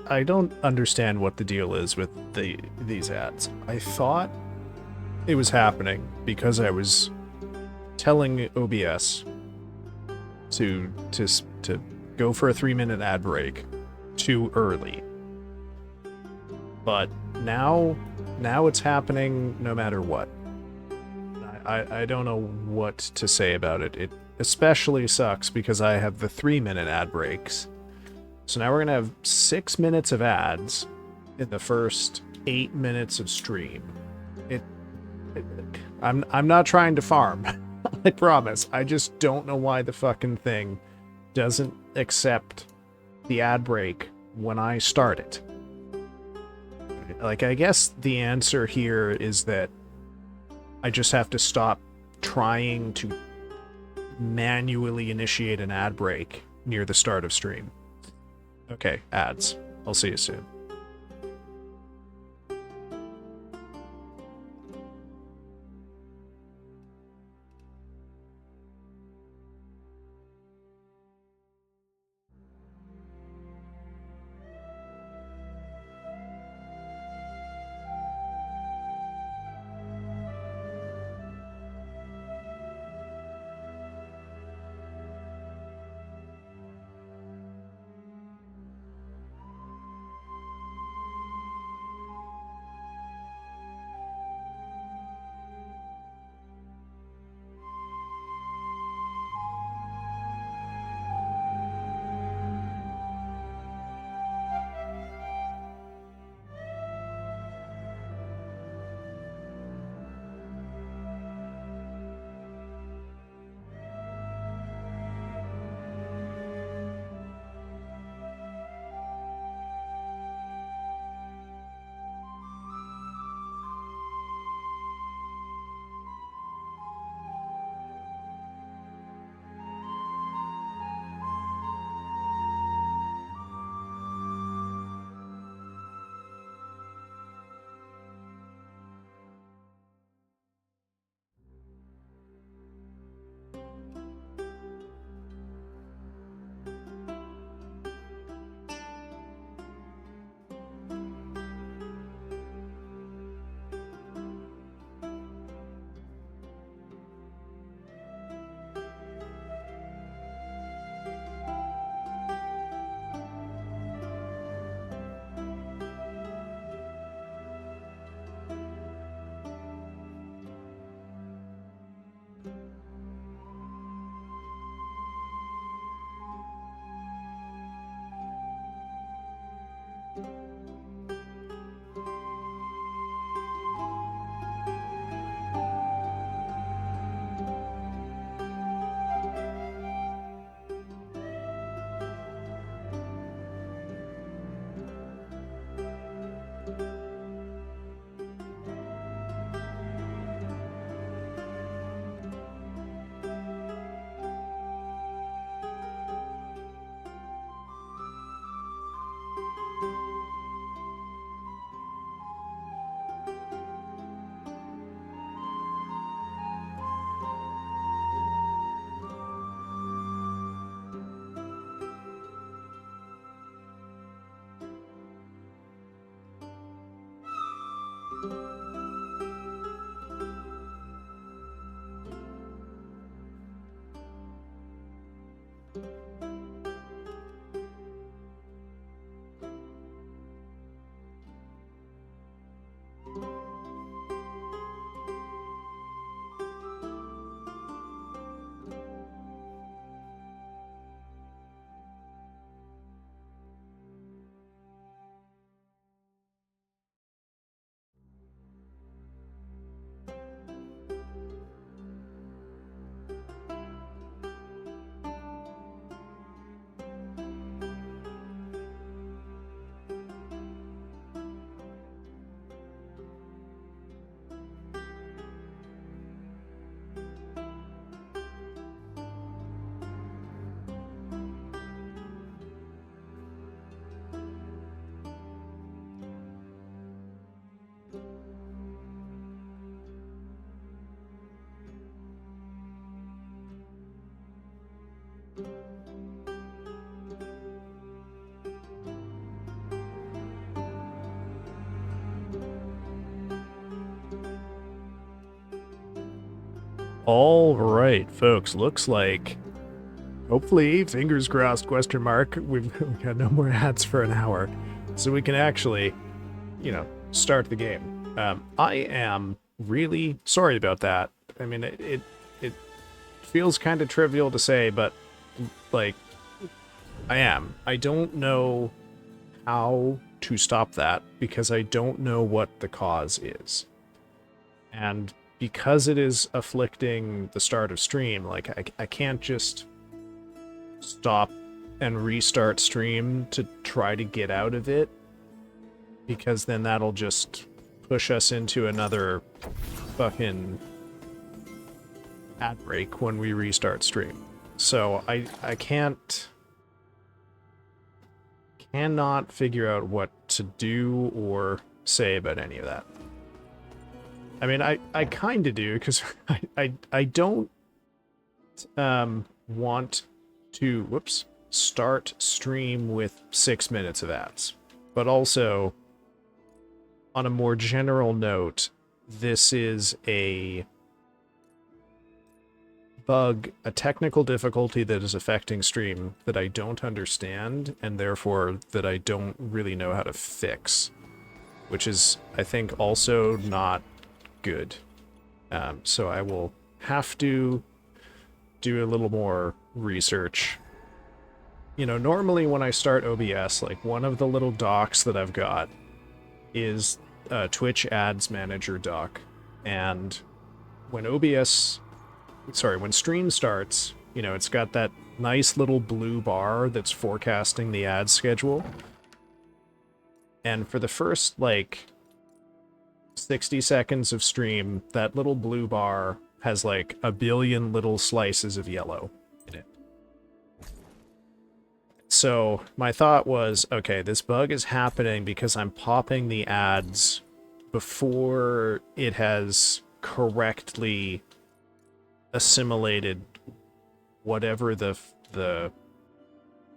I don't understand what the deal is with these ads. I thought it was happening because I was telling OBS to go for a 3-minute ad break too early. But now it's happening no matter what. I don't know what to say about it. It especially sucks because I have the 3-minute ad breaks. So now we're gonna have 6 minutes of ads in the first 8 minutes of stream. I'm not trying to farm. I promise. I just don't know why the fucking thing doesn't accept the ad break when I start it. Like, I guess the answer here is that I just have to stop trying to manually initiate an ad break near the start of stream. Okay, ads. I'll see you soon. All right, folks, looks like, hopefully, fingers crossed, question mark, we've got no more ads for an hour, so we can actually, start the game. I am really sorry about that. I mean, it feels kind of trivial to say, but, like, I am. I don't know how to stop that, because I don't know what the cause is. And because it is afflicting the start of stream, like, I can't just stop and restart stream to try to get out of it, because then that'll just push us into another fucking ad break when we restart stream. So I cannot figure out what to do or say about any of that. I mean, I kind of do, because I don't want to, start stream with 6 minutes of ads. But also, on a more general note, this is a bug, a technical difficulty that is affecting stream that I don't understand, and therefore that I don't really know how to fix. Which is, I think, also not good. So I will have to do a little more research. Normally when I start OBS, like, one of the little docs that I've got is Twitch Ads Manager doc. And when when stream starts, it's got that nice little blue bar that's forecasting the ad schedule. And for the first, 60 seconds of stream, that little blue bar has, a billion little slices of yellow in it. So my thought was, okay, this bug is happening because I'm popping the ads before it has correctly assimilated whatever the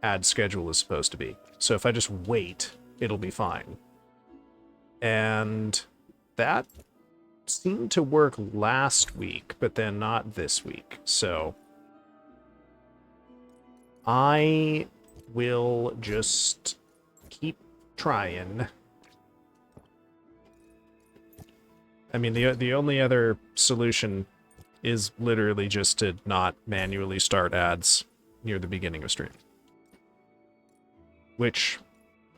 ad schedule is supposed to be. So if I just wait, it'll be fine. And that seemed to work last week, but then not this week. So I will just keep trying. I mean, the only other solution is literally just to not manually start ads near the beginning of stream. Which,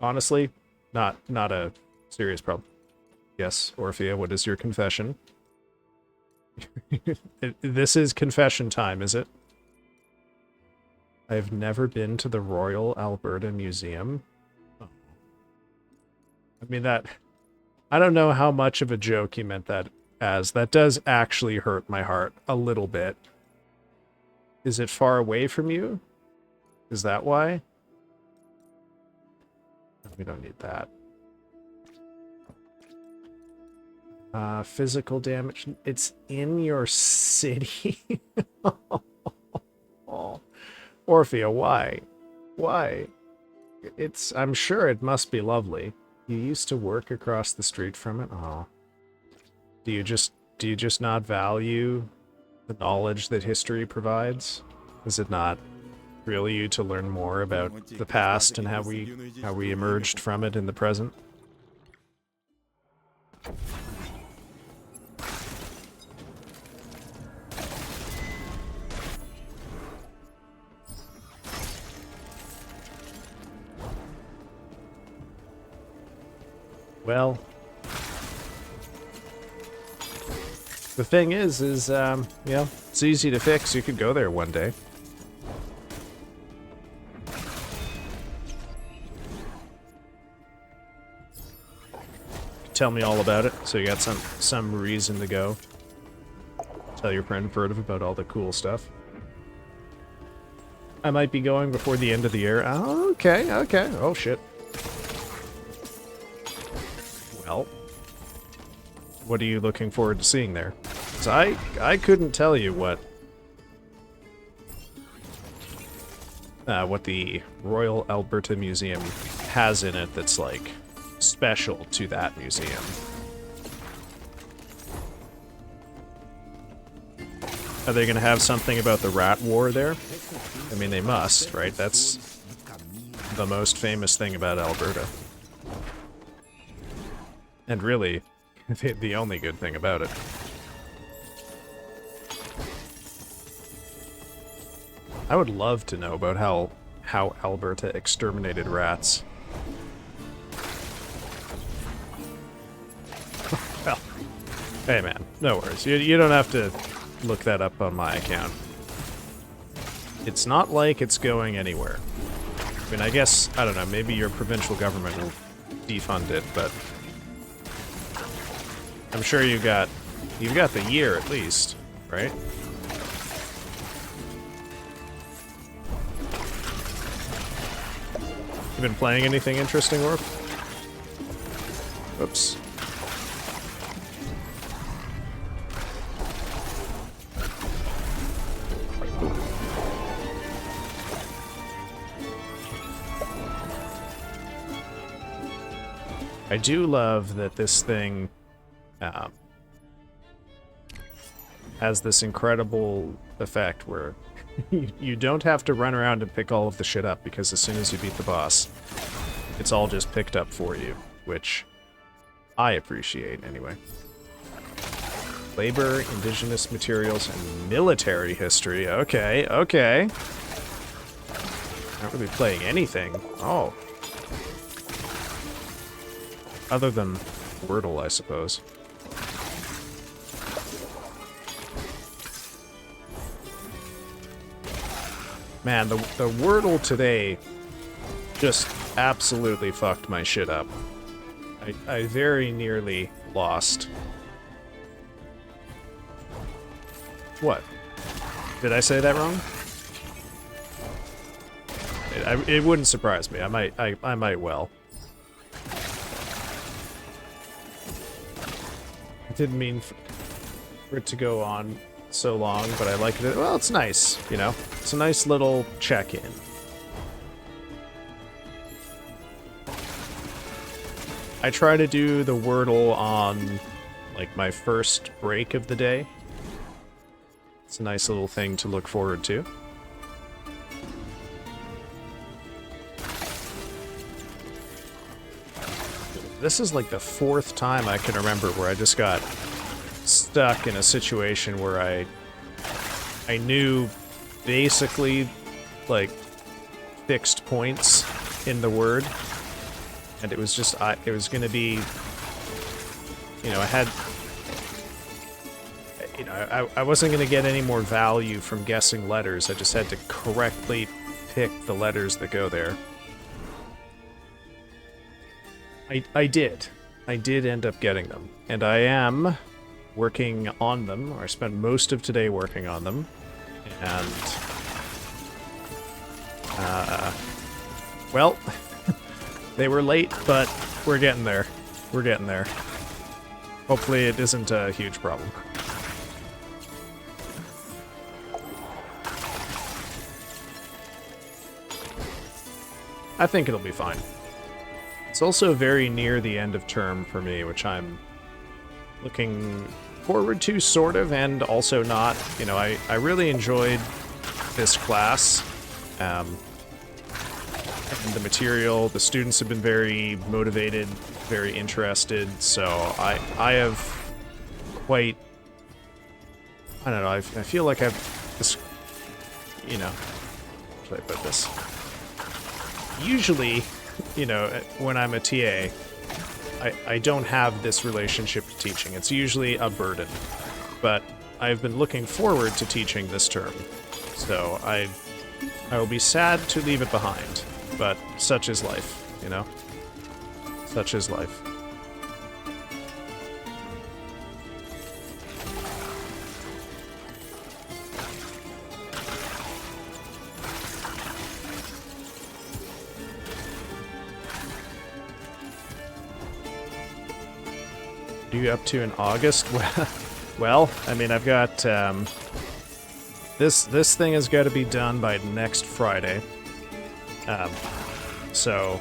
honestly, not a serious problem. Yes, Orphea, what is your confession? This is confession time, is it? I've never been to the Royal Alberta Museum. Oh. I mean, that... I don't know how much of a joke you meant that as. That does actually hurt my heart a little bit. Is it far away from you? Is that why? We don't need that. Physical damage. It's in your city. Oh. Orphea, why? Why? I'm sure it must be lovely. You used to work across the street from it? Oh. Do you just not value the knowledge that history provides? Is it not thrill you to learn more about the past and how we emerged from it in the present? Well, the thing is, you know, it's easy to fix. You could go there one day. Tell me all about it, so you got some reason to go. Tell your friend Furtive about all the cool stuff. I might be going before the end of the year. Oh, okay, okay. Oh, shit. Well, what are you looking forward to seeing there? 'Cause I couldn't tell you what the Royal Alberta Museum has in it that's, like, special to that museum. Are they gonna have something about the Rat War there? I mean, they must, right? That's the most famous thing about Alberta. And really, the only good thing about it. I would love to know about how Alberta exterminated rats. Well, hey man, no worries. You don't have to look that up on my account. It's not like it's going anywhere. I mean, I guess, I don't know, maybe your provincial government will defund it, but I'm sure you've got the year at least, right? You been playing anything interesting, Orp? Oops. I do love that this thing has this incredible effect where you don't have to run around and pick all of the shit up, because as soon as you beat the boss, it's all just picked up for you, which I appreciate anyway. Labor, indigenous materials, and military history. Okay, okay. Not really playing anything. Oh. Other than Wordle, I suppose. Man, the Wordle today just absolutely fucked my shit up. I very nearly lost. What? Did I say that wrong? It wouldn't surprise me. I might well. I didn't mean for it to go on so long, but I liked it. Well, it's nice, you know? It's a nice little check-in. I try to do the Wordle on, like, my first break of the day. It's a nice little thing to look forward to. This is like the fourth time I can remember where I just got stuck in a situation where I knew basically, like, fixed points in the word, and it was just, it was gonna be, you know, I wasn't gonna get any more value from guessing letters. I just had to correctly pick the letters that go there. I did end up getting them, and I am working on them, or I spent most of today working on them, and, well, they were late, but we're getting there. We're getting there. Hopefully it isn't a huge problem. I think it'll be fine. It's also very near the end of term for me, which I'm looking forward to, sort of, and also not. You know, I really enjoyed this class. And the material, the students have been very motivated, very interested, so I have quite, I don't know, I feel like I've this, you know, how should I put this? Usually, you know, when I'm a TA, I don't have this relationship to teaching. It's usually a burden, but I've been looking forward to teaching this term, so I will be sad to leave it behind, but such is life, you know? Such is life. What are you up to in August? Well, I mean, I've got, this thing has got to be done by next Friday. So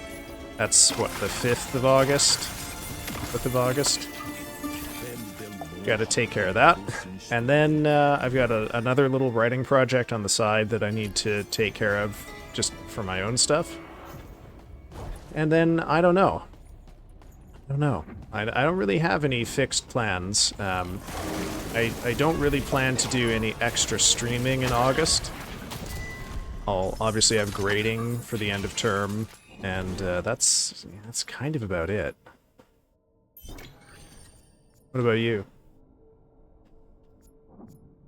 that's what, the 5th of August? 5th of August? Got to take care of that. And then I've got another little writing project on the side that I need to take care of just for my own stuff. And then I don't know. I don't really have any fixed plans. I don't really plan to do any extra streaming in August. I'll obviously have grading for the end of term, and that's kind of about it. What about you?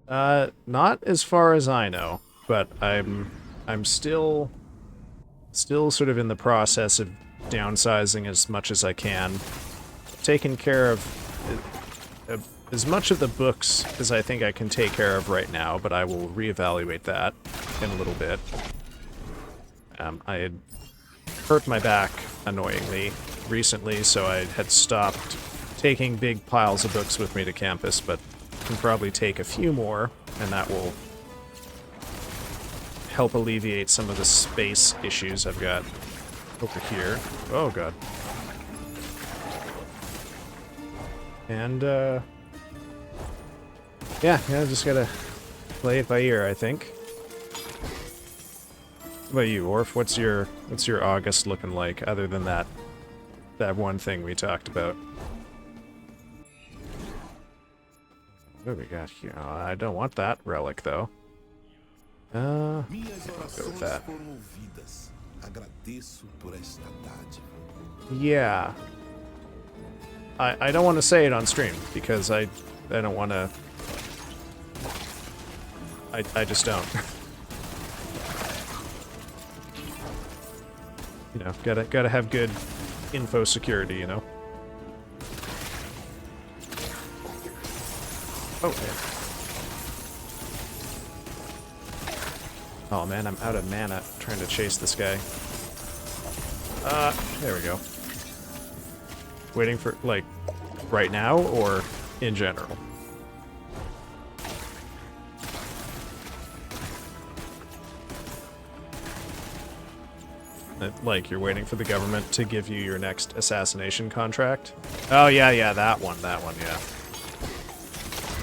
Not as far as I know, but I'm still sort of in the process of downsizing as much as I can. Taking care of as much of the books as I think I can take care of right now, but I will reevaluate that in a little bit. I had hurt my back, annoyingly, recently, so I had stopped taking big piles of books with me to campus, but can probably take a few more, and that will help alleviate some of the space issues I've got over here. Oh, God. And, yeah, just gotta play it by ear, I think. What about you, Orf? What's your August looking like, other than that one thing we talked about? What do we got here? Oh, I don't want that relic, though. Go with that. Yeah. I don't want to say it on stream, because I don't want to... I just don't. You know, gotta have good info security, you know? Oh, yeah. Oh man, I'm out of mana trying to chase this guy. There we go. Waiting for, like, right now, or in general? Like, you're waiting for the government to give you your next assassination contract? Oh, yeah, that one, yeah.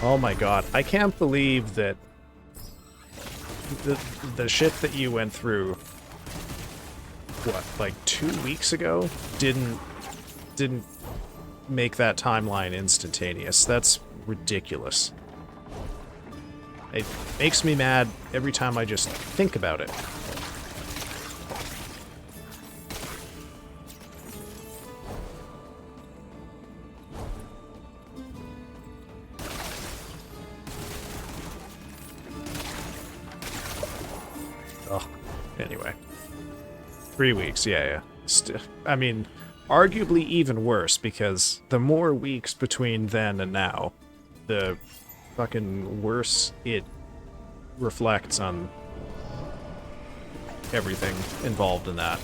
Oh my god, I can't believe that the shit that you went through, what, like 2 weeks ago, didn't make that timeline instantaneous. That's ridiculous. It makes me mad every time I just think about it. Anyway. 3 weeks, yeah. I mean, arguably even worse, because the more weeks between then and now, the fucking worse it reflects on everything involved in that.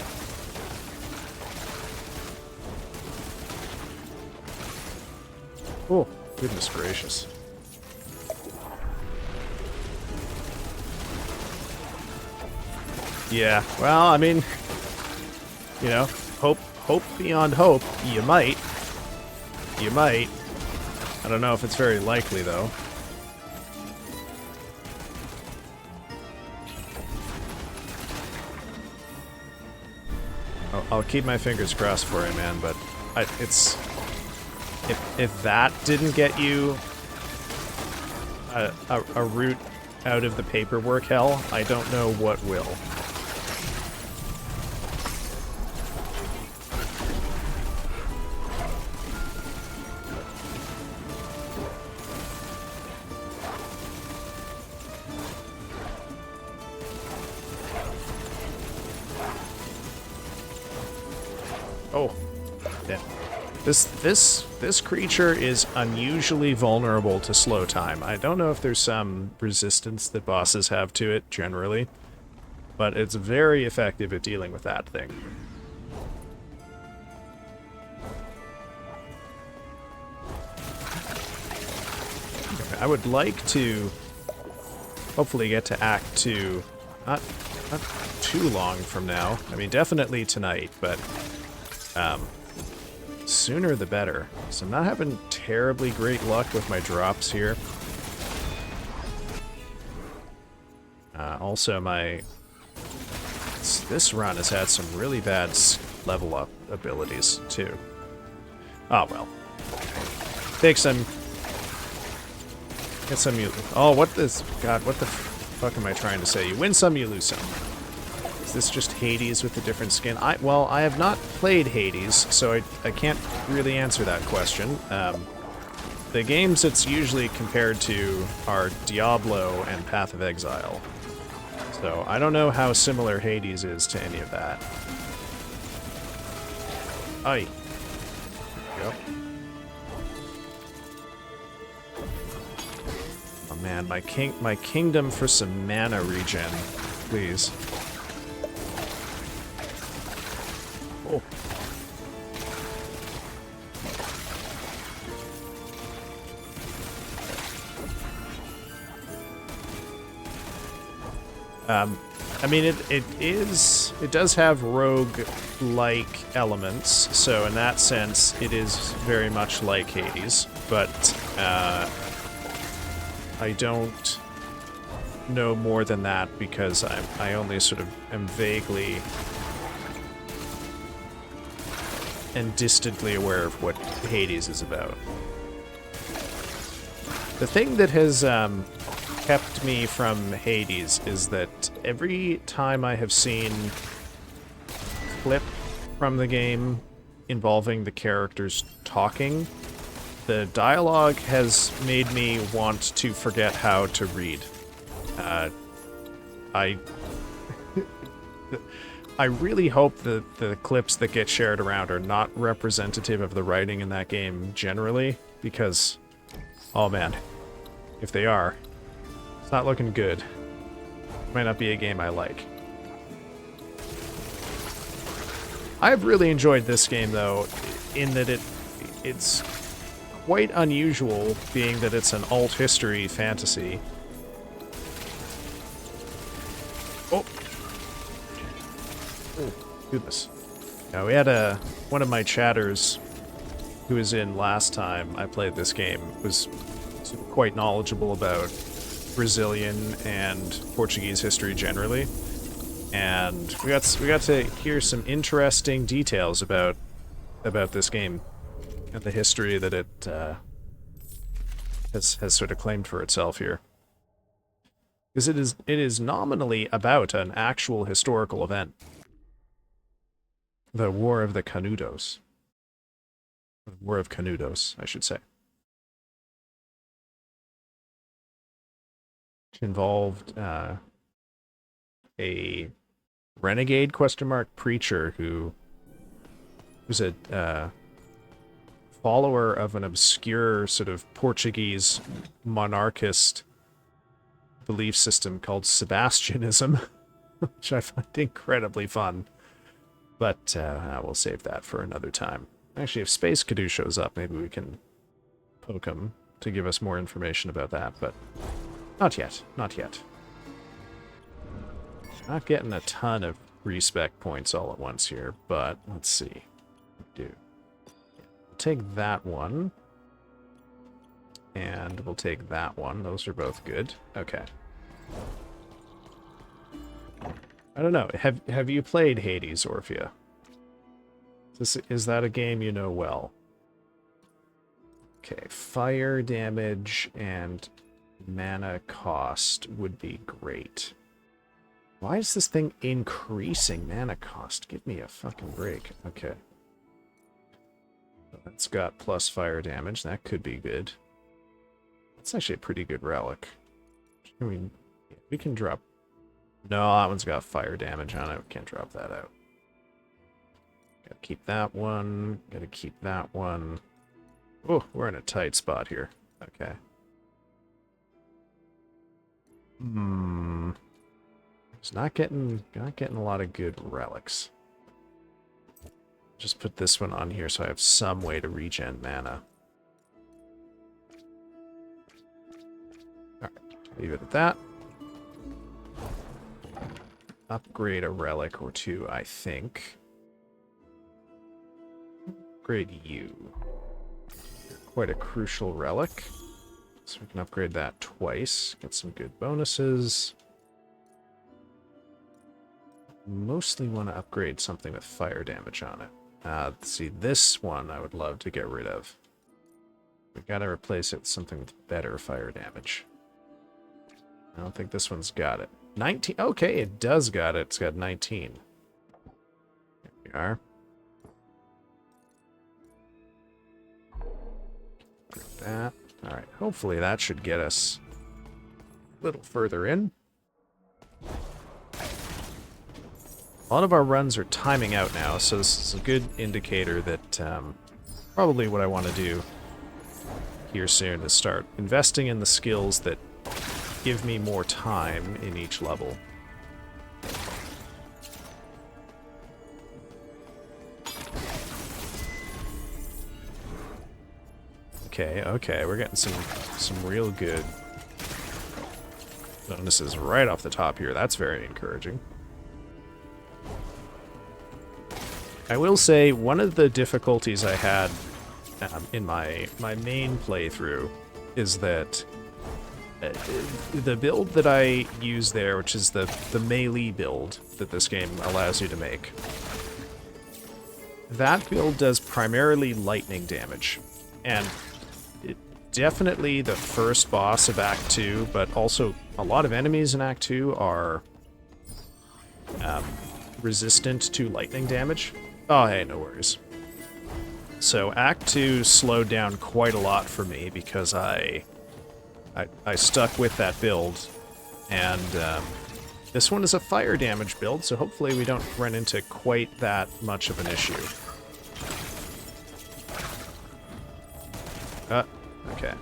Oh, goodness gracious. Yeah, well, I mean, you know, hope beyond hope. You might. I don't know if it's very likely, though. I'll keep my fingers crossed for you, man, but it's... If that didn't get you a route out of the paperwork hell, I don't know what will. Oh, damn. This creature is unusually vulnerable to slow time. I don't know if there's some resistance that bosses have to it generally, but it's very effective at dealing with that thing. Okay, I would like to hopefully get to Act 2 not too long from now. I mean, definitely tonight, but sooner the better. So I'm not having terribly great luck with my drops here. Also, this run has had some really bad level up abilities too. Oh well. Get some oh, what this? God, what the fuck am I trying to say? You win some, you lose some. Is this just Hades with a different skin? Well, I have not played Hades, so I can't really answer that question. The games it's usually compared to are Diablo and Path of Exile. So I don't know how similar Hades is to any of that. Aye. Yep. Oh man, my kingdom for some mana regen, please. Oh. I mean, it does have rogue-like elements, so in that sense, it is very much like Hades, but I don't know more than that because I only sort of am vaguely and distantly aware of what Hades is about. The thing that has kept me from Hades is that every time I have seen a clip from the game involving the characters talking, the dialogue has made me want to forget how to read. I really hope that the clips that get shared around are not representative of the writing in that game generally, because, oh man, if they are, it's not looking good. It might not be a game I like. I've really enjoyed this game, though, in that it's quite unusual, being that it's an alt-history fantasy. Oh! Oh, goodness. Now, we had one of my chatters who was in last time I played this game was quite knowledgeable about Brazilian and Portuguese history generally, and we got to hear some interesting details about this game and the history that it has sort of claimed for itself here. Because it is nominally about an actual historical event. The War of the Canudos. The War of Canudos, I should say. Which involved a renegade preacher who was a follower of an obscure sort of Portuguese monarchist belief system called Sebastianism, which I find incredibly fun. But we'll save that for another time. Actually, if Space Cadu shows up, maybe we can poke him to give us more information about that, but not yet. Not yet. Not getting a ton of respec points all at once here, but let's see. We'll take that one. And we'll take that one. Those are both good. Okay. I don't know. Have you played Hades, Orphea? Is that a game you know well? Okay, fire damage and mana cost would be great. Why is this thing increasing mana cost? Give me a fucking break. Okay. That's got plus fire damage. That could be good. That's actually a pretty good relic. I mean, we can drop... No, that one's got fire damage on it. We can't drop that out. Gotta keep that one. Gotta keep that one. Oh, we're in a tight spot here. Okay. It's not getting a lot of good relics. Just put this one on here so I have some way to regen mana. Alright, leave it at that. Upgrade a relic or two, I think. Upgrade you. You're quite a crucial relic. So we can upgrade that twice. Get some good bonuses. Mostly want to upgrade something with fire damage on it. Let's see, this one I would love to get rid of. We gotta replace it with something with better fire damage. I don't think this one's got it. 19. Okay, it does got it. It's got 19. Here we are. Like that. Alright, hopefully that should get us a little further in. A lot of our runs are timing out now, so this is a good indicator that probably what I want to do here soon is start investing in the skills that give me more time in each level. Okay, we're getting some real good bonuses right off the top here. That's very encouraging. I will say, one of the difficulties I had in my main playthrough is that the build that I use there, which is the melee build that this game allows you to make, that build does primarily lightning damage. And definitely the first boss of Act 2, but also a lot of enemies in Act 2 are resistant to lightning damage. Oh, hey, no worries. So Act 2 slowed down quite a lot for me because I stuck with that build, and this one is a fire damage build, so hopefully we don't run into quite that much of an issue. Okay.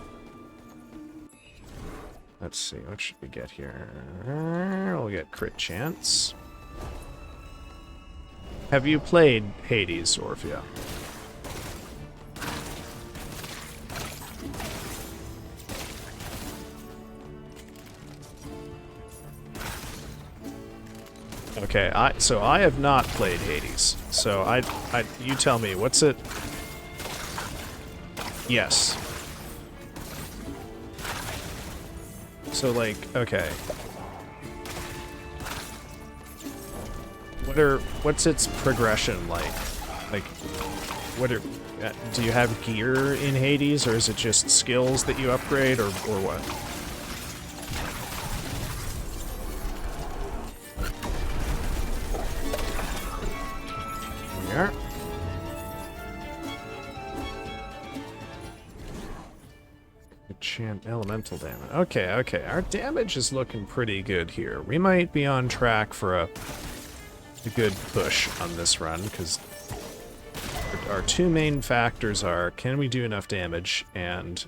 Let's see, what should we get here? We'll get crit chance. Have you played Hades, Orphea? Okay, so I have not played Hades. So you tell me, what's it? Yes. So like, okay. What's its progression like? Like, do you have gear in Hades, or is it just skills that you upgrade, or what? There we are. Enchant elemental damage. Okay, our damage is looking pretty good here. We might be on track for a good push on this run, because our two main factors are, can we do enough damage, and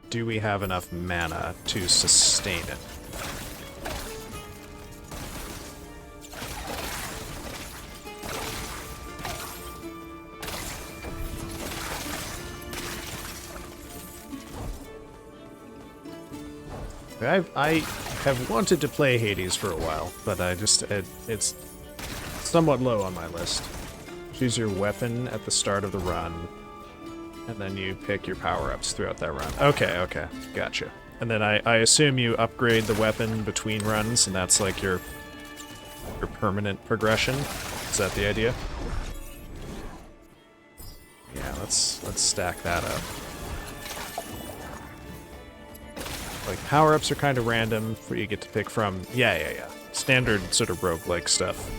do we have enough mana to sustain it? I have wanted to play Hades for a while, but it's somewhat low on my list. Choose your weapon at the start of the run. And then you pick your power-ups throughout that run. Okay, okay. Gotcha. And then I assume you upgrade the weapon between runs, and that's like your permanent progression. Is that the idea? Yeah, let's stack that up. Like, power-ups are kind of random, where you get to pick from. Yeah. Standard sort of roguelike stuff.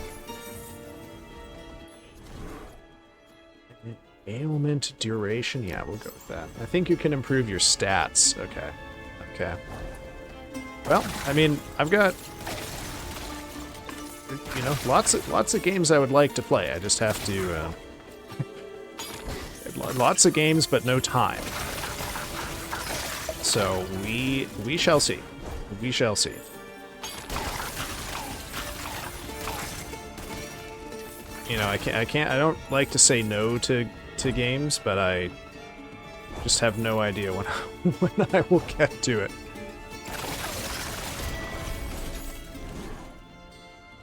Ailment duration? Yeah, we'll go with that. I think you can improve your stats. Okay. Okay. Well, I mean, I've got, you know, lots of games I would like to play. I just have to, lots of games, but no time. So we shall see. We shall see. You know, I don't like to say no to games, but I just have no idea when I will get to it.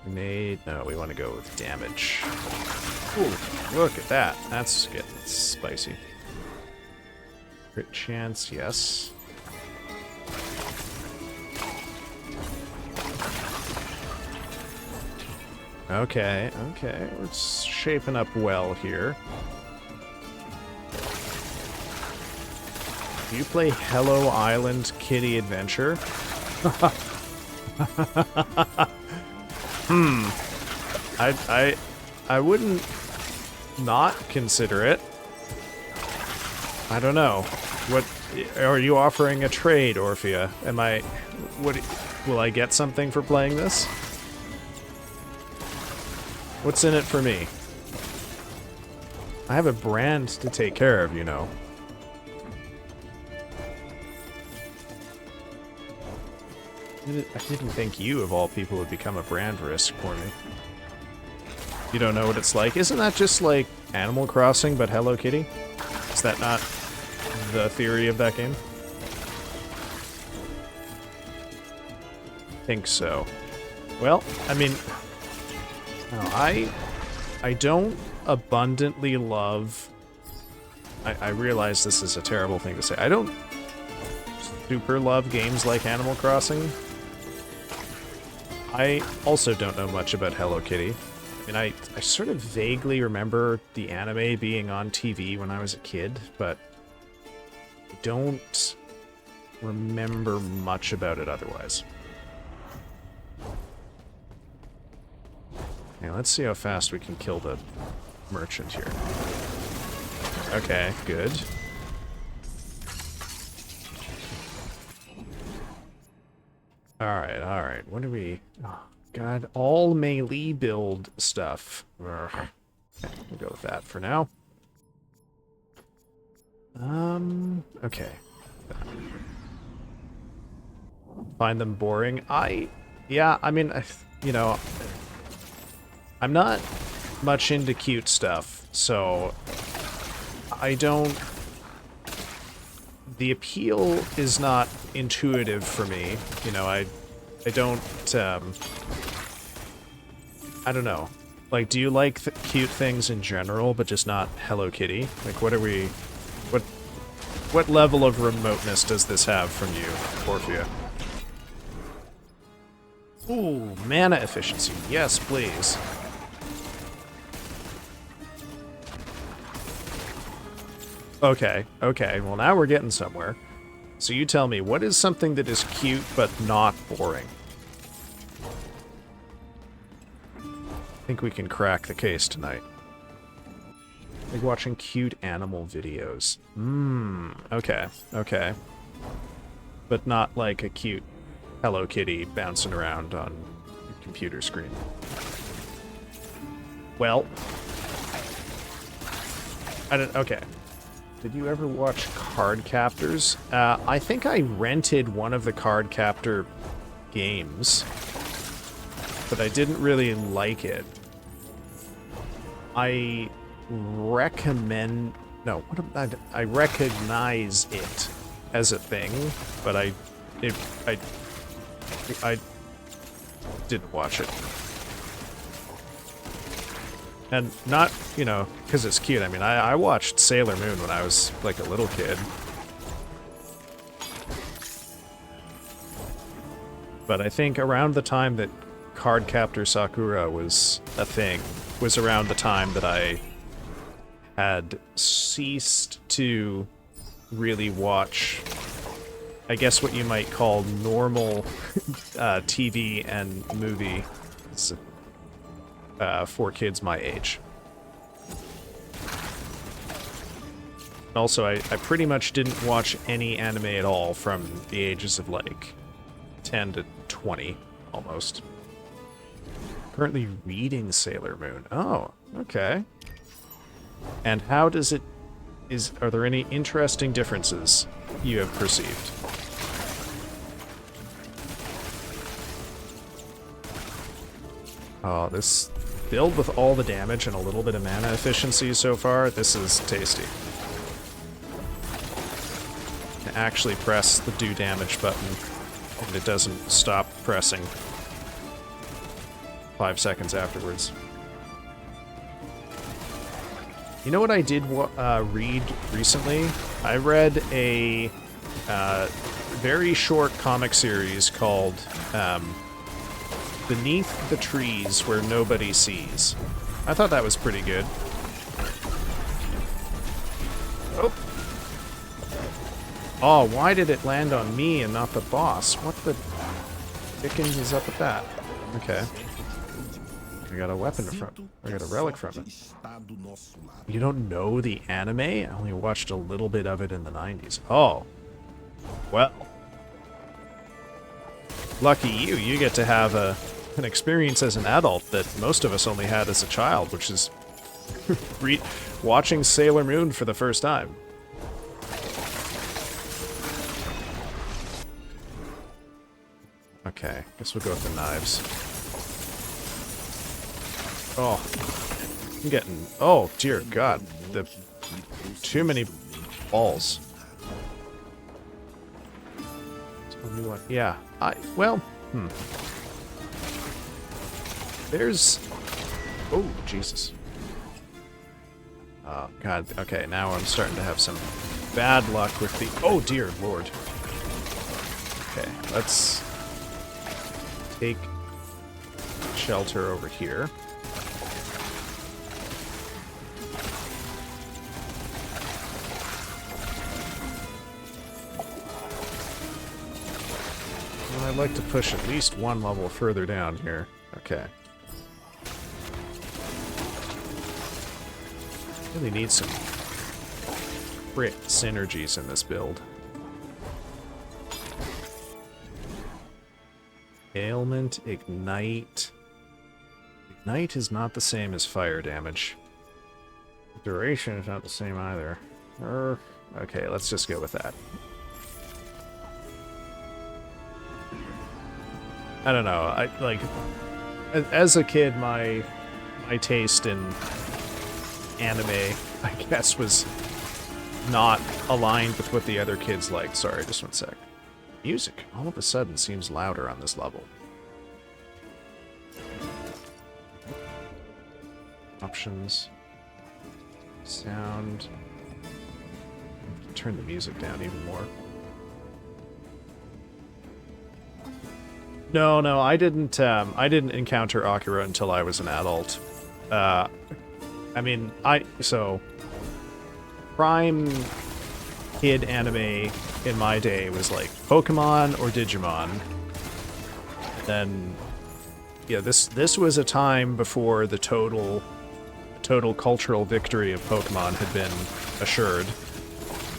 Grenade, no, we want to go with damage. Ooh, look at that. That's getting spicy. Crit chance, yes. Okay, okay, we're shaping up well here. Do you play Hello Island Kitty Adventure? I wouldn't not consider it. I don't know. What are you offering a trade, Orphea? Will I get something for playing this? What's in it for me? I have a brand to take care of, you know. I didn't think you, of all people, would become a brand risk for me. You don't know what it's like? Isn't that just like Animal Crossing, but Hello Kitty? Is that not the theory of that game? I think so. Well, I mean, no, I don't abundantly love... I realize this is a terrible thing to say. I don't super love games like Animal Crossing. I also don't know much about Hello Kitty. I mean, I sort of vaguely remember the anime being on TV when I was a kid, but I don't remember much about it otherwise. Okay, let's see how fast we can kill the merchant here. Okay, good. Alright. What do we... Oh, God, all melee build stuff. Okay, we'll go with that for now. Okay. Find them boring. Yeah, I mean, you know, I'm not much into cute stuff, so I don't... The appeal is not intuitive for me. You know, I don't, I don't know. Like, do you like cute things in general, but just not Hello Kitty? Like, what level of remoteness does this have from you, Orphea? Ooh, mana efficiency. Yes, please. Okay, well now we're getting somewhere. So you tell me, what is something that is cute but not boring? I think we can crack the case tonight. Like watching cute animal videos. Okay. But not like a cute Hello Kitty bouncing around on your computer screen. Well... okay. Did you ever watch Card Captors? I think I rented one of the Card Captor games, but I didn't really like it. I recommend... No, I recognize it as a thing, but I didn't watch it. And not, you know, because it's cute. I mean, I watched Sailor Moon when I was, like, a little kid. But I think around the time that Cardcaptor Sakura was a thing, was around the time that I had ceased to really watch, I guess what you might call normal TV and movie for kids my age. Also, I pretty much didn't watch any anime at all from the ages of like 10 to 20, almost. Currently reading Sailor Moon. Oh, okay. And how does it... are there any interesting differences you have perceived? Oh, this build with all the damage and a little bit of mana efficiency so far, this is tasty. I actually press the do damage button, and it doesn't stop pressing 5 seconds afterwards. You know what I did read recently? I read a very short comic series called Beneath the Trees Where Nobody Sees. I thought that was pretty good. Oh. Oh, why did it land on me and not the boss? What the dickens is up with that? Okay. I got a weapon from... I got a relic from it. You don't know the anime? I only watched a little bit of it in the 90s. Oh. Well. Lucky you. You get to have an experience as an adult that most of us only had as a child, which is watching Sailor Moon for the first time. Okay, guess we'll go with the knives. Oh, I'm getting... Oh, dear God. Too many balls. Tell me what... Yeah, well, There's... Oh, Jesus. Oh, God. Okay, now I'm starting to have some bad luck with the... Oh, dear Lord. Okay, let's take shelter over here. Well, I'd like to push at least one level further down here. Okay. Really need some crit synergies in this build. Ailment, Ignite. Ignite is not the same as fire damage. Duration is not the same either. Okay, let's just go with that. I don't know. As a kid, my taste in anime, I guess, was not aligned with what the other kids liked. Sorry, just one sec. Music all of a sudden seems louder on this level. Options. Sound. Turn the music down even more. No, I didn't encounter Akira until I was an adult. I mean, so prime kid anime in my day was like Pokemon or Digimon. Then, yeah, this was a time before the total cultural victory of Pokemon had been assured.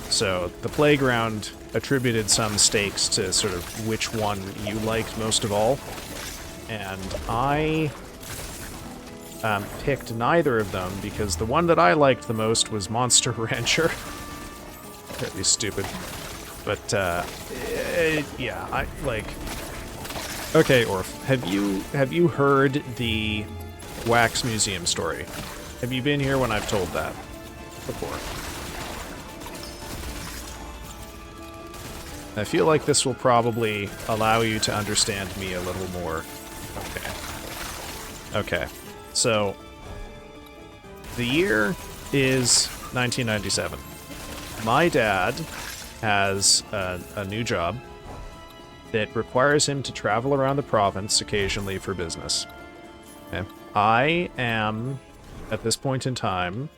So the Playground attributed some stakes to sort of which one you liked most of all, and I picked neither of them because the one that I liked the most was Monster Rancher. Really stupid, but yeah, I like. Okay, Orf, have you heard the Wax Museum story? Have you been here when I've told that before? I feel like this will probably allow you to understand me a little more. Okay. Okay. So, The year is 1997. My dad has a new job that requires him to travel around the province occasionally for business. Okay. I am, at this point in time,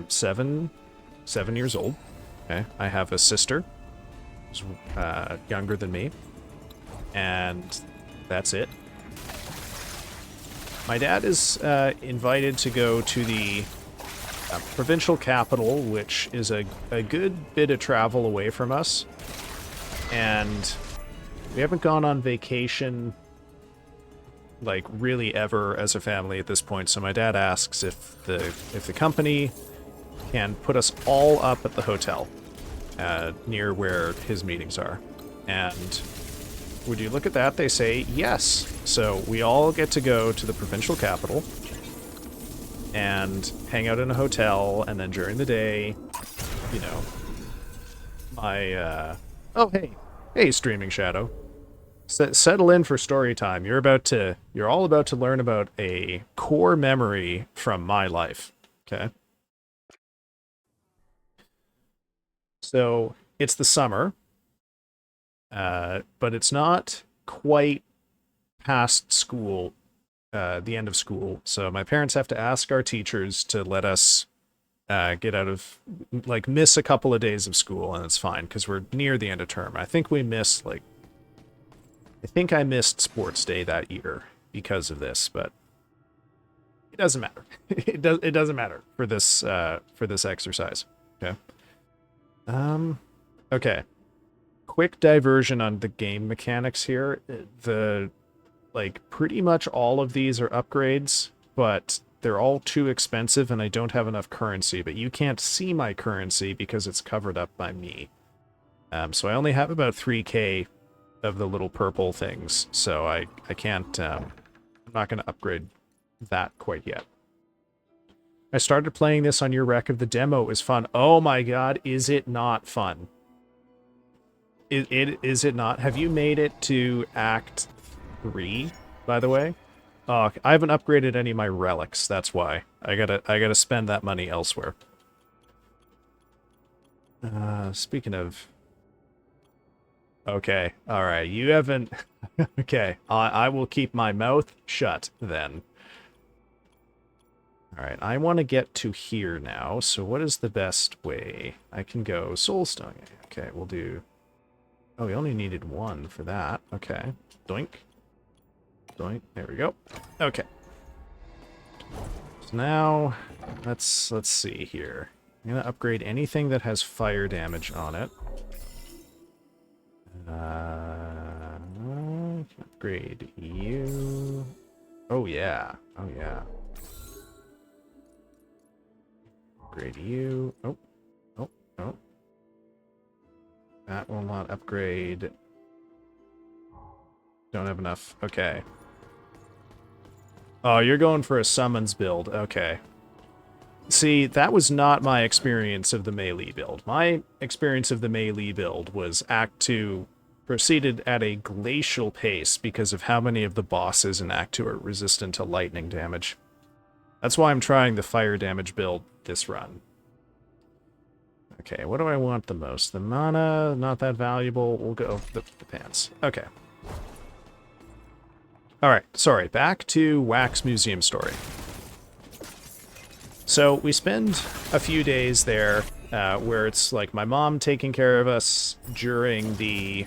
7 years old. Okay. I have a sister who's younger than me, and that's it. My dad is invited to go to the provincial capital, which is a good bit of travel away from us, and we haven't gone on vacation like really ever as a family at this point. So my dad asks if the company can put us all up at the hotel near where his meetings are, and would you look at that, they say yes. So we all get to go to the provincial capital and hang out in a hotel, and then during the day, you know, oh hey Streaming Shadow, settle in for story time. You're all about to learn about a core memory from my life. Okay. So it's the summer, but it's not quite past school, the end of school. So my parents have to ask our teachers to let us get out of, like, miss a couple of days of school, and it's fine because we're near the end of term. I think we missed, like, I think I missed sports day that year because of this, but it doesn't matter. It doesn't matter for this exercise. Okay. Okay. Quick diversion on the game mechanics here. Pretty much all of these are upgrades, but they're all too expensive and I don't have enough currency, but you can't see my currency because it's covered up by me. So I only have about 3k of the little purple things, so I can't, I'm not going to upgrade that quite yet. I started playing this on your rec of the demo. It was fun. Oh my god, is it not fun? Is it not? Have you made it to Act 3, by the way? Oh, I haven't upgraded any of my relics, that's why. I gotta spend that money elsewhere. Speaking of... Okay, alright, you haven't... Okay, I will keep my mouth shut, then. Alright, I want to get to here now, so what is the best way? I can go Soulstone. Okay, we'll do... Oh, we only needed one for that. Okay. Doink. Doink. There we go. Okay. So now, let's see here. I'm going to upgrade anything that has fire damage on it. Upgrade you. Oh, yeah. Oh, yeah. Upgrade you. Oh. Oh. Oh. That will not upgrade. Don't have enough. Okay. Oh, you're going for a summons build. Okay. See, that was not my experience of the melee build. My experience of the melee build was Act 2 proceeded at a glacial pace because of how many of the bosses in Act 2 are resistant to lightning damage. That's why I'm trying the fire damage build this run. Okay, what do I want the most? The mana, not that valuable. We'll go the pants. Okay. Alright, sorry. Back to Wax Museum story. So we spend a few days there where it's like my mom taking care of us during the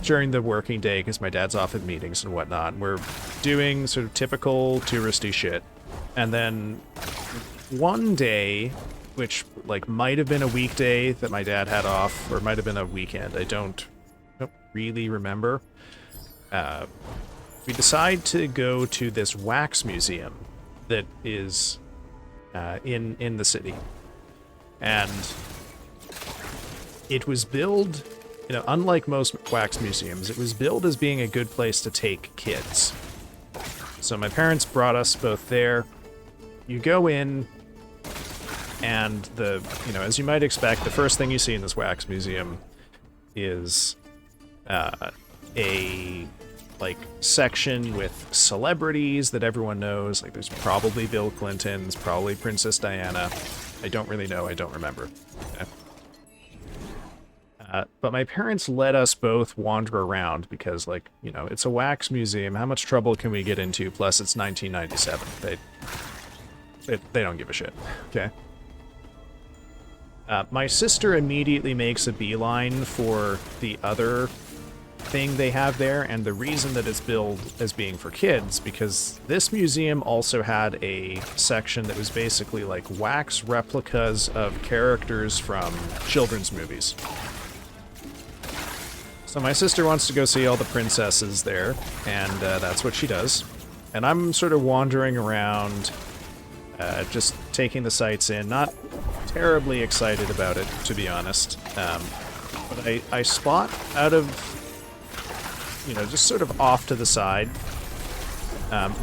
during the working day because my dad's off at meetings and whatnot. We're doing sort of typical touristy shit. And then one day, which like might have been a weekday that my dad had off, or might have been a weekend, I don't really remember. We decide to go to this wax museum that is in the city, and it was billed, you know, unlike most wax museums, it was billed as being a good place to take kids. So my parents brought us both there. You go in, and as you might expect, the first thing you see in this wax museum is a like section with celebrities that everyone knows. Like there's probably Bill Clinton, there's probably Princess Diana. I don't really know, I don't remember. Okay. But my parents let us both wander around because, like, you know, it's a wax museum. How much trouble can we get into? Plus, it's 1997. They don't give a shit. Okay. My sister immediately makes a beeline for the other thing they have there, and the reason that it's billed as being for kids, because this museum also had a section that was basically like wax replicas of characters from children's movies. So my sister wants to go see all the princesses there, and that's what she does. And I'm sort of wandering around, just taking the sights in, not terribly excited about it, to be honest. But I spot out of, you know, just sort of off to the side,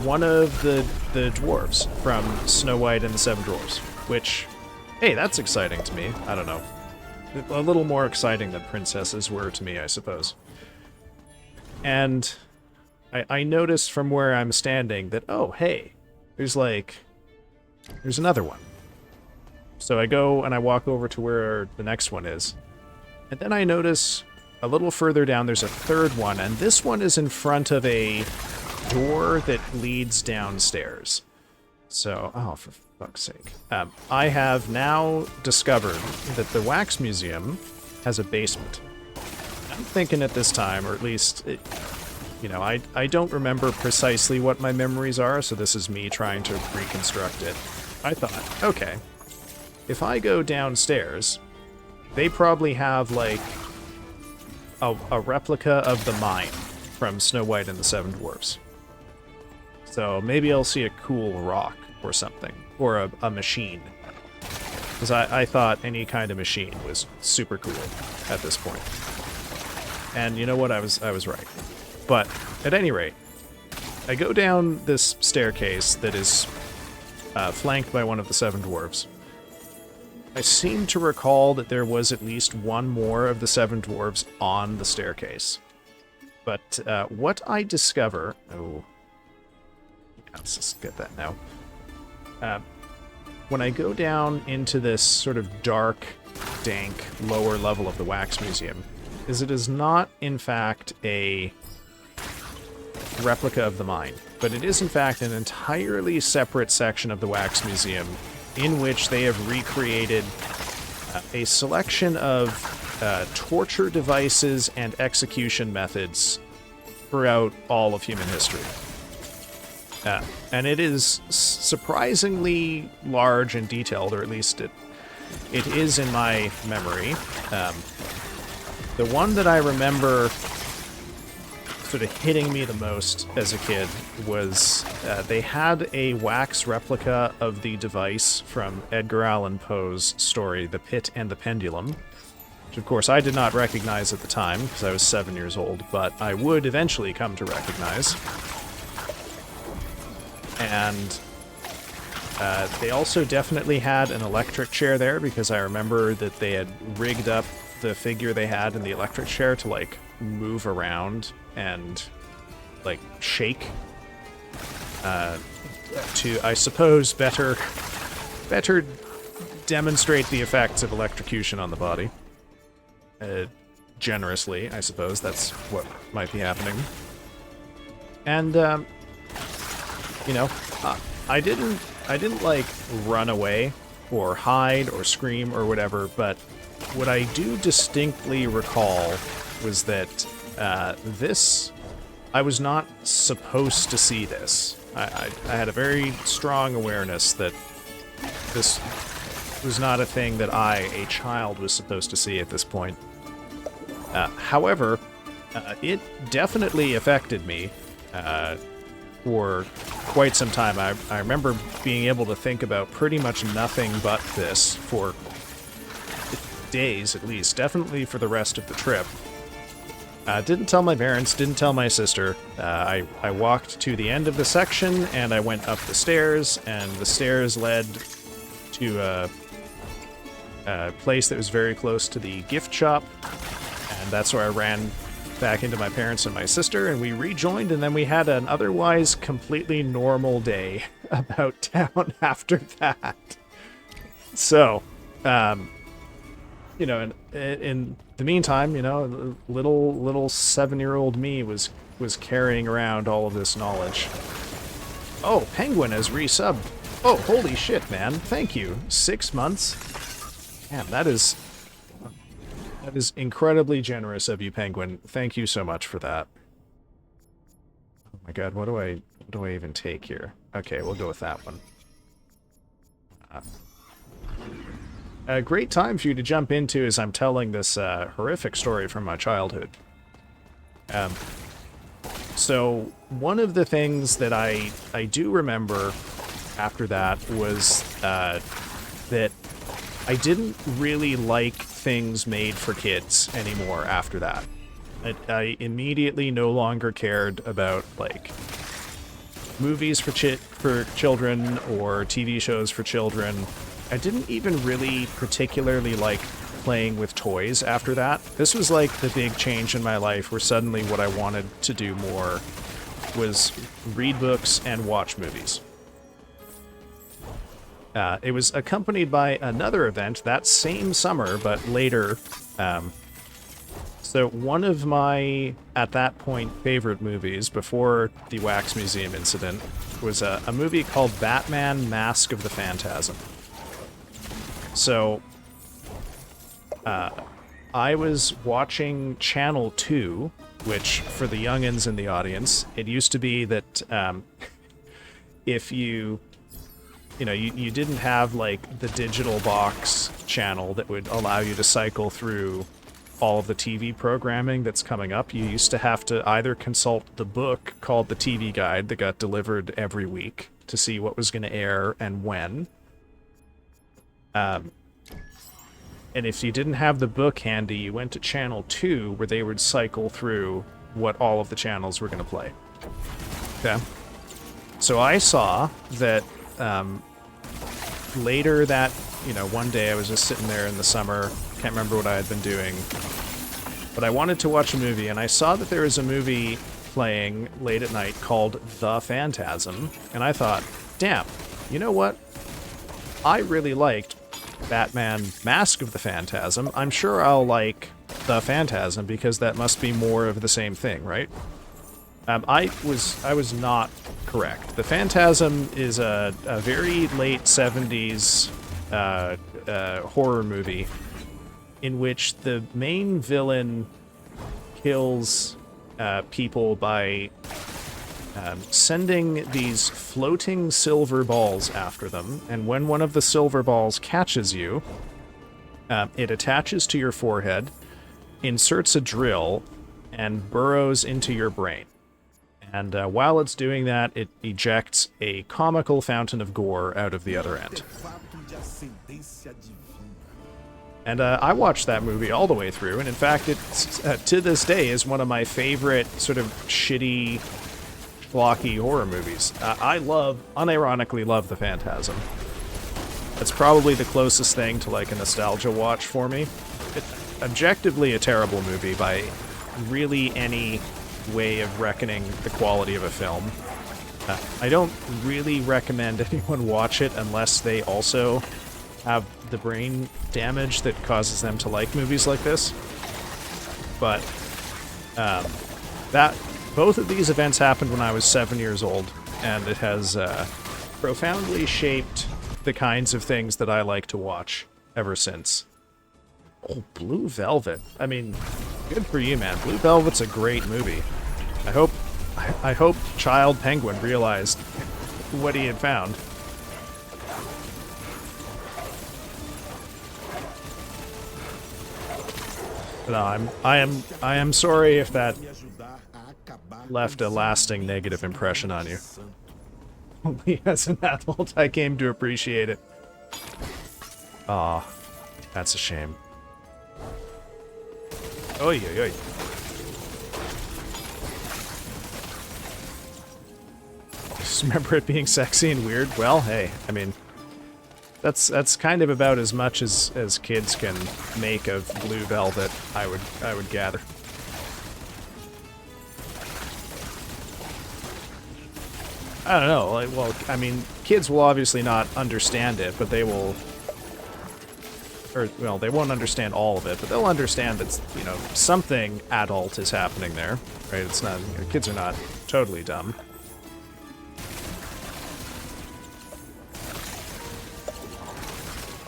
one of the dwarves from Snow White and the Seven Dwarfs, which, hey, that's exciting to me. I don't know. A little more exciting than princesses were to me, I suppose. And I noticed from where I'm standing that, oh, hey, there's another one. So I go and I walk over to where the next one is. And then I notice a little further down there's a third one, and this one is in front of a door that leads downstairs. So, oh, for fuck's sake. I have now discovered that the Wax Museum has a basement. I'm thinking at this time, or at least, you know, I don't remember precisely what my memories are, so this is me trying to reconstruct it. I thought, okay, if I go downstairs, they probably have, like, a replica of the mine from Snow White and the Seven Dwarfs. So maybe I'll see a cool rock or something, or a machine. Because I thought any kind of machine was super cool at this point. And you know what? I was right. But at any rate, I go down this staircase that is flanked by one of the Seven Dwarfs. I seem to recall that there was at least one more of the Seven Dwarfs on the staircase. But what I discover... Oh, let's just get that now. When I go down into this sort of dark, dank, lower level of the Wax Museum, is it is not, in fact, a replica of the mine, but it is, in fact, an entirely separate section of the Wax Museum in which they have recreated a selection of torture devices and execution methods throughout all of human history. And it is surprisingly large and detailed, or at least it is in my memory. The one that I remember sort of hitting me the most as a kid was they had a wax replica of the device from Edgar Allan Poe's story, The Pit and the Pendulum, which of course I did not recognize at the time because I was 7 years old, but I would eventually come to recognize. And they also definitely had an electric chair there, because I remember that they had rigged up the figure they had in the electric chair to, like, move around and, like, shake. To, I suppose, better demonstrate the effects of electrocution on the body. Generously, I suppose. That's what might be happening. And, you know, I didn't like run away or hide or scream or whatever, but what I do distinctly recall was that I was not supposed to see this. I had a very strong awareness that this was not a thing that I, a child, was supposed to see at this point. However, it definitely affected me for quite some time. I remember being able to think about pretty much nothing but this for days, at least. Definitely for the rest of the trip. Didn't tell my parents, didn't tell my sister. I walked to the end of the section, and I went up the stairs, and the stairs led to a place that was very close to the gift shop, and that's where I ran back into my parents and my sister, and we rejoined, and then we had an otherwise completely normal day about town after that. So, you know, in the meantime, you know, little 7-year-old me was carrying around all of this knowledge. Oh, Penguin has resubbed. Oh, holy shit, man. Thank you. 6 months. Man, that is incredibly generous of you, Penguin. Thank you so much for that. Oh my god, what do I even take here? Okay, we'll go with that one. A great time for you to jump into as I'm telling this horrific story from my childhood. So one of the things that I do remember after that was that I didn't really like things made for kids anymore after that. I immediately no longer cared about, like, movies for children or TV shows for children. I didn't even really particularly like playing with toys after that. This was like the big change in my life where suddenly what I wanted to do more was read books and watch movies. It was accompanied by another event that same summer, but later. So one of my, at that point, favorite movies before the Wax Museum incident was a movie called Batman: Mask of the Phantasm. So, I was watching Channel 2, which, for the youngins in the audience, it used to be that if you didn't have, like, the digital box channel that would allow you to cycle through all of the TV programming that's coming up, you used to have to either consult the book called the TV Guide that got delivered every week to see what was going to air and when. And if you didn't have the book handy, you went to Channel 2, where they would cycle through what all of the channels were going to play. Okay? So I saw that later that, one day I was just sitting there in the summer, can't remember what I had been doing, but I wanted to watch a movie, and I saw that there was a movie playing late at night called The Phantasm, and I thought, damn, you know what? I really liked Batman: Mask of the Phantasm. I'm sure I'll like The Phantasm because that must be more of the same thing, right? I was not correct. The Phantasm is a very late 70s horror movie in which the main villain kills people by sending these floating silver balls after them, and when one of the silver balls catches you, it attaches to your forehead, inserts a drill, and burrows into your brain. And while it's doing that, it ejects a comical fountain of gore out of the other end. And I watched that movie all the way through, and in fact, it to this day is one of my favorite sort of shitty, schlocky horror movies. I unironically love The Phantasm. It's probably the closest thing to, like, a nostalgia watch for me. It's objectively a terrible movie by really any way of reckoning the quality of a film. I don't really recommend anyone watch it unless they also have the brain damage that causes them to like movies like this. But both of these events happened when I was 7 years old, and it has profoundly shaped the kinds of things that I like to watch ever since. Oh, Blue Velvet. I mean, good for you, man. Blue Velvet's a great movie. I hope Child Penguin realized what he had found. No, I am sorry if that left a lasting negative impression on you. Only as an adult I came to appreciate it. Aw, that's a shame. Oy, oy, oy. Just remember it being sexy and weird. Well, hey, I mean, that's kind of about as much as kids can make of Blue Velvet, I would gather. I don't know, like, well, I mean, kids will obviously not understand it, but they will, or, well, they won't understand all of it, but they'll understand that, you know, something adult is happening there, right? It's not, you know, kids are not totally dumb.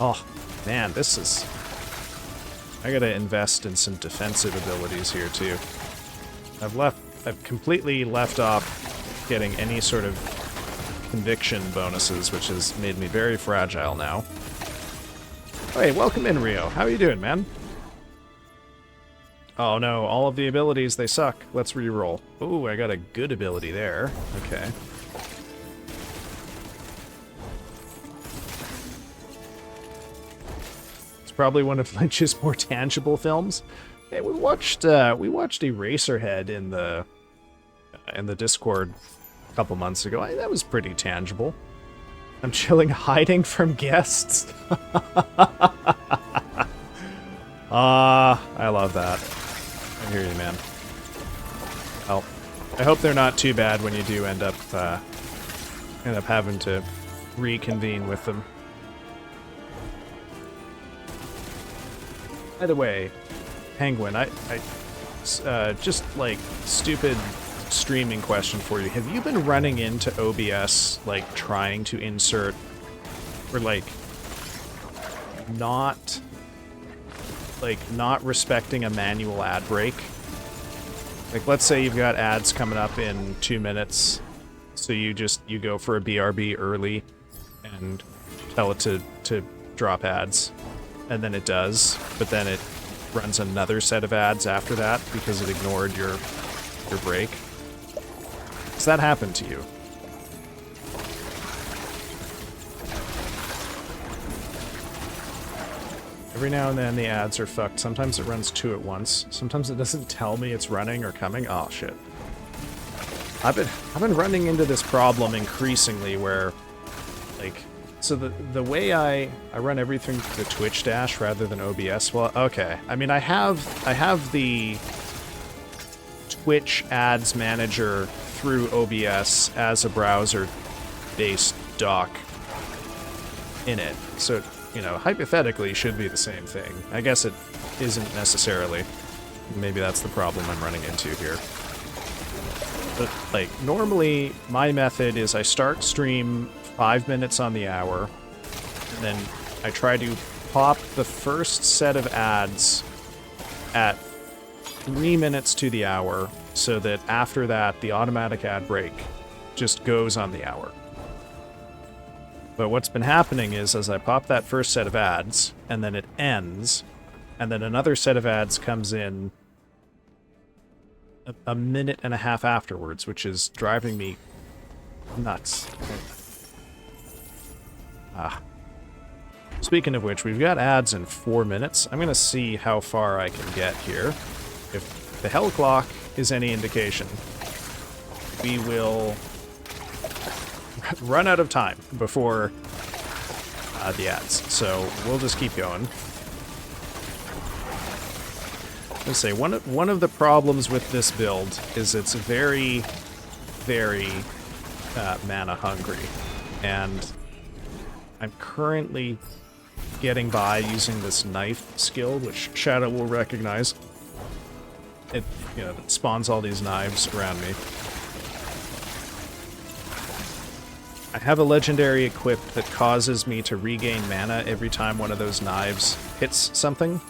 Oh, man, this is... I gotta invest in some defensive abilities here, too. I've completely left off getting any sort of conviction bonuses, which has made me very fragile now. Hey, welcome in, Rio. How are you doing, man? Oh no, all of the abilities, they suck. Let's re-roll. Ooh, I got a good ability there. Okay. It's probably one of Lynch's more tangible films. Hey, we watched Eraserhead in the Discord a couple months ago. That was pretty tangible. I'm chilling, hiding from guests. I love that. I hear you, man. Well, I hope they're not too bad when you do end up having to reconvene with them. By the way, Penguin, I just like stupid streaming question for you. Have you been running into OBS like trying to insert or like not respecting a manual ad break? Like, let's say you've got ads coming up in 2 minutes, so you go for a BRB early and tell it to drop ads, and then it does, but then it runs another set of ads after that because it ignored your break. Does that happen to you? Every now and then the ads are fucked. Sometimes it runs 2 at once. Sometimes it doesn't tell me it's running or coming. Oh shit. I've been running into this problem increasingly where, like, so the way I run everything to Twitch Dash rather than OBS. Well, okay. I mean, I have the Twitch Ads Manager through OBS as a browser-based dock in it, so, you know, hypothetically should be the same thing. I guess it isn't necessarily. Maybe that's the problem I'm running into here. But, like, normally my method is I start stream 5 minutes on the hour, and then I try to pop the first set of ads at 3 minutes to the hour, so that after that, the automatic ad break just goes on the hour. But what's been happening is, as I pop that first set of ads, and then it ends, and then another set of ads comes in a minute and a half afterwards, which is driving me nuts. Speaking of which, we've got ads in 4 minutes. I'm going to see how far I can get here. If the hell clock is any indication, we will run out of time before the ads. So we'll just keep going. Let's say one of the problems with this build is it's very, very mana hungry, and I'm currently getting by using this knife skill, which Shadow will recognize. It, you know, it spawns all these knives around me. I have a legendary equipped that causes me to regain mana every time one of those knives hits something.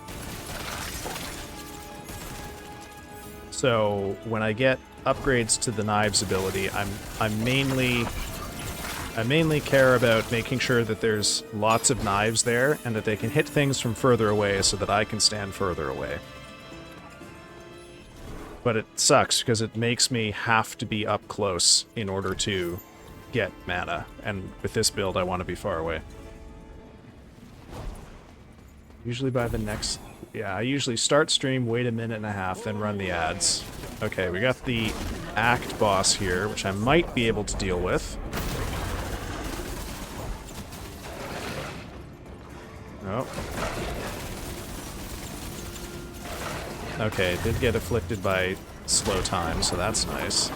So when I get upgrades to the knives ability, I mainly care about making sure that there's lots of knives there and that they can hit things from further away so that I can stand further away. But it sucks because it makes me have to be up close in order to get mana, and with this build I want to be far away. Usually by the next... yeah, I usually start stream, wait a minute and a half, then run the ads. Okay, we got the Act boss here, which I might be able to deal with. Oh. Okay, did get afflicted by slow time, so that's nice.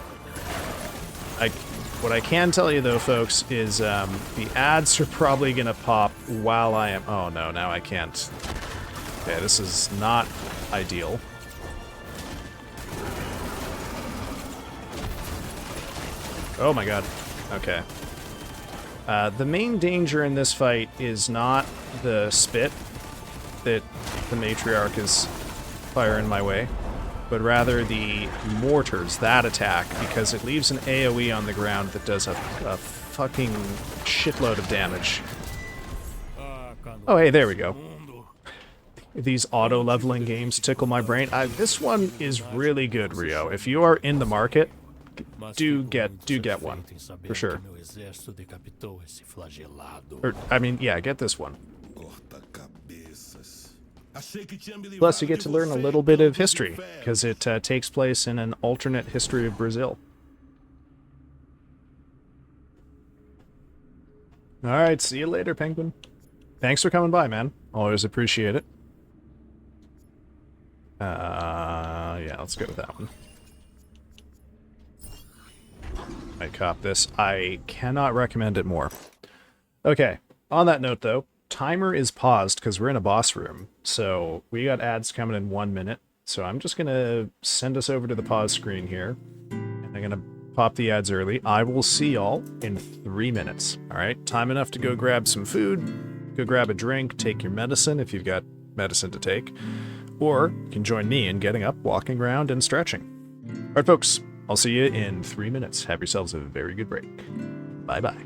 What I can tell you, though, folks, is the ads are probably going to pop while I am... Oh, no, now I can't. Okay, this is not ideal. Oh, my God. Okay. The main danger in this fight is not the spit that the matriarch is firing my way, but rather the mortars, that attack, because it leaves an AoE on the ground that does a fucking shitload of damage. Oh, hey, there we go. These auto-leveling games tickle my brain. This one is really good, Rio. If you are in the market, do get one, for sure. Or, I mean, yeah, get this one. Plus, you get to learn a little bit of history, because it takes place in an alternate history of Brazil. Alright, see you later, Penguin. Thanks for coming by, man. Always appreciate it. Yeah, let's go with that one. I cop this. I cannot recommend it more. Okay, on that note, though, timer is paused because we're in a boss room, so we got ads coming in 1 minute, so I'm just gonna send us over to the pause screen here, and I'm gonna pop the ads early. I will see y'all in 3 minutes. Alright, time enough to go grab some food, go grab a drink, take your medicine if you've got medicine to take, or you can join me in getting up, walking around, and stretching. Alright folks, I'll see you in 3 minutes. Have yourselves a very good break. Bye-bye.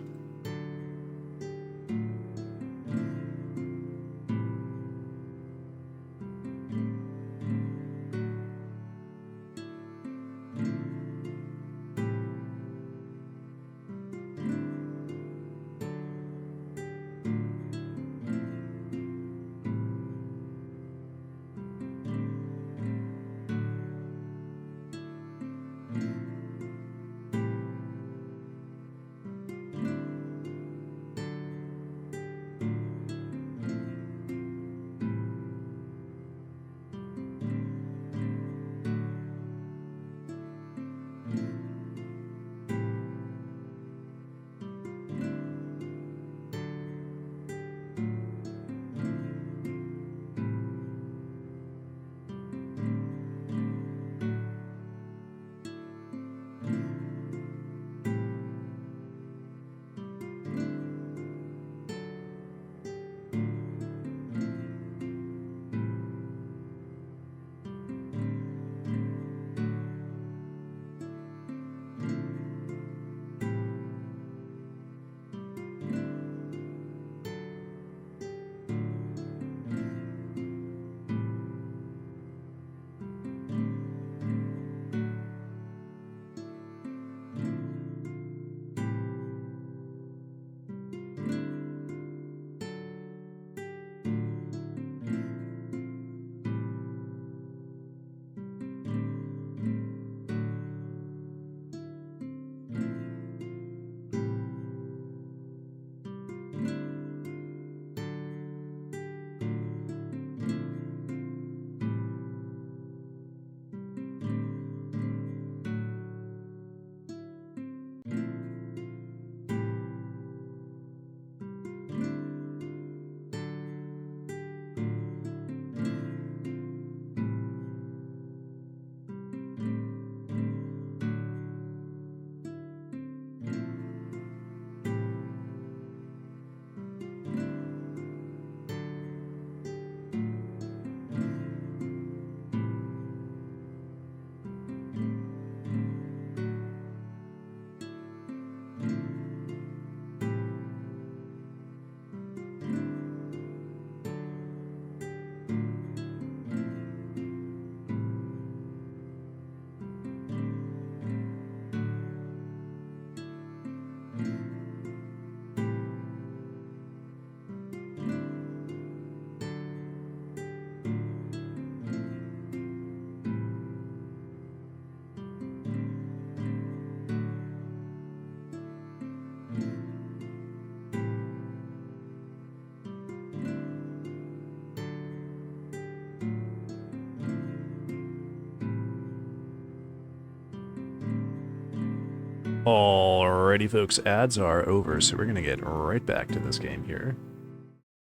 Alrighty, folks, ads are over, so we're gonna get right back to this game here.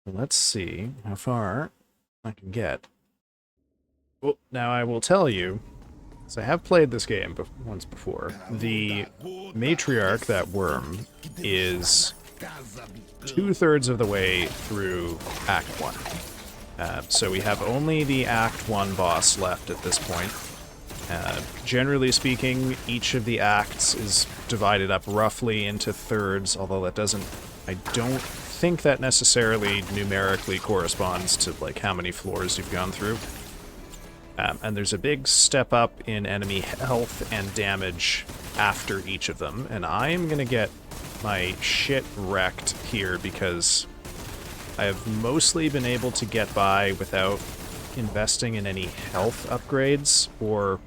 Let's see how far I can get. Well, now I will tell you, so I have played this game once before. The matriarch, that worm, is 2/3 of the way through Act 1. So we have only the Act 1 boss left at this point. Generally speaking, each of the acts is divided up roughly into thirds, although that doesn't... I don't think that necessarily numerically corresponds to, like, how many floors you've gone through. And there's a big step up in enemy health and damage after each of them, and I am gonna get my shit wrecked here because I have mostly been able to get by without investing in any health upgrades or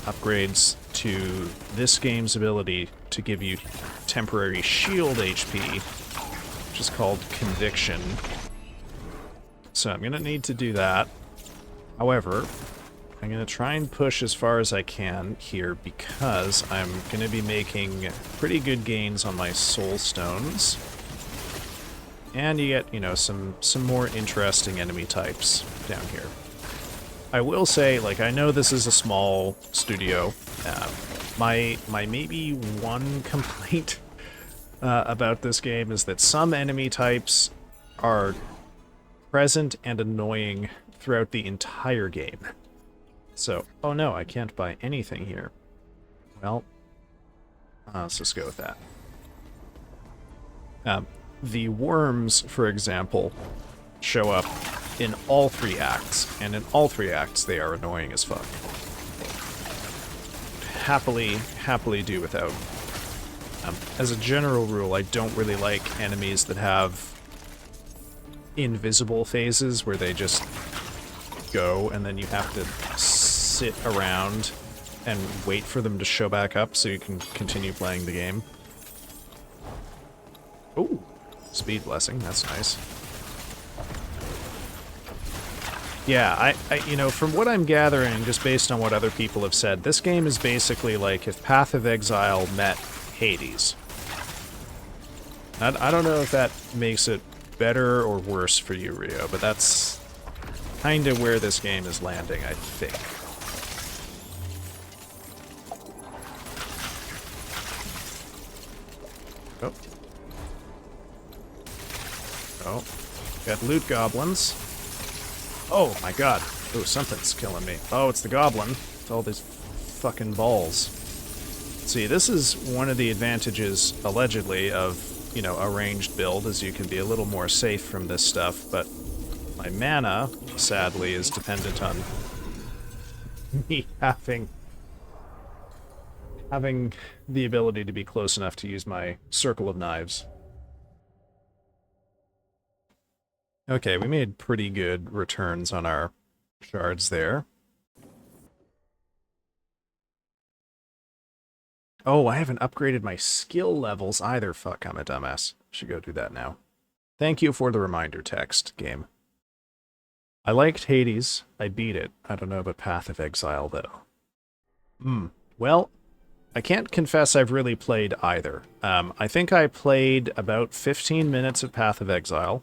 upgrades to this game's ability to give you temporary shield HP, which is called Conviction. So I'm gonna need to do that. However, I'm gonna try and push as far as I can here because I'm gonna be making pretty good gains on my soul stones. And you get, you know, some more interesting enemy types down here. I will say, like, I know this is a small studio. My maybe one complaint about this game is that some enemy types are present and annoying throughout the entire game. So, oh no, I can't buy anything here. Well, let's just go with that. The worms, for example, show up in all 3 acts, and in all 3 acts they are annoying as fuck. Happily do without. As a general rule, I don't really like enemies that have invisible phases where they just go and then you have to sit around and wait for them to show back up so you can continue playing the game. Ooh, speed blessing, that's nice. Yeah, I you know, from what I'm gathering, just based on what other people have said, this game is basically like if Path of Exile met Hades. I don't know if that makes it better or worse for you, Rio, but that's kind of where this game is landing, I think. Oh. Oh. Got loot goblins. Oh my god. Oh, something's killing me. Oh, it's the goblin. It's all these fucking balls. See, this is one of the advantages, allegedly, of, you know, a ranged build, is you can be a little more safe from this stuff, but my mana, sadly, is dependent on me having the ability to be close enough to use my Circle of Knives. Okay, we made pretty good returns on our shards there. Oh, I haven't upgraded my skill levels either. Fuck, I'm a dumbass. Should go do that now. Thank you for the reminder text, game. I liked Hades. I beat it. I don't know about Path of Exile, though. Well, I can't confess I've really played either. I think I played about 15 minutes of Path of Exile.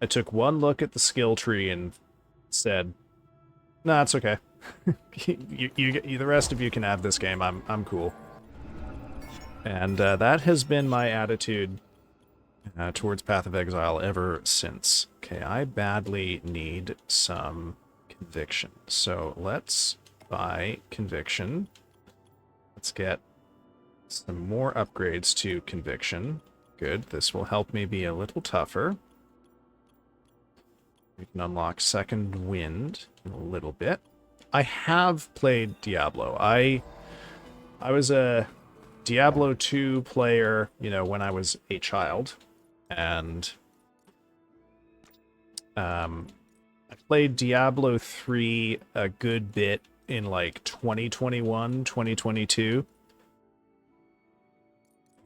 I took one look at the skill tree and said, "Nah, it's okay. The rest of you can have this game. I'm cool." And that has been my attitude towards Path of Exile ever since. Okay, I badly need some Conviction. So let's buy Conviction. Let's get some more upgrades to Conviction. Good, this will help me be a little tougher. We can unlock Second Wind in a little bit. I have played Diablo. I was a Diablo 2 player, you know, when I was a child, and I played Diablo 3 a good bit in like 2021, 2022,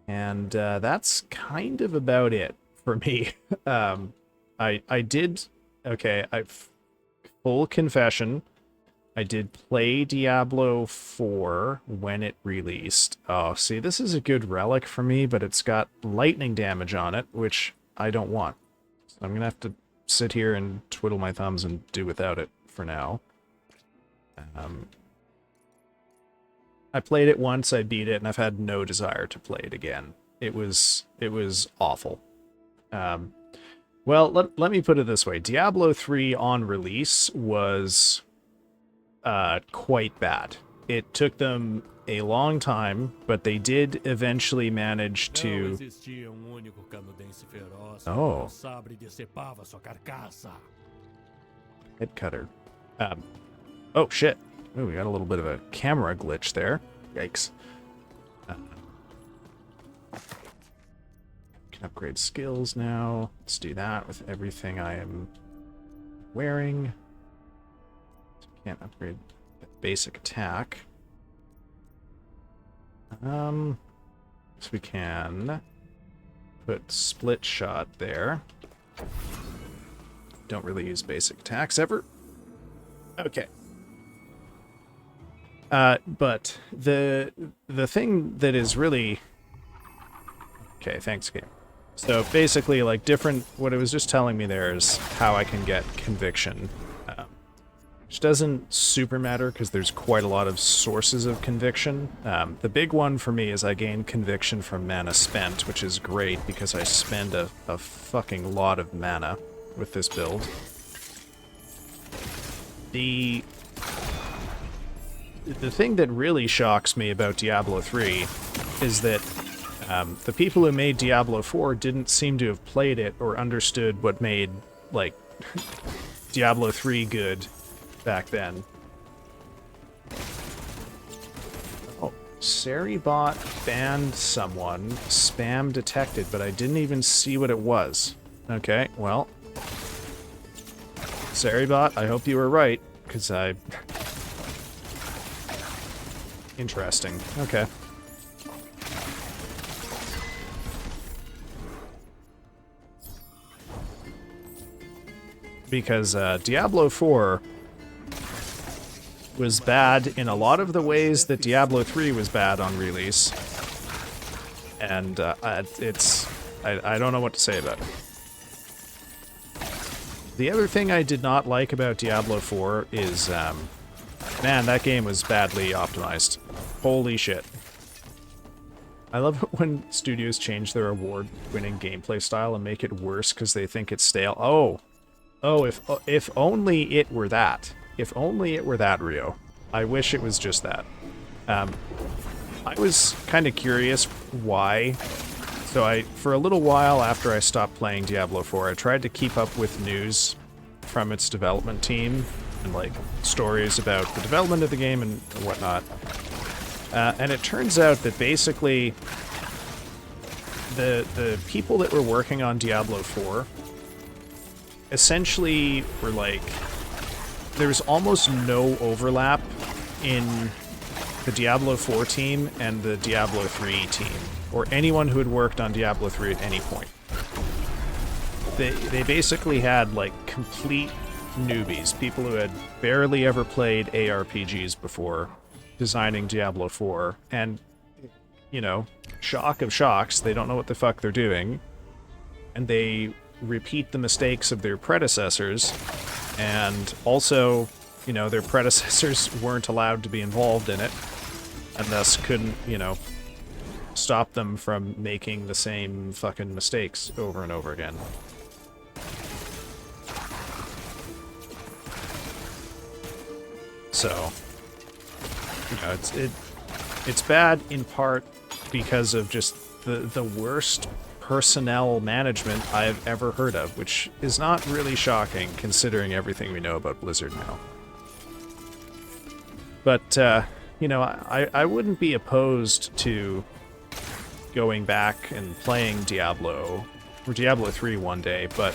and that's kind of about it for me. I did, okay, full confession, I did play Diablo 4 when it released. Oh, see, this is a good relic for me, but it's got lightning damage on it, which I don't want. So I'm going to have to sit here and twiddle my thumbs and do without it for now. I played it once, I beat it, and I've had no desire to play it again. It was awful. Well, let me put it this way. Diablo 3 on release was quite bad. It took them a long time, but they did eventually manage to... Oh. Head cutter. Oh, shit. Oh, we got a little bit of a camera glitch there. Yikes. Can upgrade skills now. Let's do that with everything I am wearing. Can't upgrade basic attack. So we can put split shot there. Don't really use basic attacks ever. Okay. But the thing that is really... Okay, thanks, game. So basically, like, what it was just telling me there is how I can get conviction. Which doesn't super matter, because there's quite a lot of sources of conviction. The big one for me is I gain conviction from mana spent, which is great, because I spend a fucking lot of mana with this build. The thing that really shocks me about Diablo 3 is that the people who made Diablo 4 didn't seem to have played it or understood what made, like, Diablo 3 good back then. Oh, Seribot banned someone, spam detected, but I didn't even see what it was. Okay, well, Seribot, I hope you were right, because I... Interesting. Okay. Because Diablo 4 was bad in a lot of the ways that Diablo 3 was bad on release. And I don't know what to say about it. The other thing I did not like about Diablo 4 is, man, that game was badly optimized. Holy shit. I love it when studios change their award-winning gameplay style and make it worse because they think it's stale. Oh, if only it were that. If only it were that, Rio. I wish it was just that. I was kind of curious why. So for a little while after I stopped playing Diablo 4, I tried to keep up with news from its development team and, like, stories about the development of the game and whatnot. And it turns out that basically the people that were working on Diablo 4 essentially were like... There's almost no overlap in the Diablo 4 team and the Diablo 3 team, or anyone who had worked on Diablo 3 at any point. They basically had, like, complete newbies, people who had barely ever played ARPGs before, designing Diablo 4, and, you know, shock of shocks, they don't know what the fuck they're doing, and they repeat the mistakes of their predecessors, and also, you know, their predecessors weren't allowed to be involved in it, and thus couldn't, you know, stop them from making the same fucking mistakes over and over again. So, you know, it's bad in part because of just the worst personnel management I've ever heard of, which is not really shocking considering everything we know about Blizzard now. But, you know, I wouldn't be opposed to going back and playing Diablo, or Diablo 3 one day, but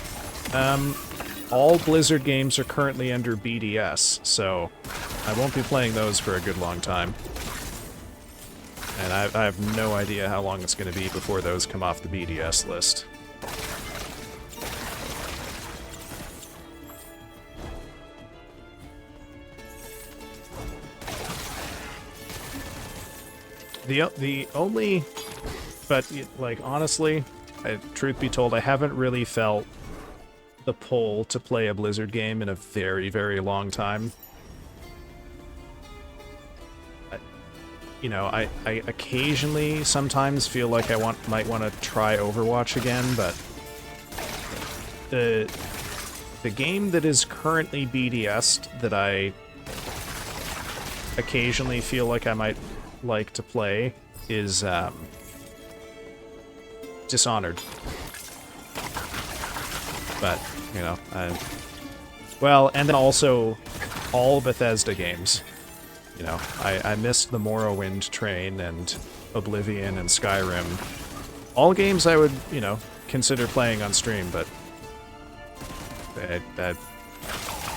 all Blizzard games are currently under BDS, so I won't be playing those for a good long time. And I have no idea how long it's going to be before those come off the BDS list. The only, but like honestly, truth be told, I haven't really felt the pull to play a Blizzard game in a very, very long time. You know, I occasionally sometimes feel like I might want to try Overwatch again, but the game that is currently BDS'd that I occasionally feel like I might like to play is Dishonored. But, you know, well, and then also all Bethesda games. You know, I missed the Morrowind train and Oblivion and Skyrim. All games I would, you know, consider playing on stream, but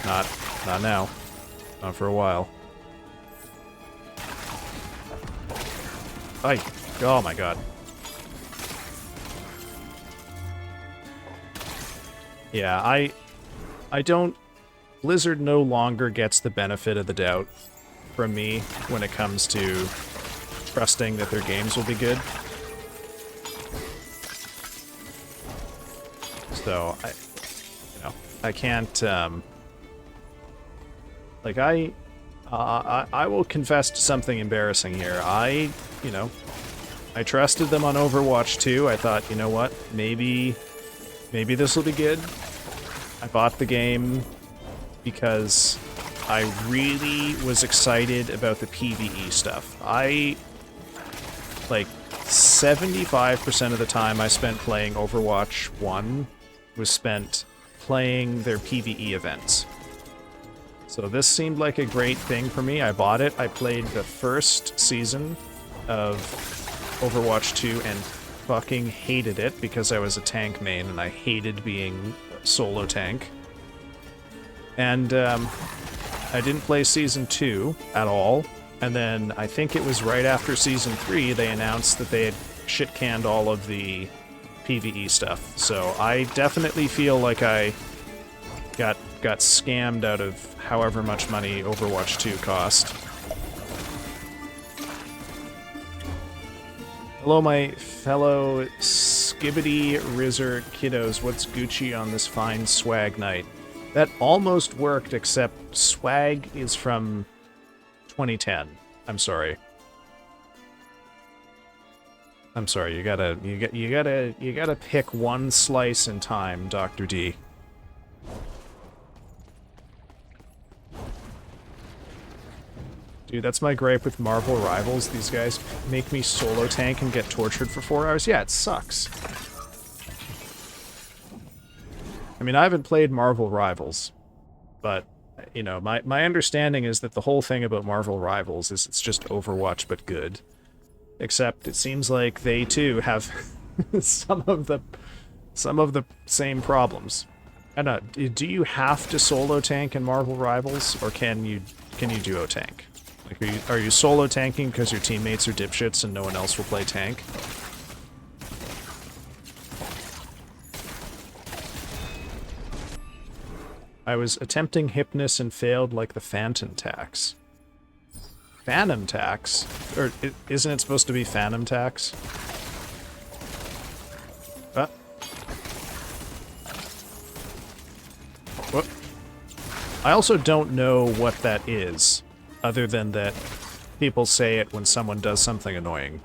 not now. Not for a while. Oh my god. Yeah, I don't... Blizzard no longer gets the benefit of the doubt from me when it comes to trusting that their games will be good. So, I can't, like, I will confess to something embarrassing here. I trusted them on Overwatch 2. I thought, you know what, maybe this will be good. I bought the game because I really was excited about the PvE stuff. Like, 75% of the time I spent playing Overwatch 1 was spent playing their PvE events. So this seemed like a great thing for me. I bought it. I played the first season of Overwatch 2 and fucking hated it because I was a tank main and I hated being solo tank. And I didn't play Season 2 at all, and then I think it was right after Season 3 they announced that they had shit-canned all of the PvE stuff. So I definitely feel like I got scammed out of however much money Overwatch 2 cost. Hello, my fellow Skibbity Rizzer kiddos. What's Gucci on this fine swag night? That almost worked, except swag is from 2010. I'm sorry. I'm sorry. You gotta pick one slice in time, Dr. D. Dude, that's my gripe with Marvel Rivals. These guys make me solo tank and get tortured for 4 hours. Yeah, it sucks. I mean, I haven't played Marvel Rivals, but, you know, my understanding is that the whole thing about Marvel Rivals is it's just Overwatch but good. Except it seems like they too have some of the same problems. I don't know, do you have to solo tank in Marvel Rivals, or can you duo tank? Like, are you solo tanking because your teammates are dipshits and no one else will play tank? I was attempting Hypnos and failed like the Phantom Tax. Phantom Tax? Or isn't it supposed to be Phantom Tax? What? I also don't know what that is, other than that people say it when someone does something annoying.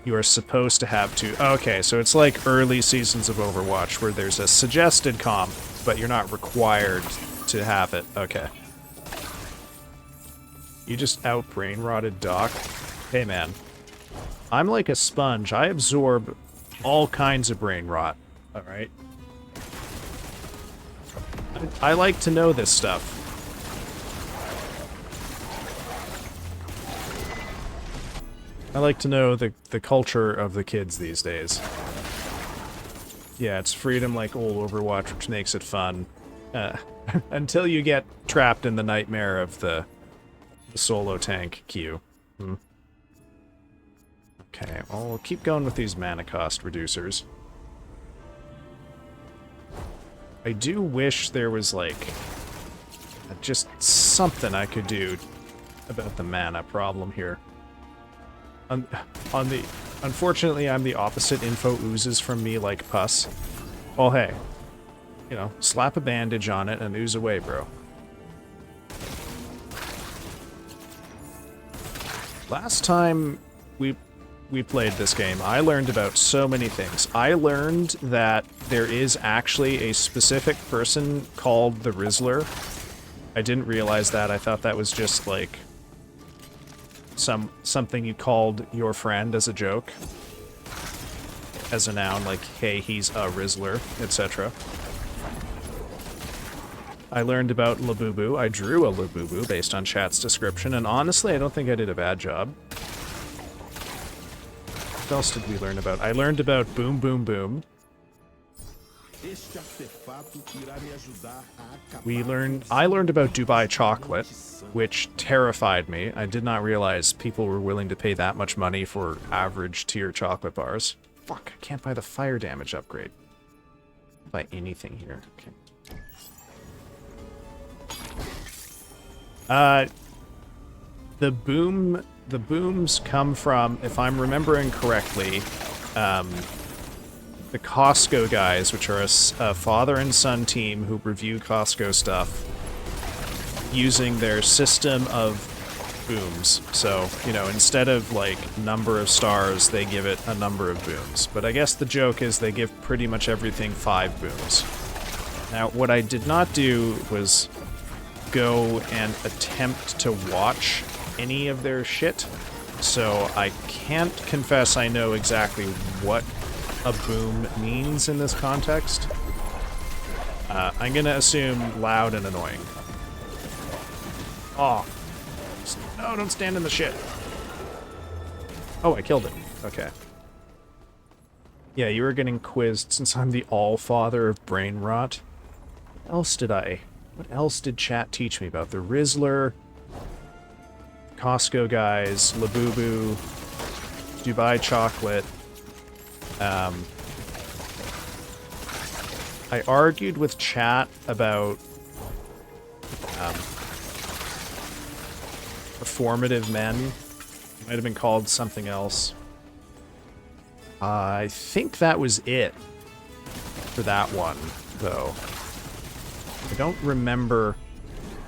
You are supposed to have to... Okay, so it's like early seasons of Overwatch, where there's a suggested comp, but you're not required to have it. Okay. You just out-brain-rotted Doc? Hey, man. I'm like a sponge. I absorb all kinds of brain rot. Alright? I like to know this stuff. I like to know the culture of the kids these days. Yeah, it's freedom like old Overwatch, which makes it fun. Until you get trapped in the nightmare of the solo tank queue. Okay, well, we'll keep going with these mana cost reducers. I do wish there was, like, just something I could do about the mana problem here. On the... Unfortunately, I'm the opposite. Info oozes from me like pus. Well, hey. You know, slap a bandage on it and ooze away, bro. Last time we played this game, I learned about so many things. I learned that there is actually a specific person called the Rizzler. I didn't realize that. I thought that was just like something you called your friend as a joke. As a noun, like, hey, he's a Rizzler, etc. I learned about Labubu. I drew a Labubu based on chat's description, and honestly, I don't think I did a bad job. What else did we learn about? I learned about Boom Boom Boom. I learned about Dubai chocolate, which terrified me. I did not realize people were willing to pay that much money for average tier chocolate bars. Fuck, I can't buy the fire damage upgrade. Buy anything here. Okay. The booms come from, if I'm remembering correctly, the Costco guys, which are a father and son team who review Costco stuff, using their system of booms. So, you know, instead of, like, number of stars, they give it a number of booms. But I guess the joke is they give pretty much everything 5 booms. Now, what I did not do was go and attempt to watch any of their shit, so I can't confess I know exactly what a boom means in this context. I'm gonna assume loud and annoying. Oh. No, don't stand in the shit. Oh, I killed it. Okay. Yeah, you were getting quizzed since I'm the all-father of brain rot. What else did chat teach me about? The Rizzler, Costco guys, Labubu, Dubai chocolate. I argued with chat about performative men. It might have been called something else. I think that was it for that one, though. I don't remember,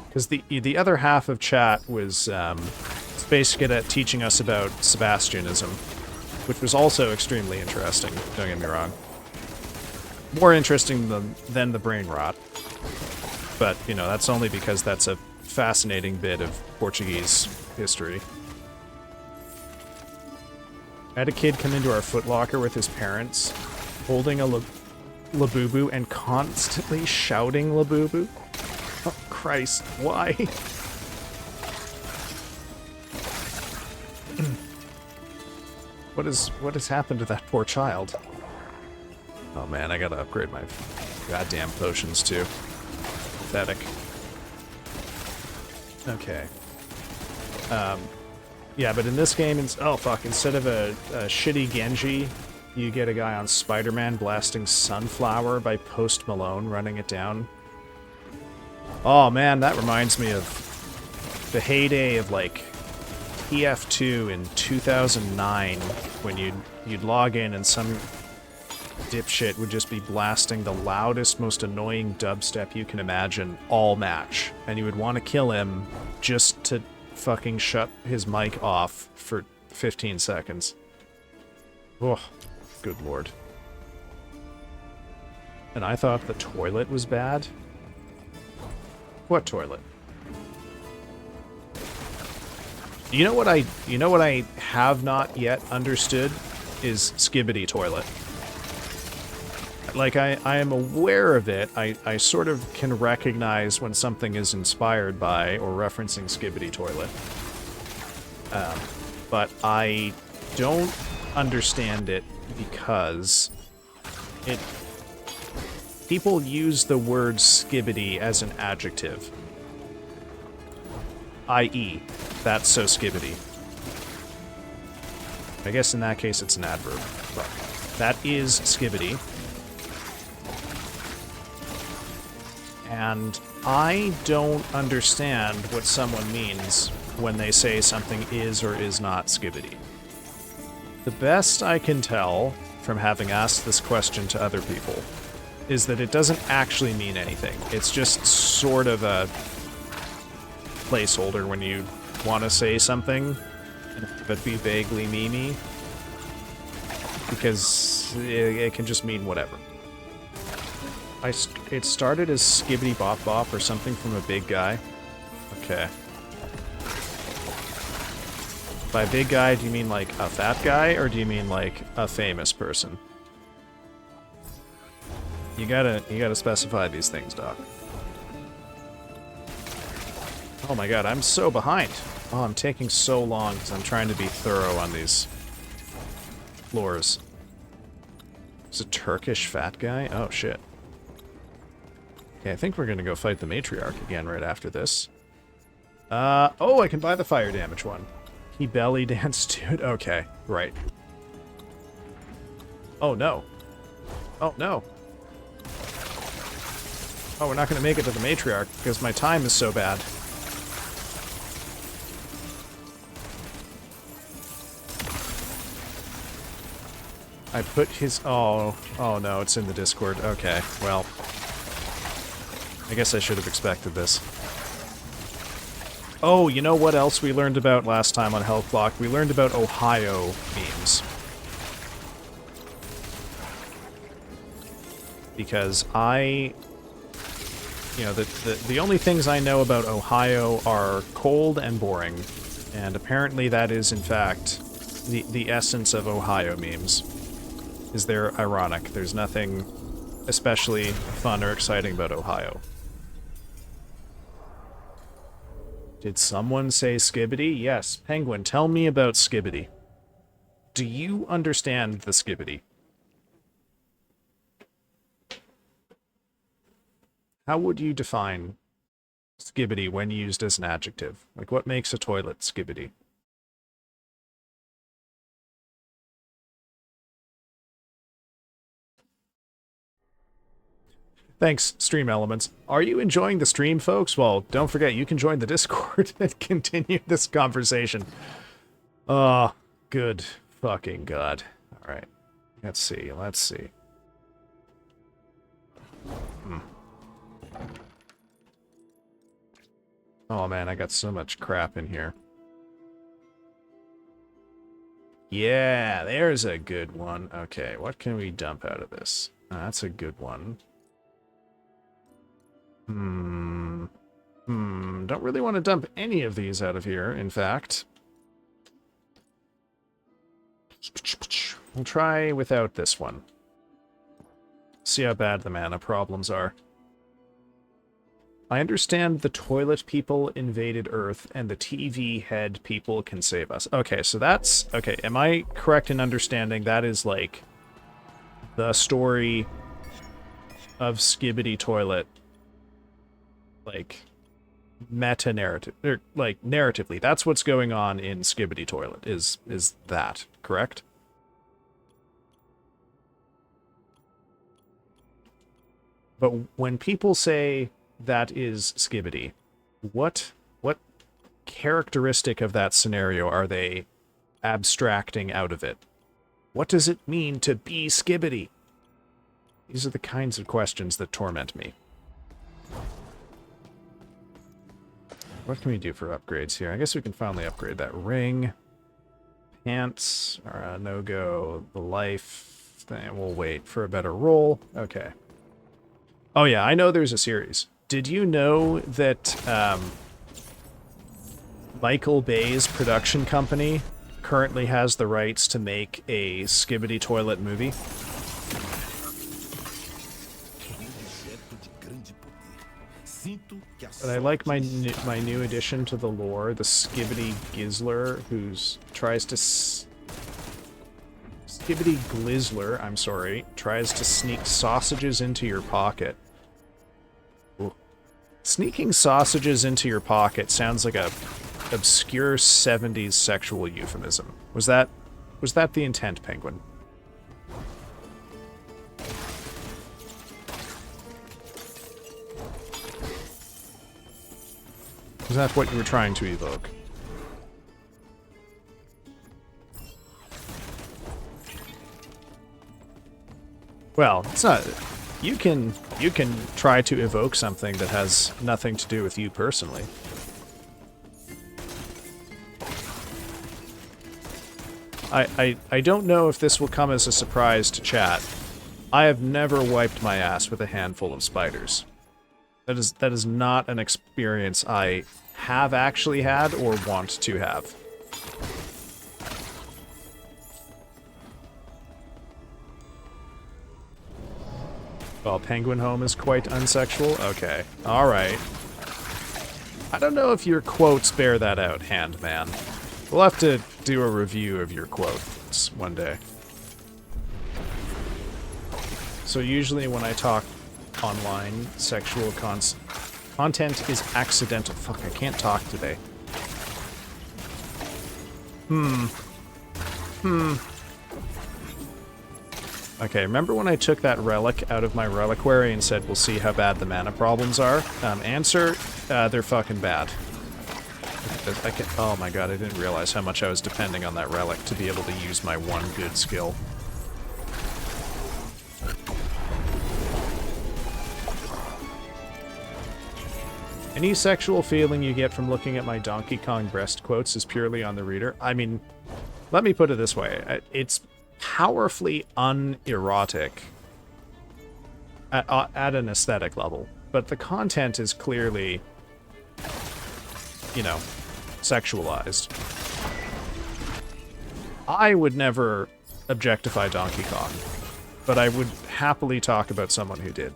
because the other half of chat was basically teaching us about Sebastianism, which was also extremely interesting, don't get me wrong. More interesting than the brain rot. But, you know, that's only because that's a fascinating bit of Portuguese history. I had a kid come into our Foot Locker with his parents, holding a Labubu and constantly shouting Labubu. Oh, Christ, why? What has happened to that poor child? Oh man, I gotta upgrade my goddamn potions too. Pathetic. Okay. Yeah, but in this game, oh fuck, instead of a shitty Genji, you get a guy on Spider-Man blasting Sunflower by Post Malone running it down. Oh man, that reminds me of the heyday of like TF2 in 2009, when you'd log in and some dipshit would just be blasting the loudest, most annoying dubstep you can imagine all match, and you would want to kill him just to fucking shut his mic off for 15 seconds. Oh, good lord. And I thought the toilet was bad? What toilet? You know what I have not yet understood is Skibidi toilet. Like, I am aware of it. I sort of can recognize when something is inspired by or referencing Skibidi toilet. But I don't understand it because people use the word Skibidi as an adjective. I.e., that's so Skibidi. I guess in that case it's an adverb. But that is Skibidi. And I don't understand what someone means when they say something is or is not Skibidi. The best I can tell from having asked this question to other people is that it doesn't actually mean anything. It's just sort of a placeholder when you want to say something, but be vaguely memey, because it can just mean whatever. It started as Skibbity Bop Bop or something from a big guy. Okay. By big guy, do you mean like a fat guy, or do you mean like a famous person? You gotta specify these things, Doc. Oh my god, I'm so behind. Oh, I'm taking so long because I'm trying to be thorough on these floors. It's a Turkish fat guy? Oh shit. Okay, I think we're gonna go fight the Matriarch again right after this. Oh, I can buy the fire damage one. He belly danced, dude. Okay, right. Oh no. Oh no. Oh, we're not gonna make it to the Matriarch because my time is so bad. I put his... Oh no, it's in the Discord. Okay, well. I guess I should have expected this. Oh, you know what else we learned about last time on Health Block? We learned about Ohio memes. Because you know, the only things I know about Ohio are cold and boring. And apparently that is, in fact, the essence of Ohio memes. Is they're ironic. There's nothing especially fun or exciting about Ohio. Did someone say Skibbity? Yes. Penguin, tell me about Skibbity. Do you understand the Skibbity? How would you define Skibbity when used as an adjective? Like, what makes a toilet Skibbity? Thanks, Stream Elements. Are you enjoying the stream, folks? Well, don't forget, you can join the Discord and continue this conversation. Oh, good fucking god. Alright. Let's see, let's see. Oh man, I got so much crap in here. Yeah, there's a good one. Okay, what can we dump out of this? That's a good one. Don't really want to dump any of these out of here, in fact. We'll try without this one. See how bad the mana problems are. I understand the toilet people invaded Earth and the TV head people can save us. Okay, so that's... Okay, am I correct in understanding that is, like, the story of Skibbity Toilet? Like, meta-narrative, or, like, narratively, that's what's going on in Skibbity Toilet, is that, correct? But when people say that is Skibbity, what characteristic of that scenario are they abstracting out of it? What does it mean to be Skibbity? These are the kinds of questions that torment me. What can we do for upgrades here? I guess we can finally upgrade that ring. Pants are a no-go. The life thing, we'll wait for a better roll. Okay. Oh yeah, I know there's a series. Did you know that Michael Bay's production company currently has the rights to make a Skibbity Toilet movie? But I like my new addition to the lore, the Skibbity Gizzler, who's tries to Skibbity Glizzler, I'm sorry, tries to sneak sausages into your pocket. Ooh. Sneaking sausages into your pocket sounds like a obscure 70s sexual euphemism. Was that the intent, Penguin? Is that what you were trying to evoke? Well, it's not... You can try to evoke something that has nothing to do with you personally. I don't know if this will come as a surprise to chat. I have never wiped my ass with a handful of spiders. That is not an experience I have actually had or want to have. Well, Penguin Home is quite unsexual? Okay. Alright. I don't know if your quotes bear that out, Handman. We'll have to do a review of your quotes one day. So usually when I talk online, sexual content is accidental. Fuck, I can't talk today. Okay, remember when I took that relic out of my reliquary and said we'll see how bad the mana problems are? Answer, they're fucking bad. Oh my god, I didn't realize how much I was depending on that relic to be able to use my one good skill. Any sexual feeling you get from looking at my Donkey Kong breast quotes is purely on the reader. I mean, let me put it this way. It's powerfully unerotic at an aesthetic level, but the content is clearly, you know, sexualized. I would never objectify Donkey Kong, but I would happily talk about someone who did.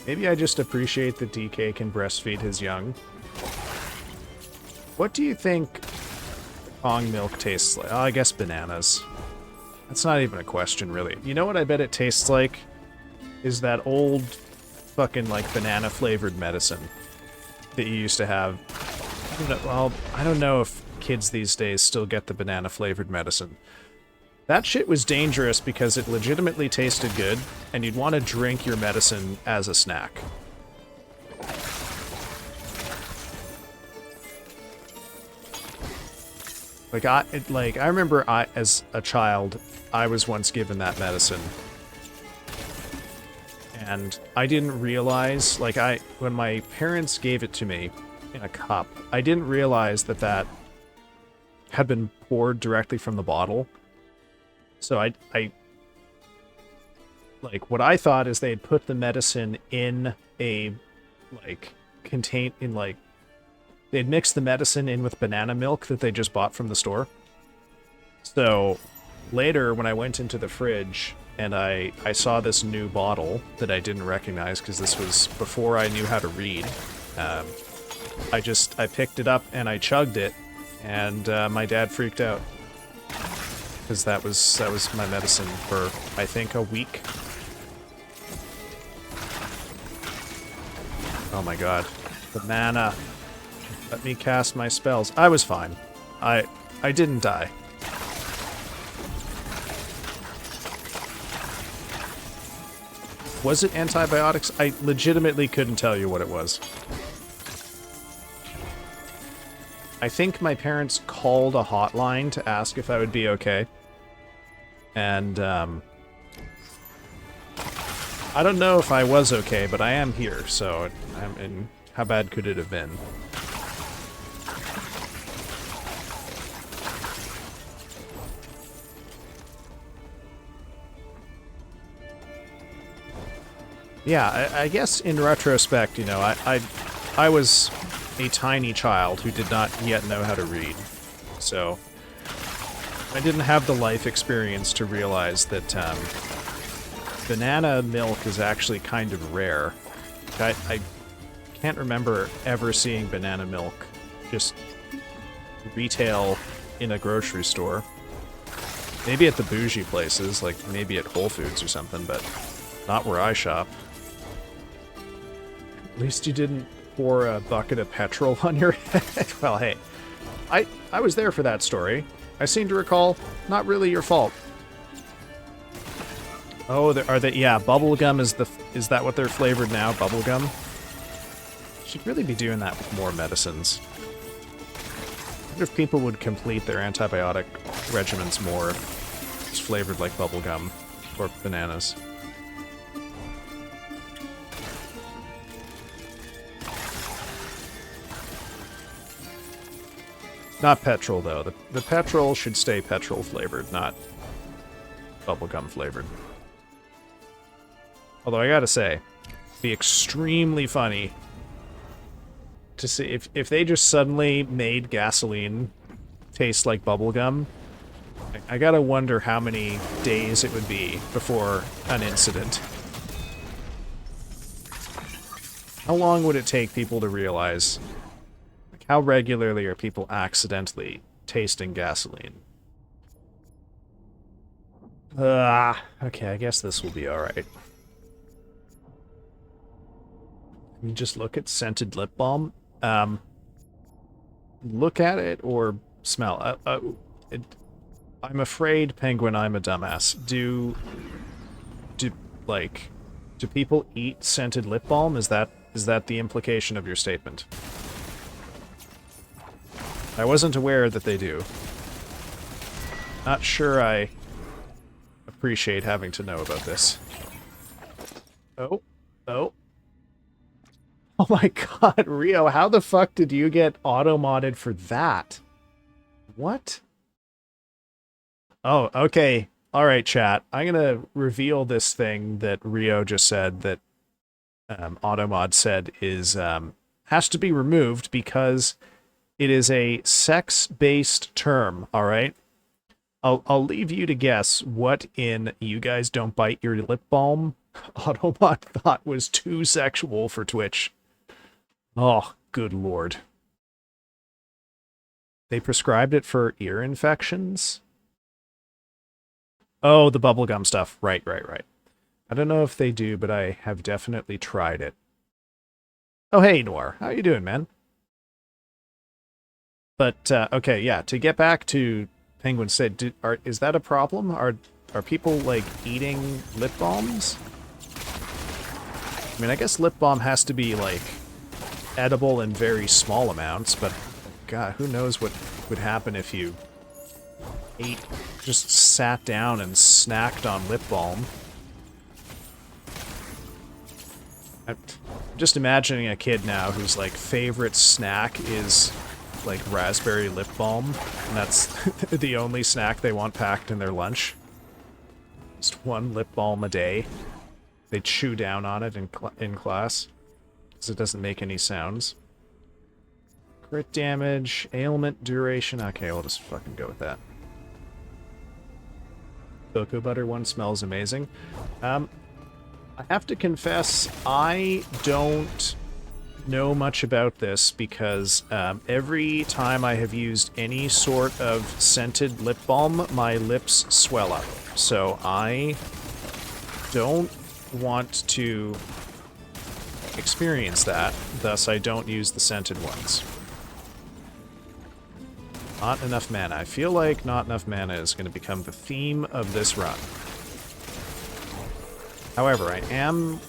Maybe I just appreciate that DK can breastfeed his young. What do you think Kong milk tastes like? Oh, I guess bananas. That's not even a question, really. You know what I bet it tastes like? Is that old fucking, like, banana-flavored medicine that you used to have. I don't know if kids these days still get the banana-flavored medicine. That shit was dangerous because it legitimately tasted good, and you'd want to drink your medicine as a snack. I remember as a child, I was once given that medicine. And I didn't realize, when my parents gave it to me in a cup, I didn't realize that had been poured directly from the bottle. So what I thought is they'd put the medicine in a, they'd mix the medicine in with banana milk that they just bought from the store. So later, when I went into the fridge and I saw this new bottle that I didn't recognize because this was before I knew how to read, I picked it up and I chugged it, and my dad freaked out. Because that was my medicine for, I think, a week. Oh my god. The mana. Let me cast my spells. I was fine. I didn't die. Was it antibiotics? I legitimately couldn't tell you what it was. I think my parents called a hotline to ask if I would be okay. And, I don't know if I was okay, but I am here, so, how bad could it have been? Yeah, I guess in retrospect, you know, I was a tiny child who did not yet know how to read, so I didn't have the life experience to realize that banana milk is actually kind of rare. I can't remember ever seeing banana milk just retail in a grocery store. Maybe at the bougie places, like maybe at Whole Foods or something, but not where I shop. At least you didn't pour a bucket of petrol on your head. Well, hey, I was there for that story. I seem to recall, not really your fault. Oh, yeah, bubblegum is that what they're flavored now? Bubblegum? Should really be doing that with more medicines. I wonder if people would complete their antibiotic regimens more if it's flavored like bubblegum or bananas. Not petrol, though. The petrol should stay petrol flavored, not bubblegum flavored. Although I gotta say, it'd be extremely funny to see if they just suddenly made gasoline taste like bubblegum. I gotta wonder how many days it would be before an incident. How long would it take people to realize? Like, how regularly are people accidentally tasting gasoline? Okay, I guess this will be alright. You just look at scented lip balm. Look at it or smell. I'm afraid, Penguin, I'm a dumbass. Do people eat scented lip balm? Is that the implication of your statement? I wasn't aware that they do. Not sure I appreciate having to know about this. Oh. Oh my god, Rio, how the fuck did you get auto-modded for that? What? Oh, okay. Alright, chat. I'm gonna reveal this thing that Rio just said that Automod said is has to be removed because it is a sex-based term, alright? I'll leave you to guess what in You Guys Don't Bite Your Lip Balm Automod thought was too sexual for Twitch. Oh, good lord. They prescribed it for ear infections? Oh, the bubblegum stuff. Right. I don't know if they do, but I have definitely tried it. Oh, hey, Noir. How you doing, man? But, okay, yeah, to get back to Penguin said, is that a problem? Are people, like, eating lip balms? I mean, I guess lip balm has to be, like, edible in very small amounts, but god, who knows what would happen if you just sat down and snacked on lip balm. I'm just imagining a kid now whose like favorite snack is like raspberry lip balm, and that's the only snack they want packed in their lunch. Just one lip balm a day. They chew down on it in class. It doesn't make any sounds. Crit damage, ailment duration. Okay, we'll just fucking go with that. Cocoa butter one smells amazing. I have to confess, I don't know much about this because every time I have used any sort of scented lip balm, my lips swell up. So I don't want to experience that, thus I don't use the scented ones. Not enough mana. I feel like not enough mana is going to become the theme of this run. However, I am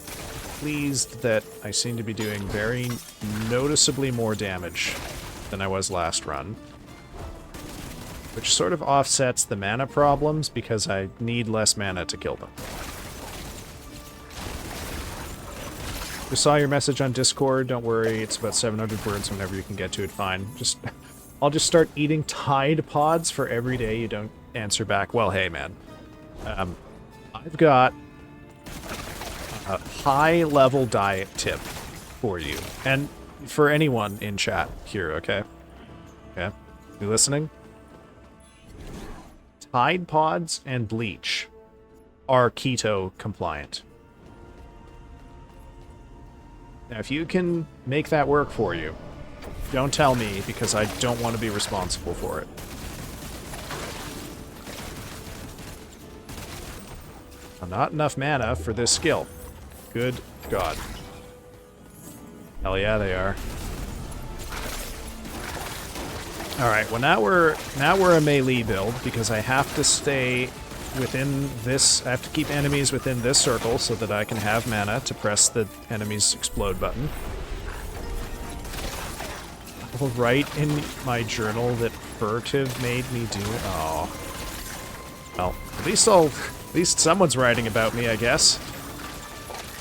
pleased that I seem to be doing very noticeably more damage than I was last run, which sort of offsets the mana problems because I need less mana to kill them. Just saw your message on Discord. Don't worry, it's about 700 words whenever you can get to it, fine. I'll just start eating Tide Pods for every day you don't answer back. Well, hey, man. I've got a high-level diet tip for you. And for anyone in chat here, okay? Okay? You listening? Tide Pods and bleach are keto compliant. Now, if you can make that work for you, don't tell me, because I don't want to be responsible for it. Not enough mana for this skill. Good God. Hell yeah, they are. Alright, well now we're a melee build, because I have to stay within this, I have to keep enemies within this circle so that I can have mana to press the enemy's explode button. will write in my journal that furtive made me do it. Oh. Well, at least someone's writing about me, I guess.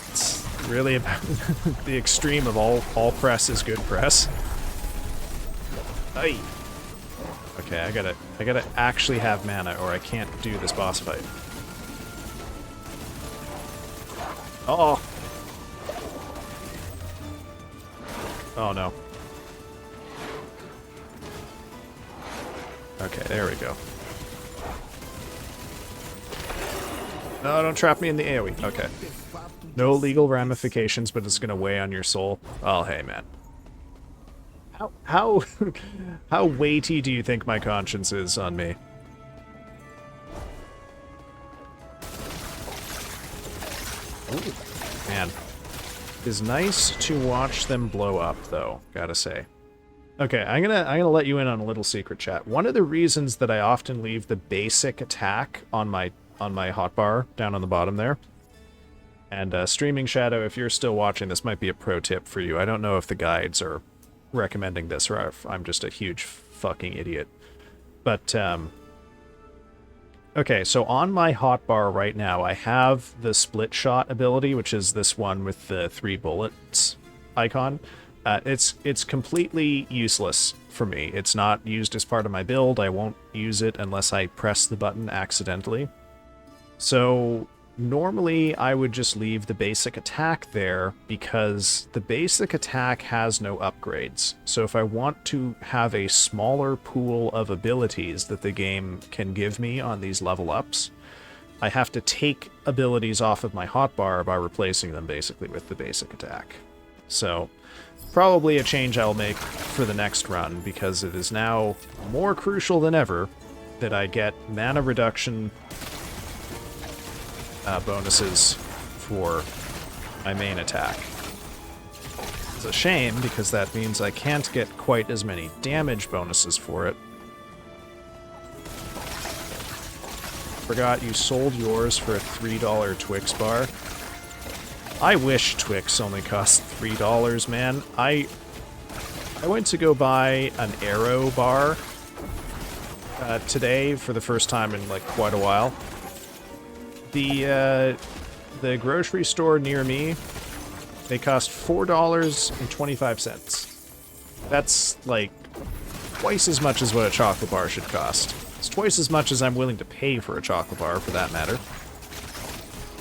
It's really about the extreme of all press is good press. Aye. Okay, I gotta actually have mana or I can't do this boss fight. Uh-oh. Oh no. Okay, there we go. No, don't trap me in the AoE. Okay. No legal ramifications, but it's gonna weigh on your soul. Oh, hey, man. How how weighty do you think my conscience is on me? Ooh, man. It is nice to watch them blow up, though, gotta say. Okay, I'm gonna let you in on a little secret, chat. One of the reasons that I often leave the basic attack on my hotbar down on the bottom there, and Streaming Shadow, if you're still watching, this might be a pro tip for you. I don't know if the guides are recommending this or if I'm just a huge fucking idiot. But, okay, so on my hotbar right now, I have the split shot ability, which is this one with the 3 bullets icon. It's completely useless for me. It's not used as part of my build. I won't use it unless I press the button accidentally. So normally I would just leave the basic attack there because the basic attack has no upgrades. So if I want to have a smaller pool of abilities that the game can give me on these level ups, I have to take abilities off of my hotbar by replacing them basically with the basic attack. So probably a change I'll make for the next run, because it is now more crucial than ever that I get mana reduction bonuses for my main attack. It's a shame, because that means I can't get quite as many damage bonuses for it. Forgot you sold yours for a $3 Twix bar. I wish Twix only cost $3, man. I went to go buy an Arrow bar today for the first time in like quite a while. The grocery store near me, they cost $4.25. That's like twice as much as what a chocolate bar should cost. It's twice as much as I'm willing to pay for a chocolate bar, for that matter.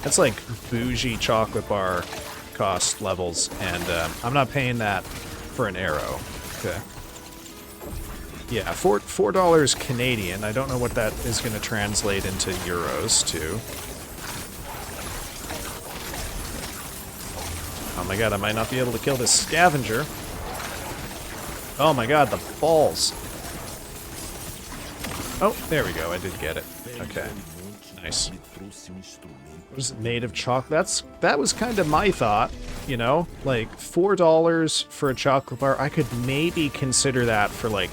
That's like bougie chocolate bar cost levels, and I'm not paying that for an Arrow. Okay. Yeah, $4 Canadian. I don't know what that is going to translate into euros to. Oh my god, I might not be able to kill this scavenger. Oh my god, the balls. Oh, there we go. I did get it. Okay. Nice. What is it made of chocolate? That was kind of my thought, you know? Like, $4 for a chocolate bar. I could maybe consider that for, like,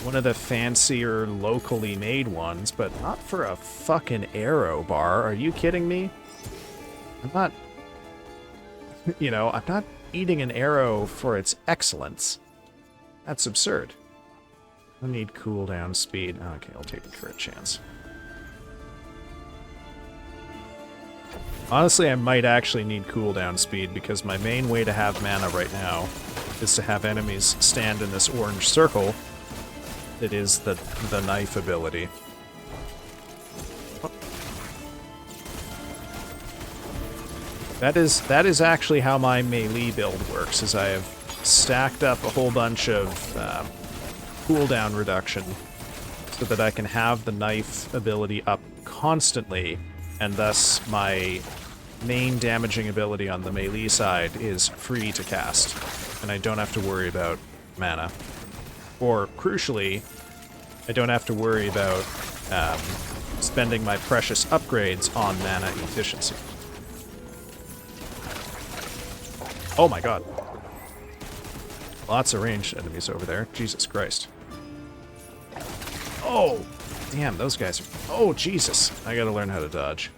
one of the fancier locally made ones, but not for a fucking Arrow bar. Are you kidding me? I'm not... You know, I'm not eating an Arrow for its excellence. That's absurd. I need cooldown speed. Okay, I'll take the crit chance. Honestly, I might actually need cooldown speed, because my main way to have mana right now is to have enemies stand in this orange circle that is the knife ability. That is actually how my melee build works, is I have stacked up a whole bunch of cooldown reduction so that I can have the knife ability up constantly, and thus my main damaging ability on the melee side is free to cast, and I don't have to worry about mana. Or, crucially, I don't have to worry about spending my precious upgrades on mana efficiency. Oh my god. Lots of ranged enemies over there. Jesus Christ. Oh! Damn, those guys are... Oh, Jesus. I gotta learn how to dodge.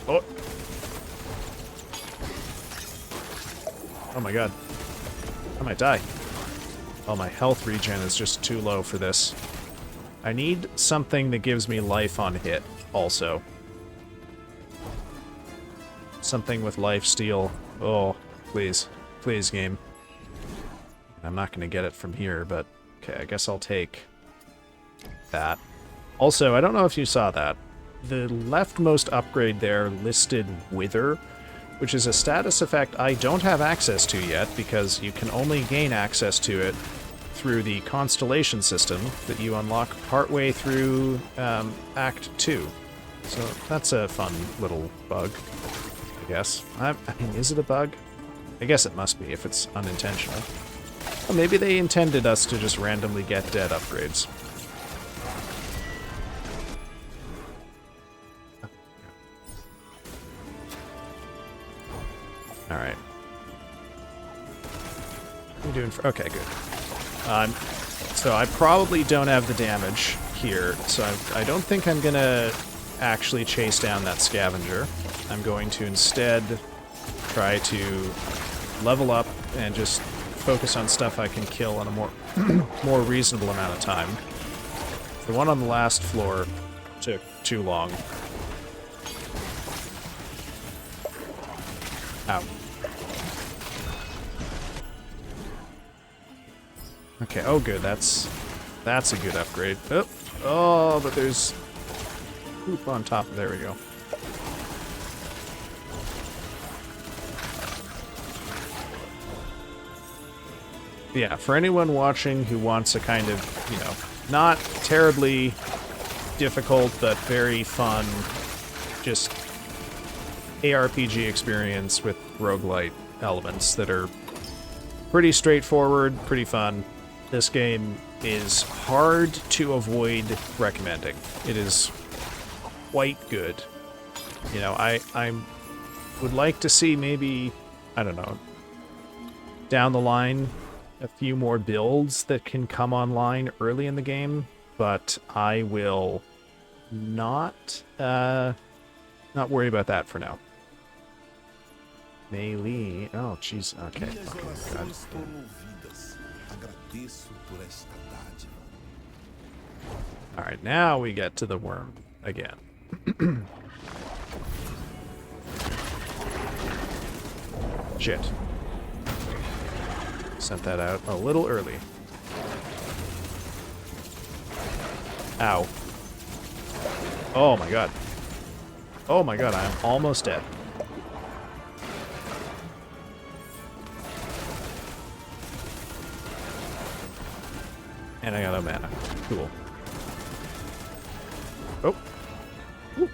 Oh. Oh my god. I might die. Oh, my health regen is just too low for this. I need something that gives me life on hit, also. Something with life steal. Oh, please. Please, game. I'm not going to get it from here, but... Okay, I guess I'll take that. Also, I don't know if you saw that. The leftmost upgrade there listed Wither, which is a status effect I don't have access to yet, because you can only gain access to it through the Constellation system that you unlock partway through Act 2. So that's a fun little bug, I guess. I mean, is it a bug? I guess it must be if it's unintentional. Or maybe they intended us to just randomly get dead upgrades. Alright. What are you doing for... Okay, good. So I probably don't have the damage here, so I don't think I'm gonna actually chase down that scavenger. I'm going to instead try to level up and just focus on stuff I can kill in a more reasonable amount of time. The one on the last floor took too long. Ow. Okay, oh good, that's a good upgrade. Oh, but there's poop on top. There we go. Yeah, for anyone watching who wants a kind of, you know, not terribly difficult, but very fun, just ARPG experience with roguelite elements that are pretty straightforward, pretty fun. This game is hard to avoid recommending. It is quite good. You know, I would like to see maybe, I don't know, down the line, a few more builds that can come online early in the game, but I will not worry about that for now. Melee. Oh, jeez. Okay. God. All right, now we get to the worm again. Shit. Sent that out a little early. Ow. Oh my god. Oh my god, I'm almost dead. And I got no mana. Cool. Oh. Ooh.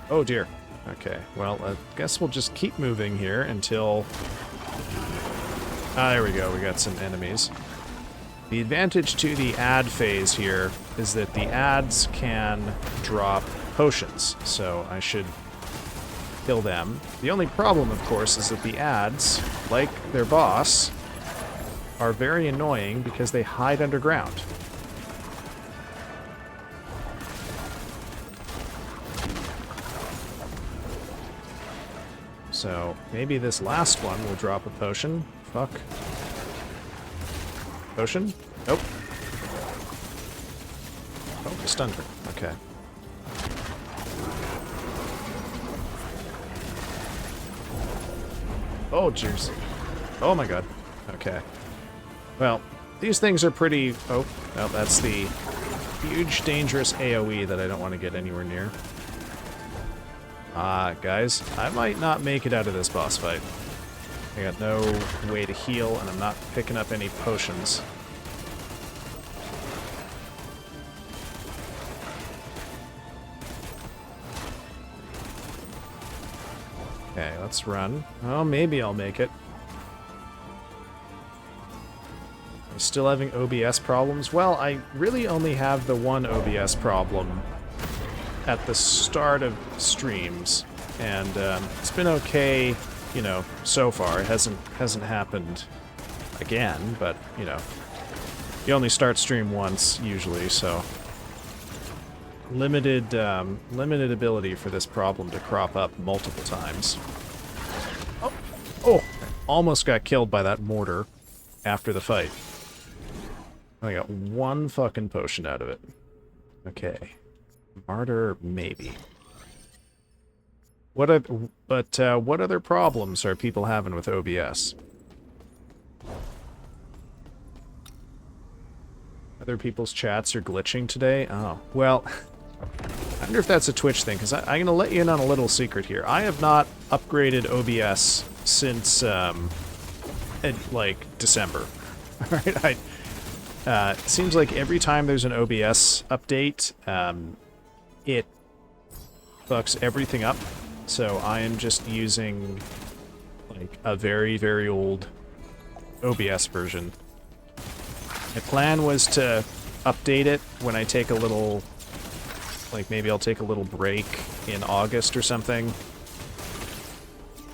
Oh dear. Okay, well, I guess we'll just keep moving here until... Ah, there we go, we got some enemies. The advantage to the ad phase here is that the ads can drop potions, so I should kill them. The only problem, of course, is that the ads, like their boss, are very annoying because they hide underground. So maybe this last one will drop a potion. Fuck. Potion? Nope. Oh, I stunned her. Okay. Oh, jeez. Oh my god. Okay. Well, these things are pretty... Oh, no, that's the huge, dangerous AoE that I don't want to get anywhere near. Guys, I might not make it out of this boss fight. I got no way to heal, and I'm not picking up any potions. Okay, let's run. Oh, maybe I'll make it. I'm still having OBS problems? Well, I really only have the one OBS problem at the start of streams, and it's been okay, you know, so far. It hasn't happened again, but, you know, you only start stream once, usually, so... Limited ability for this problem to crop up multiple times. Oh! Oh! almost got killed by that mortar after the fight. I got one fucking potion out of it. Okay. Martyr, maybe. What other problems are people having with OBS? Other people's chats are glitching today? Oh, well, I wonder if that's a Twitch thing, because I'm going to let you in on a little secret here. I have not upgraded OBS since, like, December. Alright, it seems like every time there's an OBS update, it fucks everything up. So I am just using, like, a very, very old OBS version. My plan was to update it when I take a little, like, maybe I'll take a little break in August or something.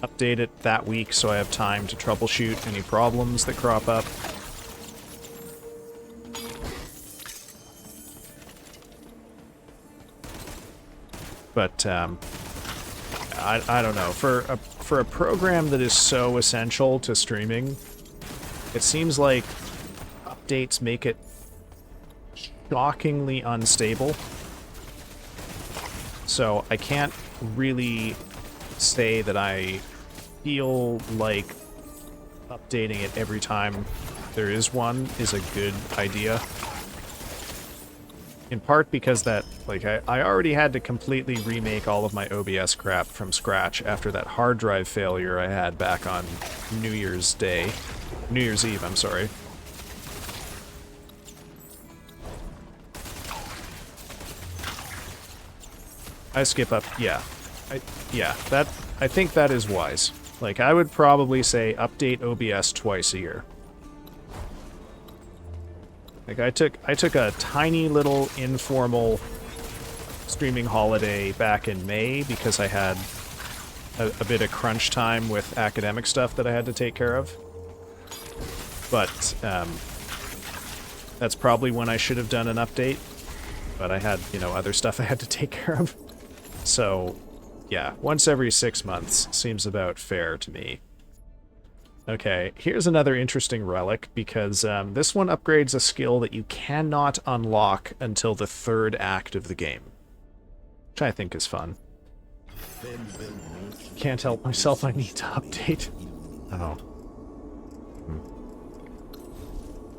Update it that week so I have time to troubleshoot any problems that crop up. But, I don't know. For a program that is so essential to streaming, it seems like updates make it shockingly unstable. So I can't really say that I feel like updating it every time there is one is a good idea. In part because that, like, I already had to completely remake all of my OBS crap from scratch after that hard drive failure I had back on New Year's Eve, I'm sorry. I skip up, yeah. I think that is wise. Like, I would probably say update OBS twice a year. Like, I took a tiny little informal streaming holiday back in May because I had a bit of crunch time with academic stuff that I had to take care of. But, that's probably when I should have done an update. But I had, you know, other stuff I had to take care of. So, yeah, once every 6 months seems about fair to me. Okay, here's another interesting relic, because this one upgrades a skill that you cannot unlock until the 3rd act of the game. Which I think is fun. Can't help myself, I need to update. Oh.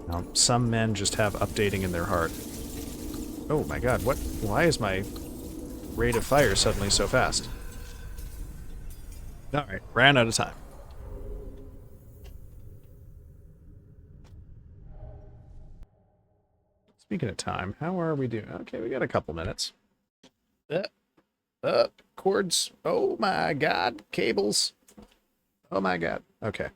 Now, some men just have updating in their heart. Oh my god, what? Why is my rate of fire suddenly so fast? Alright, ran out of time. Speaking of time, how are we doing? Okay, we got a couple minutes. Cords. Oh my god. Cables. Oh my god. Okay.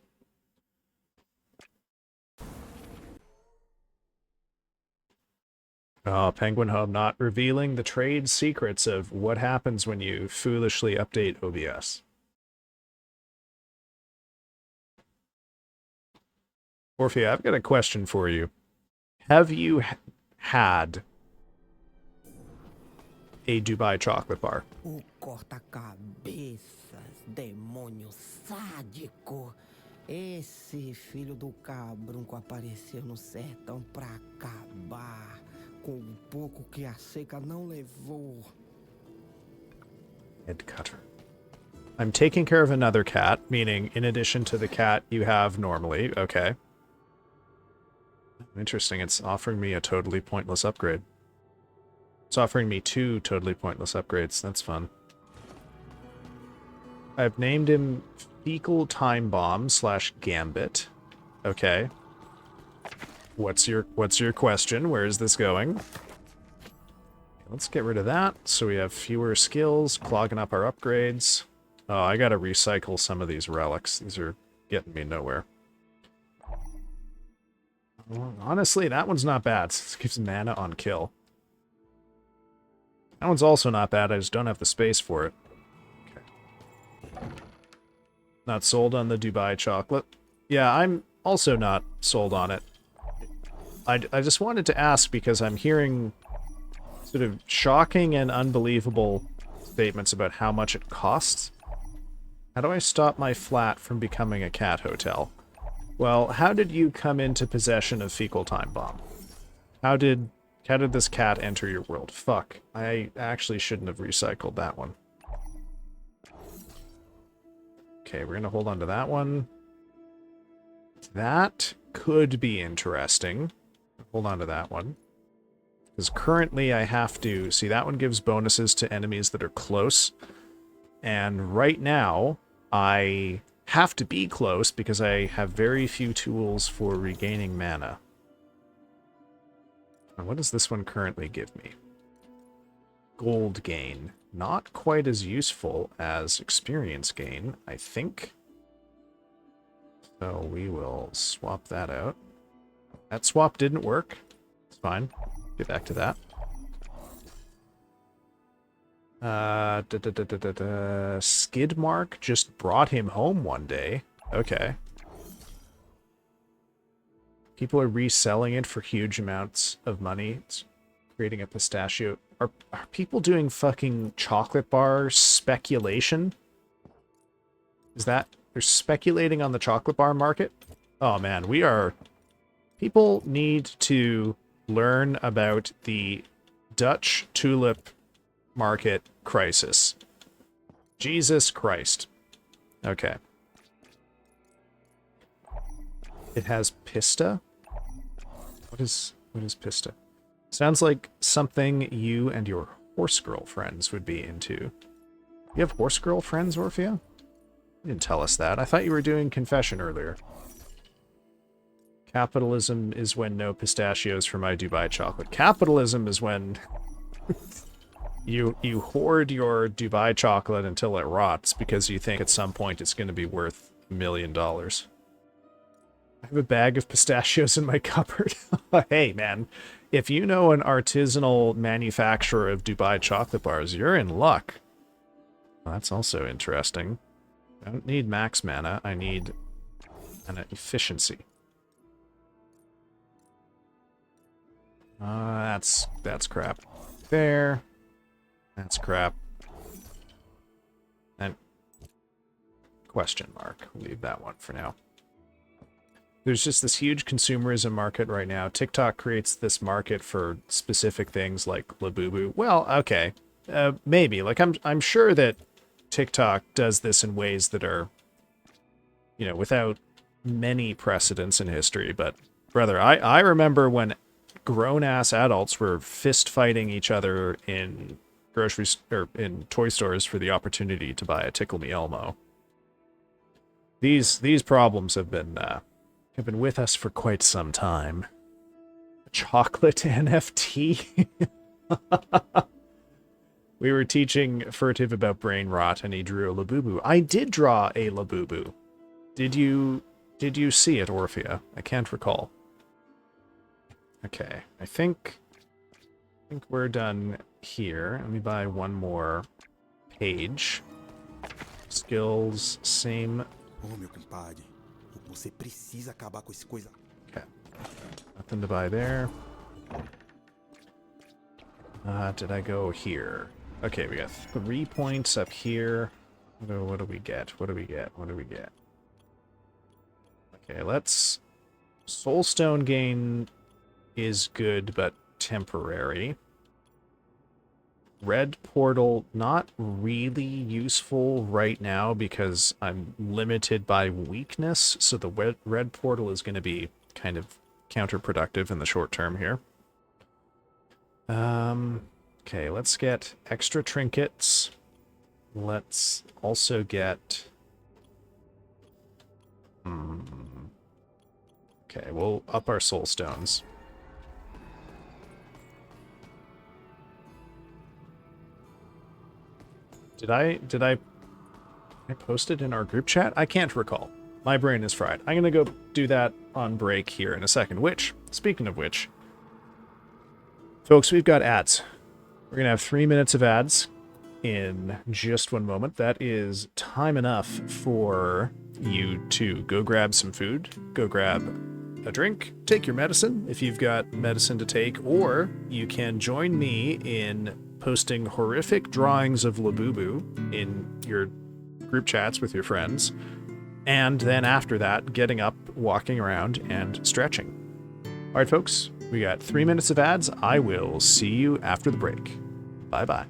Oh, Penguin Hub not revealing the trade secrets of what happens when you foolishly update OBS. Orphea, I've got a question for you. Have you had a Dubai chocolate bar? O corta-cabeças, demônio sádico. Esse filho do cabrunco apareceu no sertão pra acabar com o pouco que a seca não levou. Head cutter. I'm taking care of another cat, meaning in addition to the cat you have normally. Okay. Interesting, it's offering me a totally pointless upgrade. It's offering me 2 totally pointless upgrades. That's fun. I've named him Fecal Time Bomb / Gambit. Okay. What's your question? Where is this going? Let's get rid of that so we have fewer skills, clogging up our upgrades. Oh, I gotta recycle some of these relics. These are getting me nowhere. Honestly, that one's not bad. It gives mana on kill. That one's also not bad, I just don't have the space for it. Okay. Not sold on the Dubai chocolate. Yeah, I'm also not sold on it. I just wanted to ask because I'm hearing sort of shocking and unbelievable statements about how much it costs. How do I stop my flat from becoming a cat hotel? Well, how did you come into possession of Fecal Time Bomb? How did this cat enter your world? Fuck. I actually shouldn't have recycled that one. Okay, we're gonna hold on to that one. That could be interesting. Hold on to that one. Because currently I have to... See, that one gives bonuses to enemies that are close. And right now, I have to be close because I have very few tools for regaining mana. And what does this one currently give me? Gold gain. Not quite as useful as experience gain, I think. So we will swap that out. That swap didn't work. It's fine. Get back to that. Skidmark just brought him home one day. Okay. People are reselling it for huge amounts of money. It's creating a pistachio. Are people doing fucking chocolate bar speculation? Is that... They're speculating on the chocolate bar market? Oh man, we are... People need to learn about the Dutch tulip market crisis. Jesus Christ. Okay. It has Pista? What is Pista? Sounds like something you and your horse girl friends would be into. You have horse girl friends, Orphea? You didn't tell us that. I thought you were doing confession earlier. Capitalism is when no pistachios for my Dubai chocolate. Capitalism is when you hoard your Dubai chocolate until it rots because you think at some point it's going to be worth $1 million. I have a bag of pistachios in my cupboard. Hey, man. If you know an artisanal manufacturer of Dubai chocolate bars, you're in luck. Well, that's also interesting. I don't need max mana. I need an efficiency. That's crap. There. That's crap. And question mark. Leave that one for now. There's just this huge consumerism market right now. TikTok creates this market for specific things like Labubu. Well, okay. Maybe. Like, I'm sure that TikTok does this in ways that are, you know, without many precedents in history. But, brother, I remember when grown-ass adults were fist-fighting each other in in toy stores for the opportunity to buy a Tickle Me Elmo. These problems have been with us for quite some time. Chocolate NFT? We were teaching Furtive about brain rot, and he drew a Labubu. I did draw a Labubu. Did you see it, Orphea? I can't recall. Okay, I think we're done here. Let me buy one more page. Skills, same. Oh, meu compadre. Você precisa acabar com esse coisa. Okay. Nothing to buy there. Did I go here? Okay, we got 3 points up here. What do we get? What do we get? What do we get? Okay, let's... Soulstone gain is good, but temporary. Red portal, not really useful right now because I'm limited by weakness, so the red portal is going to be kind of counterproductive in the short term here. Okay, let's get extra trinkets. Let's also get... Okay, we'll up our soul stones. Did I post it in our group chat? I can't recall. My brain is fried. I'm gonna go do that on break here in a second, speaking of which, folks, we've got ads. We're gonna have 3 minutes of ads in just one moment. That is time enough for you to go grab some food, go grab a drink, take your medicine if you've got medicine to take, or you can join me in posting horrific drawings of Labubu in your group chats with your friends, and then after that, getting up, walking around, and stretching. All right, folks, we got 3 minutes of ads. I will see you after the break. Bye-bye.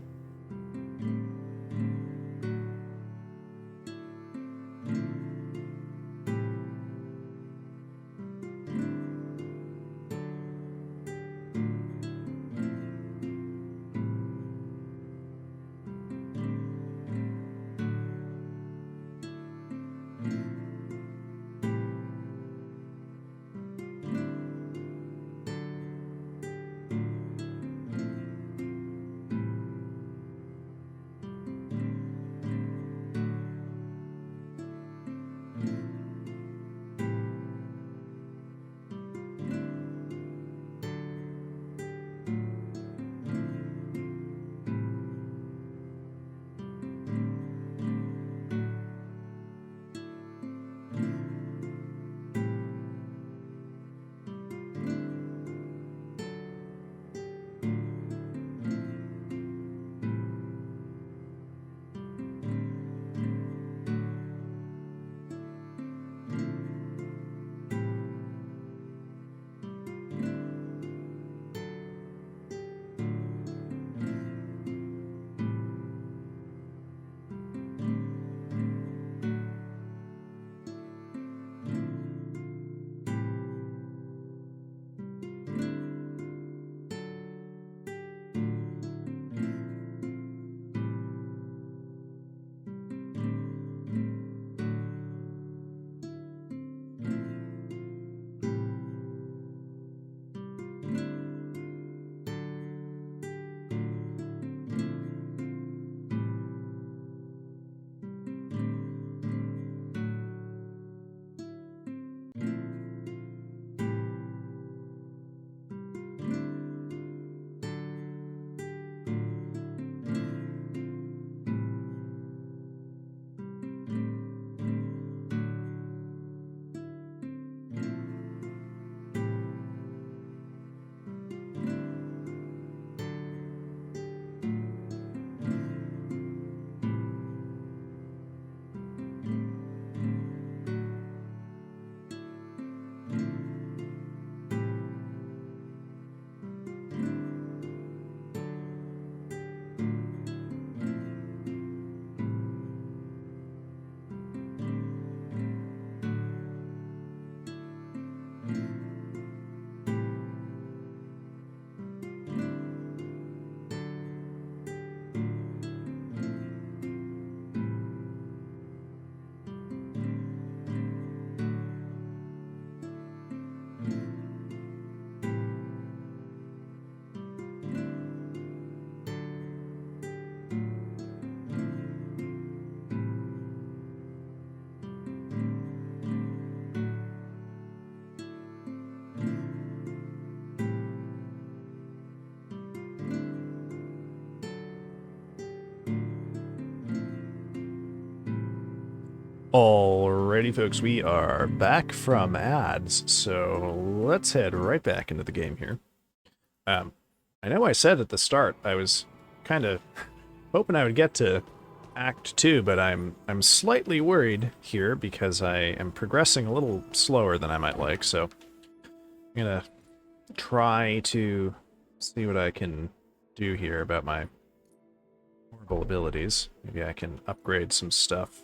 Alrighty, folks, we are back from ads, so let's head right back into the game here. I know I said at the start I was kind of hoping I would get to Act 2, but I'm slightly worried here because I am progressing a little slower than I might like, so I'm gonna try to see what I can do here about my horrible abilities. Maybe I can upgrade some stuff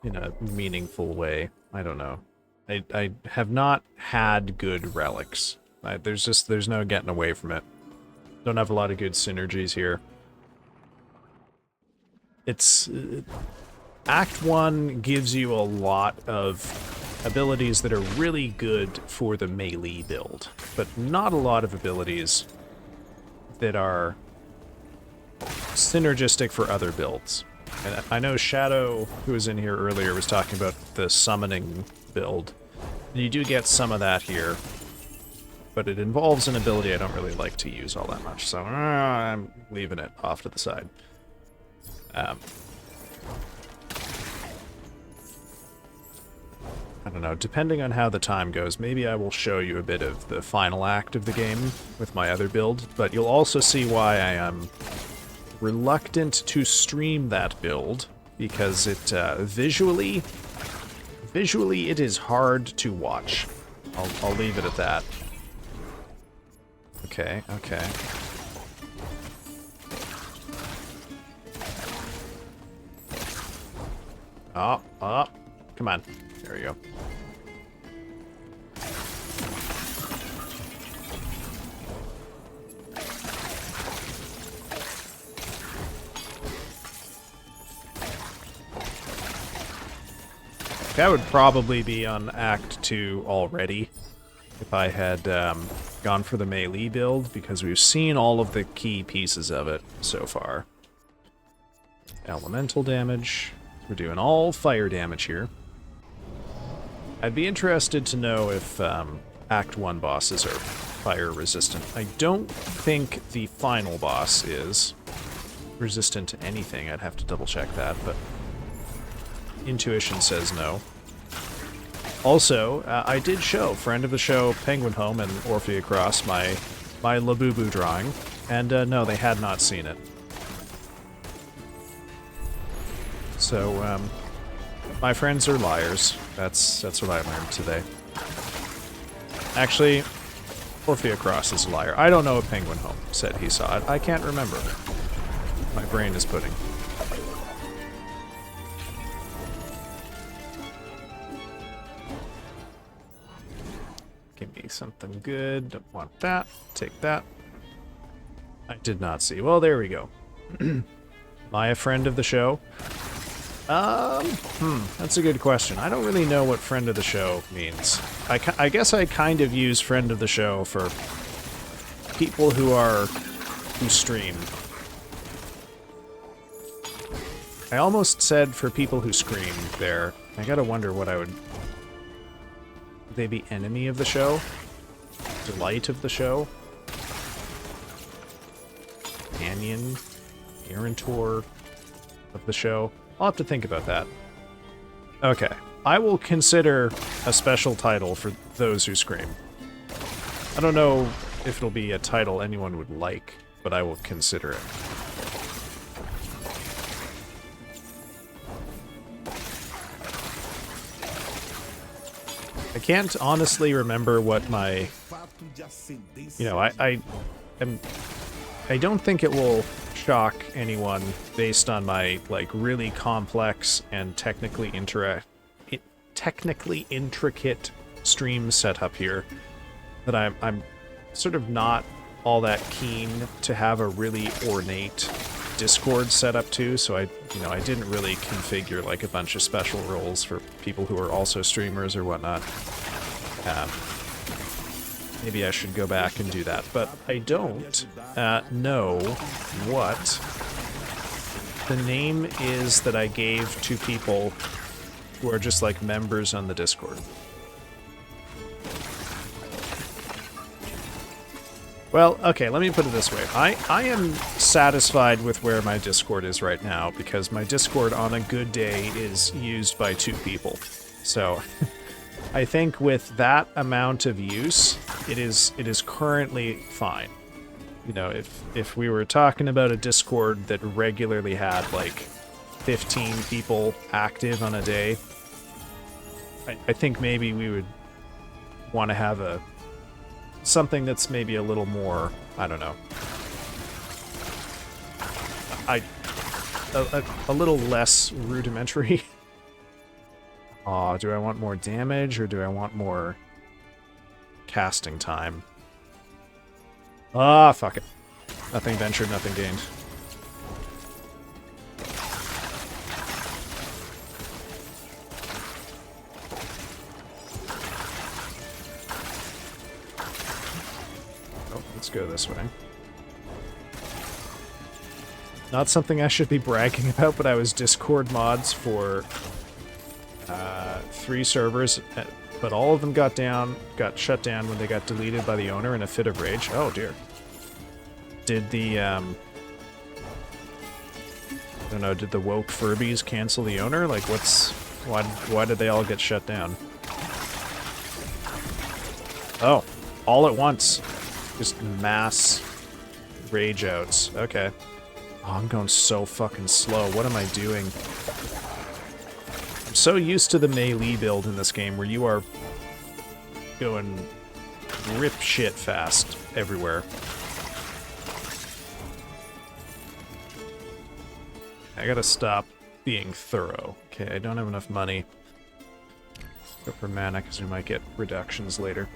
in a meaningful way. I don't know. I have not had good relics. There's no getting away from it. Don't have a lot of good synergies here. It's Act 1 gives you a lot of abilities that are really good for the melee build, but not a lot of abilities that are synergistic for other builds. And I know Shadow, who was in here earlier, was talking about the summoning build. You do get some of that here, but it involves an ability I don't really like to use all that much, so I'm leaving it off to the side. I don't know, depending on how the time goes, maybe I will show you a bit of the final act of the game with my other build, but you'll also see why I am reluctant to stream that build because it visually it is hard to watch. I'll leave it at that. Okay, okay. Oh, oh, come on. There we go. That would probably be on Act 2 already if I had gone for the melee build, because we've seen all of the key pieces of it so far. Elemental damage. We're doing all fire damage here. I'd be interested to know if Act 1 bosses are fire resistant. I don't think the final boss is resistant to anything. I'd have to double check that, but intuition says no. Also, I did show friend of the show Penguin Home and Orphea Cross my Labubu drawing, and no, they had not seen it. So, my friends are liars. That's what I learned today. Actually, Orphea Cross is a liar. I don't know what Penguin Home said he saw it. I can't remember. My brain is pudding. Give me something good. Don't want that. Take that. I did not see. Well, there we go. Am I a friend of the show? That's a good question. I don't really know what friend of the show means. I guess I kind of use friend of the show for people who stream. I almost said for people who scream there. I gotta wonder what I would... Would they be enemy of the show? Delight of the show? Companion? Guarantor of the show? I'll have to think about that. Okay. I will consider a special title for those who scream. I don't know if it'll be a title anyone would like, but I will consider it. I can't honestly remember what my... You know, I don't think it will shock anyone based on my, like, really complex and technically intricate stream setup here, that I'm sort of not all that keen to have a really ornate Discord setup too, so I didn't really configure like a bunch of special roles for people who are also streamers or whatnot. Maybe I should go back and do that, but I don't know what the name is that I gave to people who are just like members on the Discord. Well, okay, let me put it this way. I am satisfied with where my Discord is right now, because my Discord on a good day is used by 2 people. So, I think with that amount of use, it is currently fine. You know, if we were talking about a Discord that regularly had like 15 people active on a day, I think maybe we would want to have something that's maybe a little more, I don't know, a little less rudimentary. Aw, do I want more damage or do I want more casting time? Ah, fuck it. Nothing ventured, nothing gained. Oh, let's go this way. Not something I should be bragging about, but I was Discord mods for 3 servers, but all of them got shut down when they got deleted by the owner in a fit of rage. Oh dear. Did the, I don't know, did the woke Furbies cancel the owner? Like, why did they all get shut down? Oh, all at once. Just mass rage outs. Okay. Oh, I'm going so fucking slow. What am I doing? I'm so used to the melee build in this game where you are going rip shit fast everywhere. I gotta stop being thorough. Okay, I don't have enough money. Go for mana because we might get reductions later.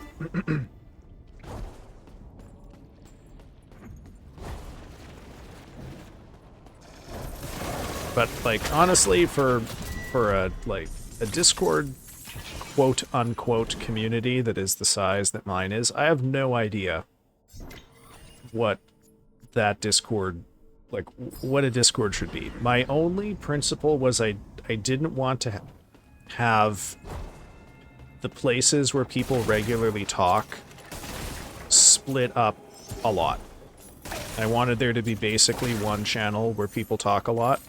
But like honestly, for a Discord quote unquote community that is the size that mine is, I have no idea what that Discord, like what a Discord should be. My only principle was I didn't want to have the places where people regularly talk split up a lot. I wanted there to be basically one channel where people talk a lot,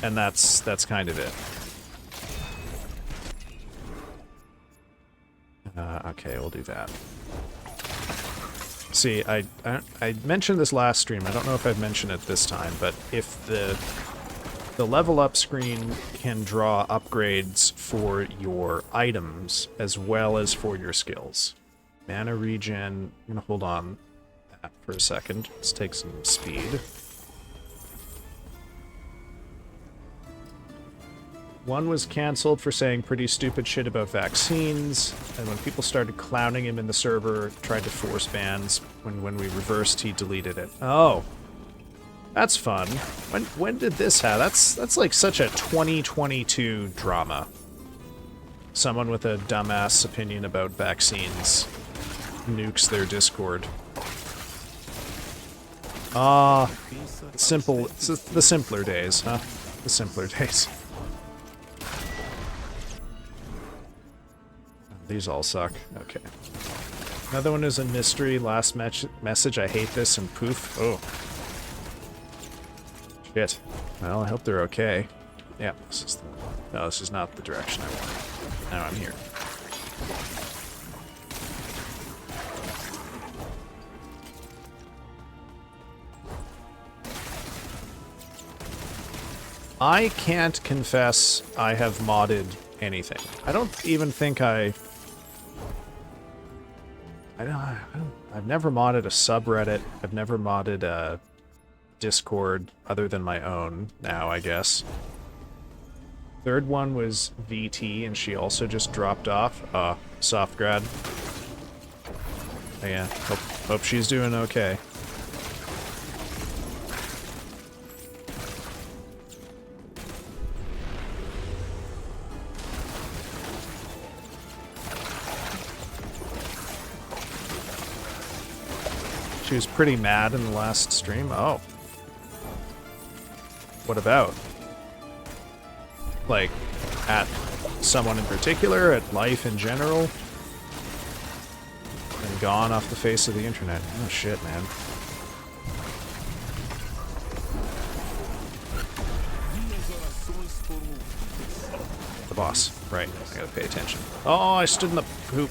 and that's kind of it. Okay, we'll do that. See, I mentioned this last stream. I don't know if I've mentioned it this time, but if the level up screen can draw upgrades for your items as well as for your skills. Mana regen. I'm gonna hold on that for a second. Let's take some speed. One was cancelled for saying pretty stupid shit about vaccines, and when people started clowning him in the server, tried to force bans. When we reversed, he deleted it. Oh, that's fun. When did this happen? That's like such a 2022 drama. Someone with a dumbass opinion about vaccines nukes their Discord. Simple. It's the simpler days, huh? The simpler days. These all suck. Okay. Another one is a mystery. Last message. I hate this, and poof. Oh. Shit. Well, I hope they're okay. Yeah, this is no, this is not the direction I want. Now I'm here. I can't confess I have modded anything. I don't even think I've never modded a subreddit. I've never modded a Discord other than my own now, I guess. Third one was VT, and she also just dropped off. Softgrad. Yeah, hope she's doing okay. She was pretty mad in the last stream. Oh. What about? Like, at someone in particular, at life in general? And gone off the face of the internet. Oh shit, man. The boss. Right. I gotta pay attention. Oh, I stood in the poop.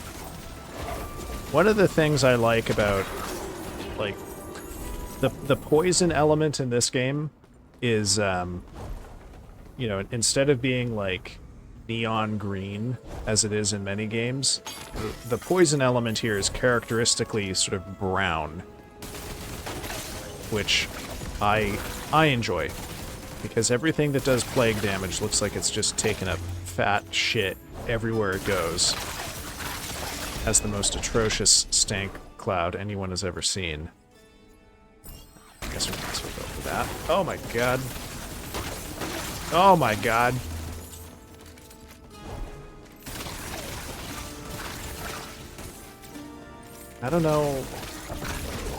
One of the things I like about like the poison element in this game is you know, instead of being like neon green as it is in many games, the poison element here is characteristically sort of brown, which I enjoy, because everything that does plague damage looks like it's just taking up fat shit everywhere it goes. Has the most atrocious stank cloud anyone has ever seen. I guess we might as well go for that. Oh my god. Oh my god. I don't know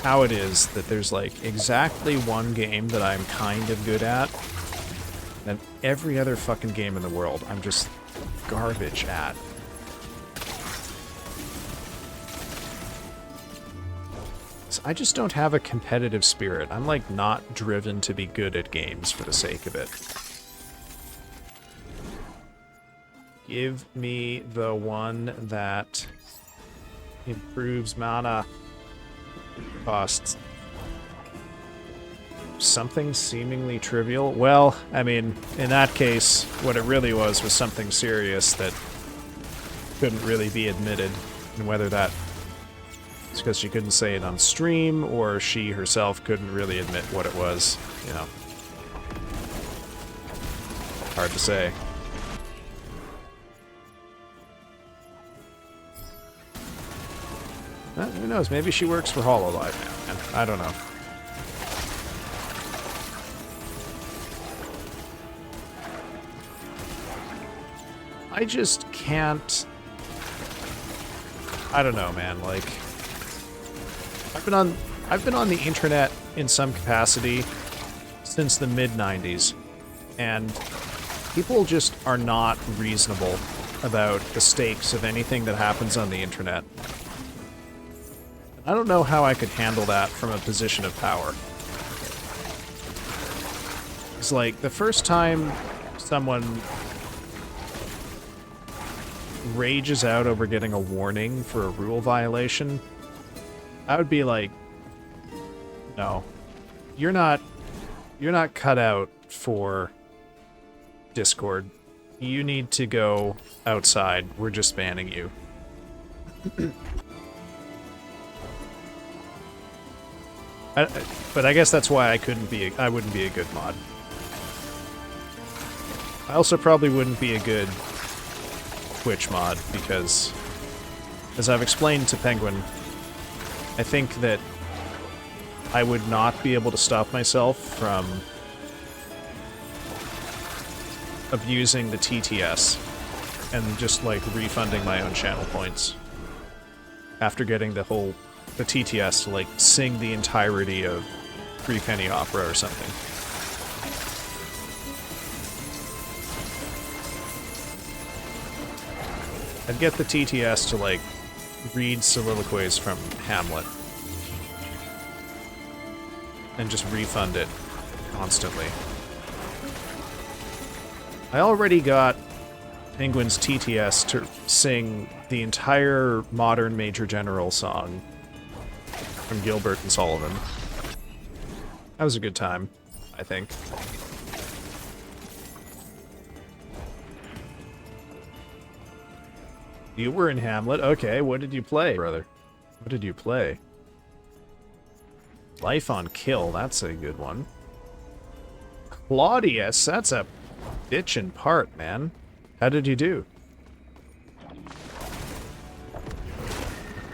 how it is that there's like exactly one game that I'm kind of good at, and every other fucking game in the world I'm just garbage at. I just don't have a competitive spirit. I'm like not driven to be good at games for the sake of it. Give me the one that improves mana costs. something seemingly trivial. Well, I mean, in that case, what it really was something serious that couldn't really be admitted, and whether that is because she couldn't say it on stream, or she herself couldn't really admit what it was, you know. Hard to say. Who knows? Maybe she works for Hololive now, man. I don't know. I just can't... I don't know, man. Like, I've been on the internet in some capacity since the mid-90s, and people just are not reasonable about the stakes of anything that happens on the internet. I don't know how I could handle that from a position of power. It's like, the first time someone rages out over getting a warning for a rule violation, I would be like, no, you're not cut out for Discord. You need to go outside. We're just banning you. But I guess that's why I wouldn't be a good mod. I also probably wouldn't be a good Twitch mod, because, as I've explained to Penguin, I think that I would not be able to stop myself from abusing the TTS and just, like, refunding my own channel points after getting the TTS to, like, sing the entirety of Three Penny Opera or something. I'd get the TTS to, like, read soliloquies from Hamlet and just refund it constantly. I already got Penguin's TTS to sing the entire modern Major General song from Gilbert and Sullivan. That was a good time, I think. You were in Hamlet. Okay, what did you play, brother? What did you play? Life on Kill, that's a good one. Claudius, that's a bitchin' part, man. How did you do?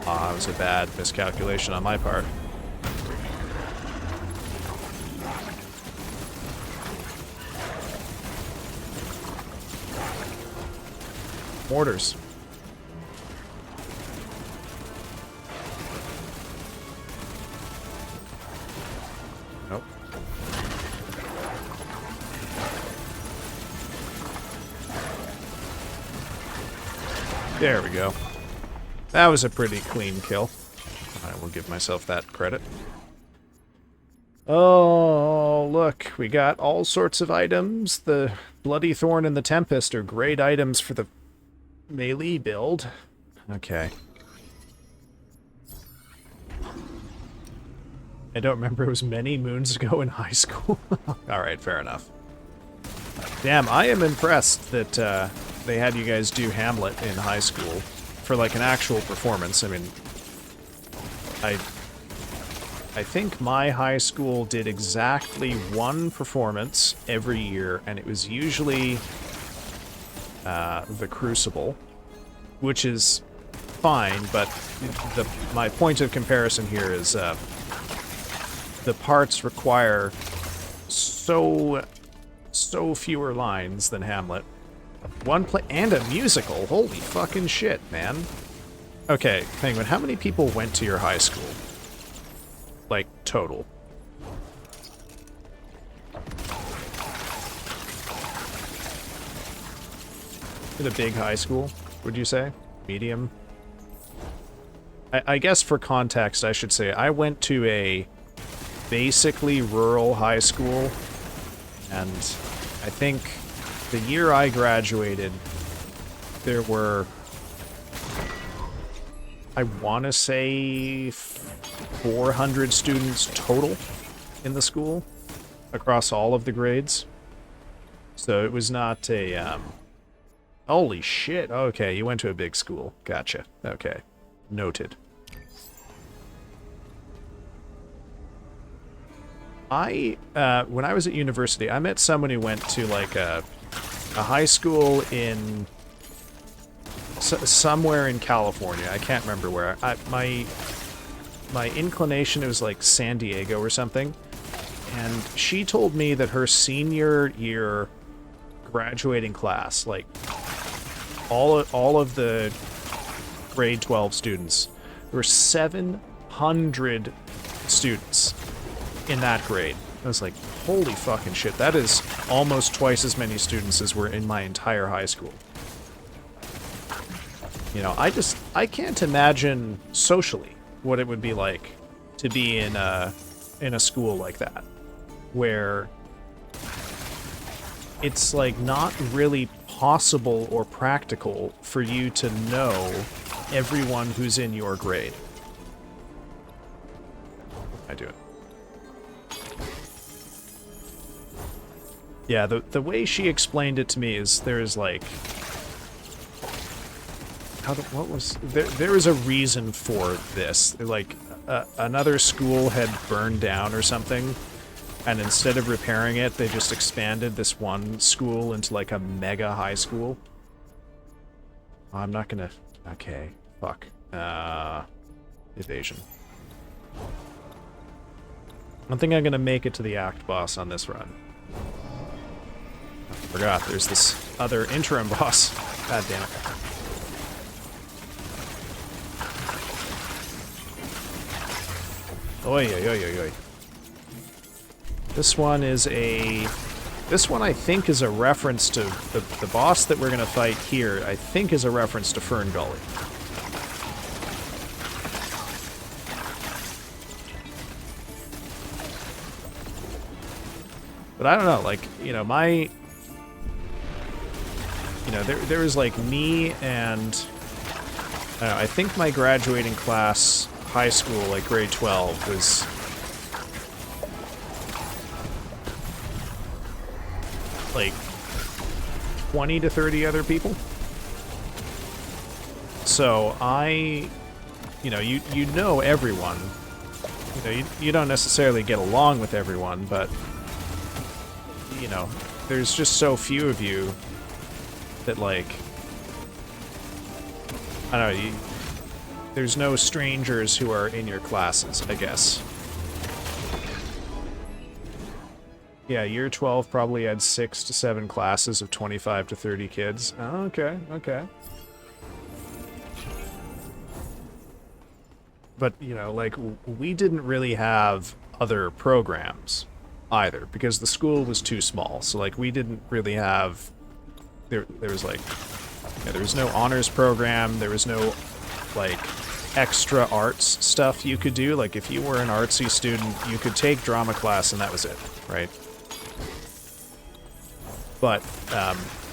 Ah, it was a bad miscalculation on my part. Mortars. Nope. There we go. That was a pretty clean kill. I will give myself that credit. Oh, look, we got all sorts of items. The Bloody Thorn and the Tempest are great items for the melee build. Okay. I don't remember, it was many moons ago in high school. Alright, fair enough. Damn, I am impressed that they had you guys do Hamlet in high school for, like, an actual performance. I mean, I think my high school did exactly one performance every year, and it was usually The Crucible, which is fine, but my point of comparison here is the parts require so fewer lines than Hamlet. One play and a musical. Holy fucking shit, man. Okay, Penguin, how many people went to your high school? Like, total. In a big high school, would you say? Medium? I guess for context, I should say, I went to a basically rural high school, and I think the year I graduated, there were, I want to say, 400 students total in the school. across all of the grades. So it was not a, holy shit. Okay, you went to a big school. Gotcha. Okay. Noted. When I was at university, I met someone who went to, like, a high school in somewhere in California. I can't remember where. My inclination, it was like San Diego or something. And she told me that her senior year graduating class, like all of the grade 12 students, there were 700 students in that grade. I was like, holy fucking shit, that is almost twice as many students as were in my entire high school. You know, I can't imagine socially what it would be like to be in a school like that, where it's like not really possible or practical for you to know everyone who's in your grade. I do it. Yeah, the way she explained it to me is there's like, there is a reason for this. Like, another school had burned down or something, and instead of repairing it, they just expanded this one school into like a mega high school. Oh, I'm not gonna... Okay, fuck. Evasion. I don't think I'm gonna make it to the Act boss on this run. I forgot, there's this other interim boss. God damn it. Oi, oi, oi, oi, oi. This one is a... This one I think is a reference to... The boss that we're gonna fight here, I think is a reference to Fern Gully. But I don't know, like, you know, my... You know, there was like me and... I don't know, I think my graduating class... high school, like grade 12, was like 20 to 30 other people. So you know everyone. You know, you don't necessarily get along with everyone, but you know, there's just so few of you that, like, I don't know, there's no strangers who are in your classes, I guess. Yeah, year 12 probably had 6 to 7 classes of 25 to 30 kids. Oh, okay, okay. But, you know, like, we didn't really have other programs either, because the school was too small. So, like, we didn't really have... There was, like... Yeah, there was no honors program, there was no, like, extra arts stuff you could do. Like, if you were an artsy student, you could take drama class and that was it, right? But,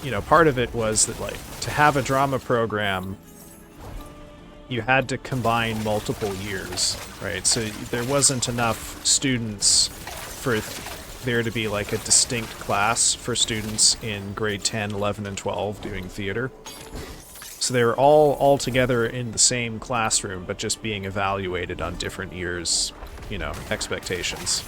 you know, part of it was that, like, to have a drama program, you had to combine multiple years, right? So there wasn't enough students for there to be, like, a distinct class for students in grade 10, 11, and 12 doing theater. So they were all together in the same classroom, but just being evaluated on different years', you know, expectations.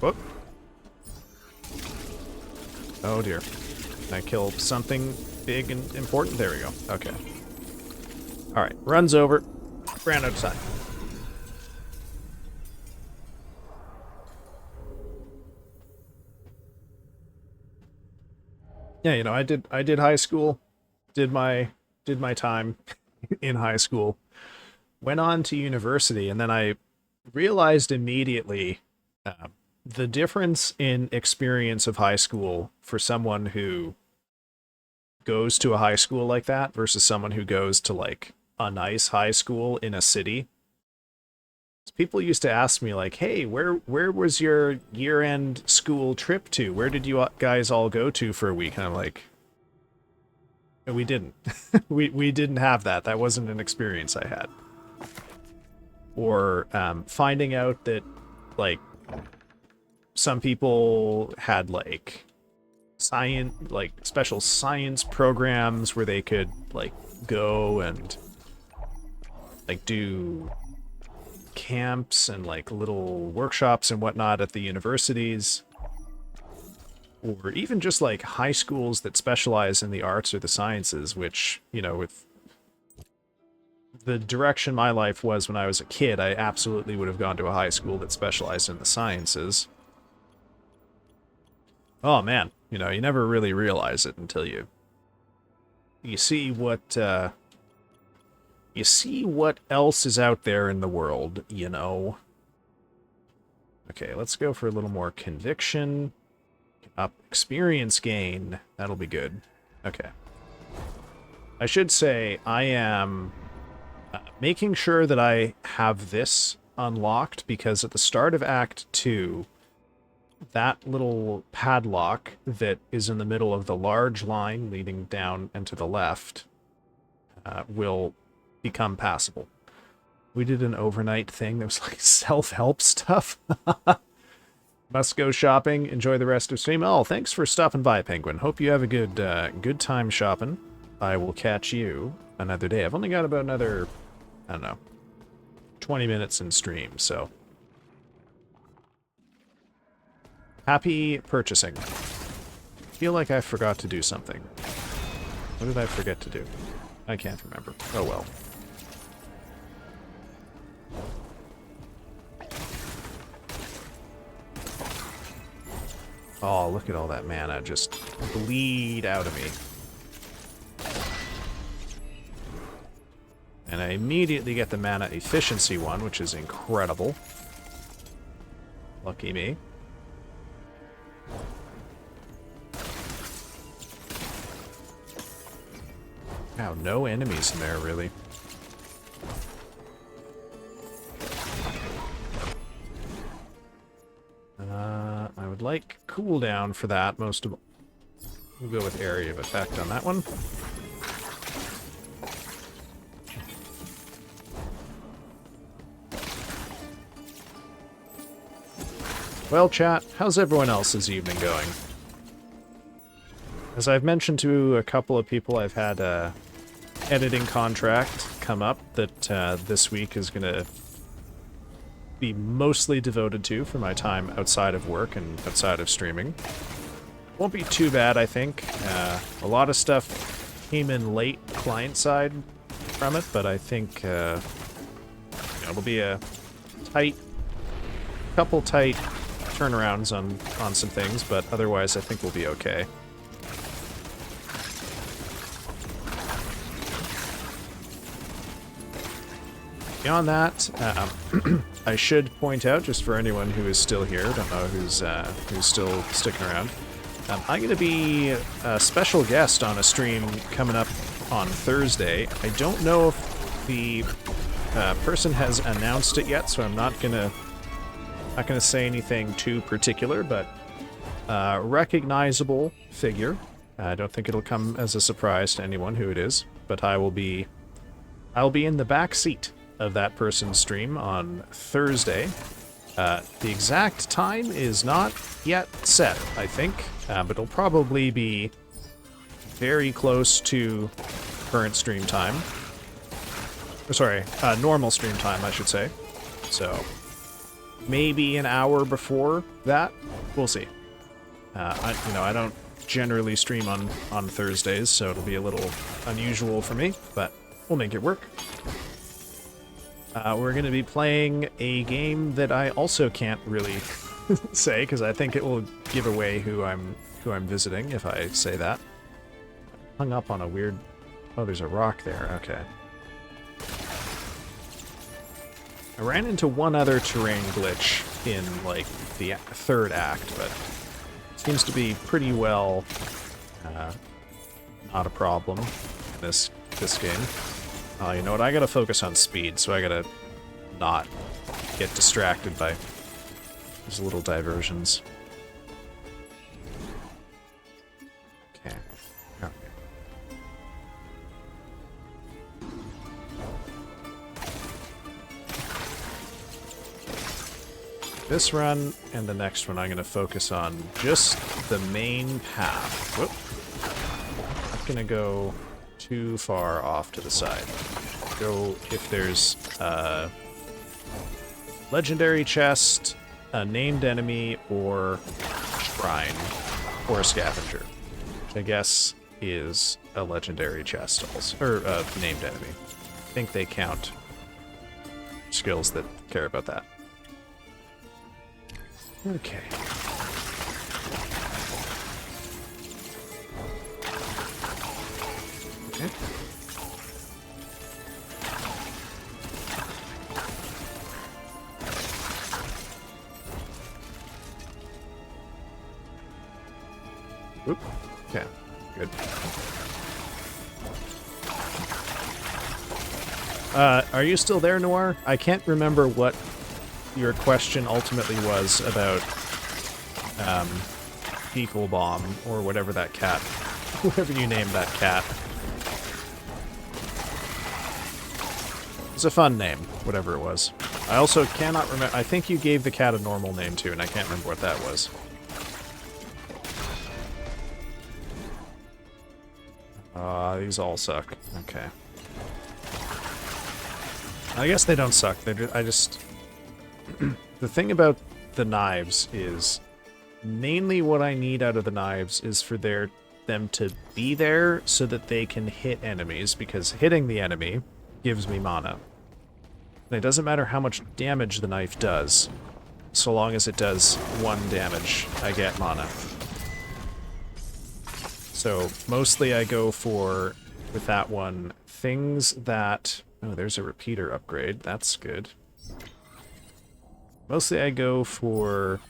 Whoop. Oh dear. Can I kill something big and important? There we go. Okay. Alright, run's over. Ran out of time. Yeah, you know, I did high school, did my time in high school, went on to university, and then I realized immediately the difference in experience of high school for someone who goes to a high school like that versus someone who goes to, like, a nice high school in a city. People used to ask me like, "Hey, where was your year-end school trip to? Where did you guys all go to for a week?" And I'm like, we didn't. we didn't have that. That wasn't an experience I had. Or finding out that like some people had like special science programs where they could like go and like do camps and like little workshops and whatnot at the universities, or even just like high schools that specialize in the arts or the sciences, which, you know, with the direction my life was when I was a kid, I absolutely would have gone to a high school that specialized in the sciences. Oh man, you know, you never really realize it until you see what else is out there in the world, you know. Okay, let's go for a little more conviction. Up experience gain. That'll be good. Okay. I should say I am making sure that I have this unlocked, because at the start of Act 2, that little padlock that is in the middle of the large line leading down and to the left will become passable. We did an overnight thing that was like self-help stuff. Must go shopping. Enjoy the rest of stream. Oh, thanks for stopping by, Penguin. Hope you have a good time shopping. I will catch you another day. I've only got about another, I don't know, 20 minutes in stream, so happy purchasing. Feel like I forgot to do something. What did I forget to do? I can't remember. Oh well. Oh, look at all that mana just bleed out of me. And I immediately get the mana efficiency one, which is incredible. Lucky me. Wow, no enemies in there, really. I would like cooldown for that. We'll go with area of effect on that one. Well, chat, how's everyone else's evening going? As I've mentioned to a couple of people, I've had a editing contract come up that this week is going to be mostly devoted to for my time outside of work and outside of streaming. Won't be too bad, I think. A lot of stuff came in late client side from it, but I think it'll be a couple tight turnarounds on some things, but otherwise I think we'll be okay. Beyond that, I should point out, just for anyone who is still here, don't know who's still sticking around, I'm going to be a special guest on a stream coming up on Thursday. I don't know if the person has announced it yet, so I'm not gonna say anything too particular, but recognizable figure. I don't think it'll come as a surprise to anyone who it is, but I'll be in the back seat of that person's stream on Thursday. The exact time is not yet set, I think, but it'll probably be very close to current stream time. Sorry, normal stream time, I should say. So maybe an hour before that. We'll see. I don't generally stream on Thursdays, so it'll be a little unusual for me, but we'll make it work. We're going to be playing a game that I also can't really say, because I think it will give away who I'm visiting if I say that. Hung up on a weird... Oh, there's a rock there. Okay. I ran into one other terrain glitch in, like, the third act, but seems to be pretty well not a problem in this game. You know what? I gotta focus on speed, so I gotta not get distracted by these little diversions. Okay. Okay. This run and the next one, I'm going to focus on just the main path. Whoop. Not going to go too far off to the side. Go if there's a legendary chest, a named enemy, or shrine, or a scavenger, which I guess is a legendary chest also, or a named enemy. I think they count skills that care about that. Okay. Okay. Oop. Okay. Good. Are you still there, Noir? I can't remember what your question ultimately was about Fecal Bomb, or whatever that cat, whatever you named that cat. It's a fun name, whatever it was. I also cannot remember, I think you gave the cat a normal name too, and I can't remember what that was. These all suck. Okay. I guess they don't suck. I just... The thing about the knives is, mainly what I need out of the knives is for them to be there so that they can hit enemies, because hitting the enemy gives me mana. And it doesn't matter how much damage the knife does, so long as it does 1 damage, I get mana. So mostly I go for, with that one, things that... Oh, there's a repeater upgrade. That's good. Mostly I go for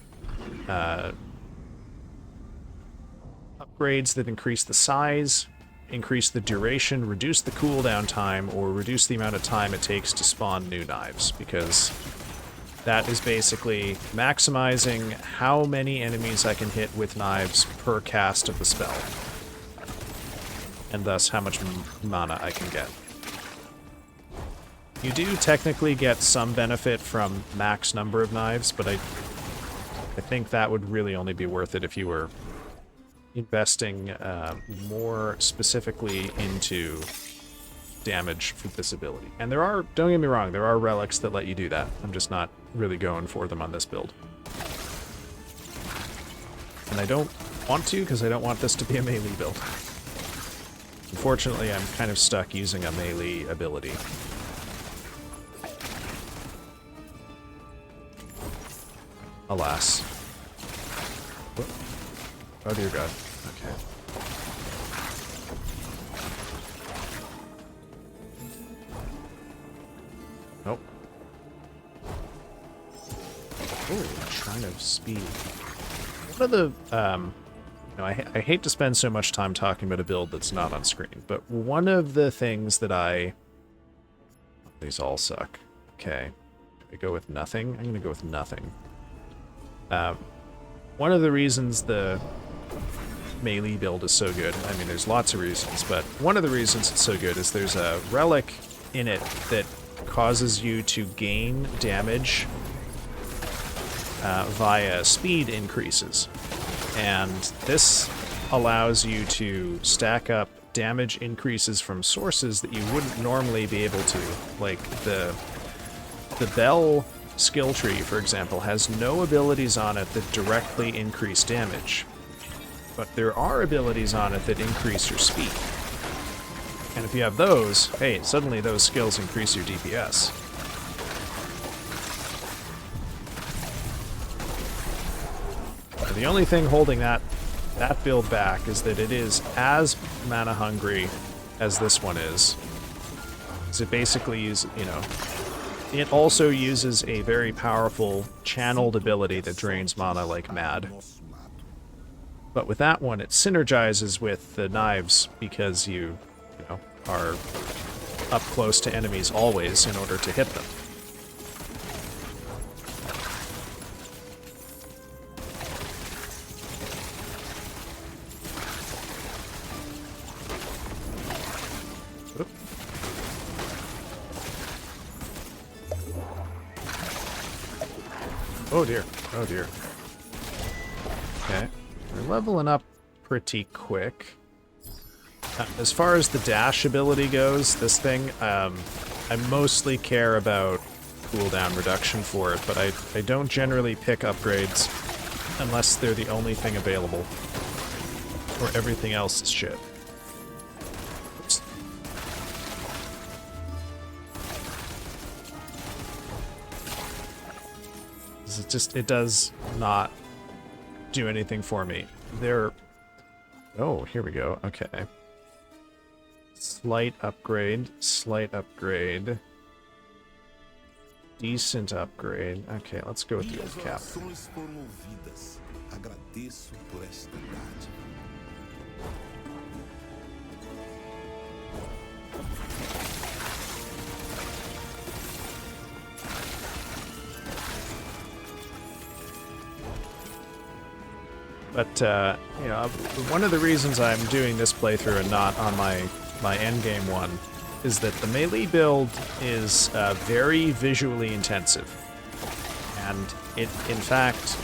upgrades that increase the size, increase the duration, reduce the cooldown time, or reduce the amount of time it takes to spawn new knives, because that is basically maximizing how many enemies I can hit with knives per cast of the spell, and thus how much mana I can get. You do technically get some benefit from max number of knives, but I think that would really only be worth it if you were investing more specifically into damage for this ability. And there are, don't get me wrong, there are relics that let you do that. I'm just not really going for them on this build. And I don't want to, because I don't want this to be a melee build. Unfortunately, I'm kind of stuck using a melee ability. Alas. Oh dear God. Okay. Nope. Oh, Shrine of Speed. One of the, you know, I hate to spend so much time talking about a build that's not on screen, but one of the things that these all suck. Okay. Do I go with nothing? I'm gonna go with nothing. One of the reasons the melee build is so good, I mean, there's lots of reasons, but one of the reasons it's so good is there's a relic in it that causes you to gain damage via speed increases. And this allows you to stack up damage increases from sources that you wouldn't normally be able to. Like the Bell skill tree, for example, has no abilities on it that directly increase damage. But there are abilities on it that increase your speed. And if you have those, hey, suddenly those skills increase your DPS. The only thing holding that build back is that it is as mana hungry as this one is. So it basically uses, you know, it also uses a very powerful channeled ability that drains mana like mad. But with that one, it synergizes with the knives because you know, are up close to enemies always in order to hit them. Oh dear. Oh dear. Okay. We're leveling up pretty quick. As far as the dash ability goes, this thing, I mostly care about cooldown reduction for it, but I don't generally pick upgrades unless they're the only thing available. Or everything else is shit. Oops. It does not do anything for me. Oh, here we go. Okay. Slight upgrade. Decent upgrade. Okay, let's go with the old cap. Orações foram ouvidas. Agradeço por esta dádiva. But, you know, one of the reasons I'm doing this playthrough and not on my endgame one is that the melee build is very visually intensive. And it, in fact,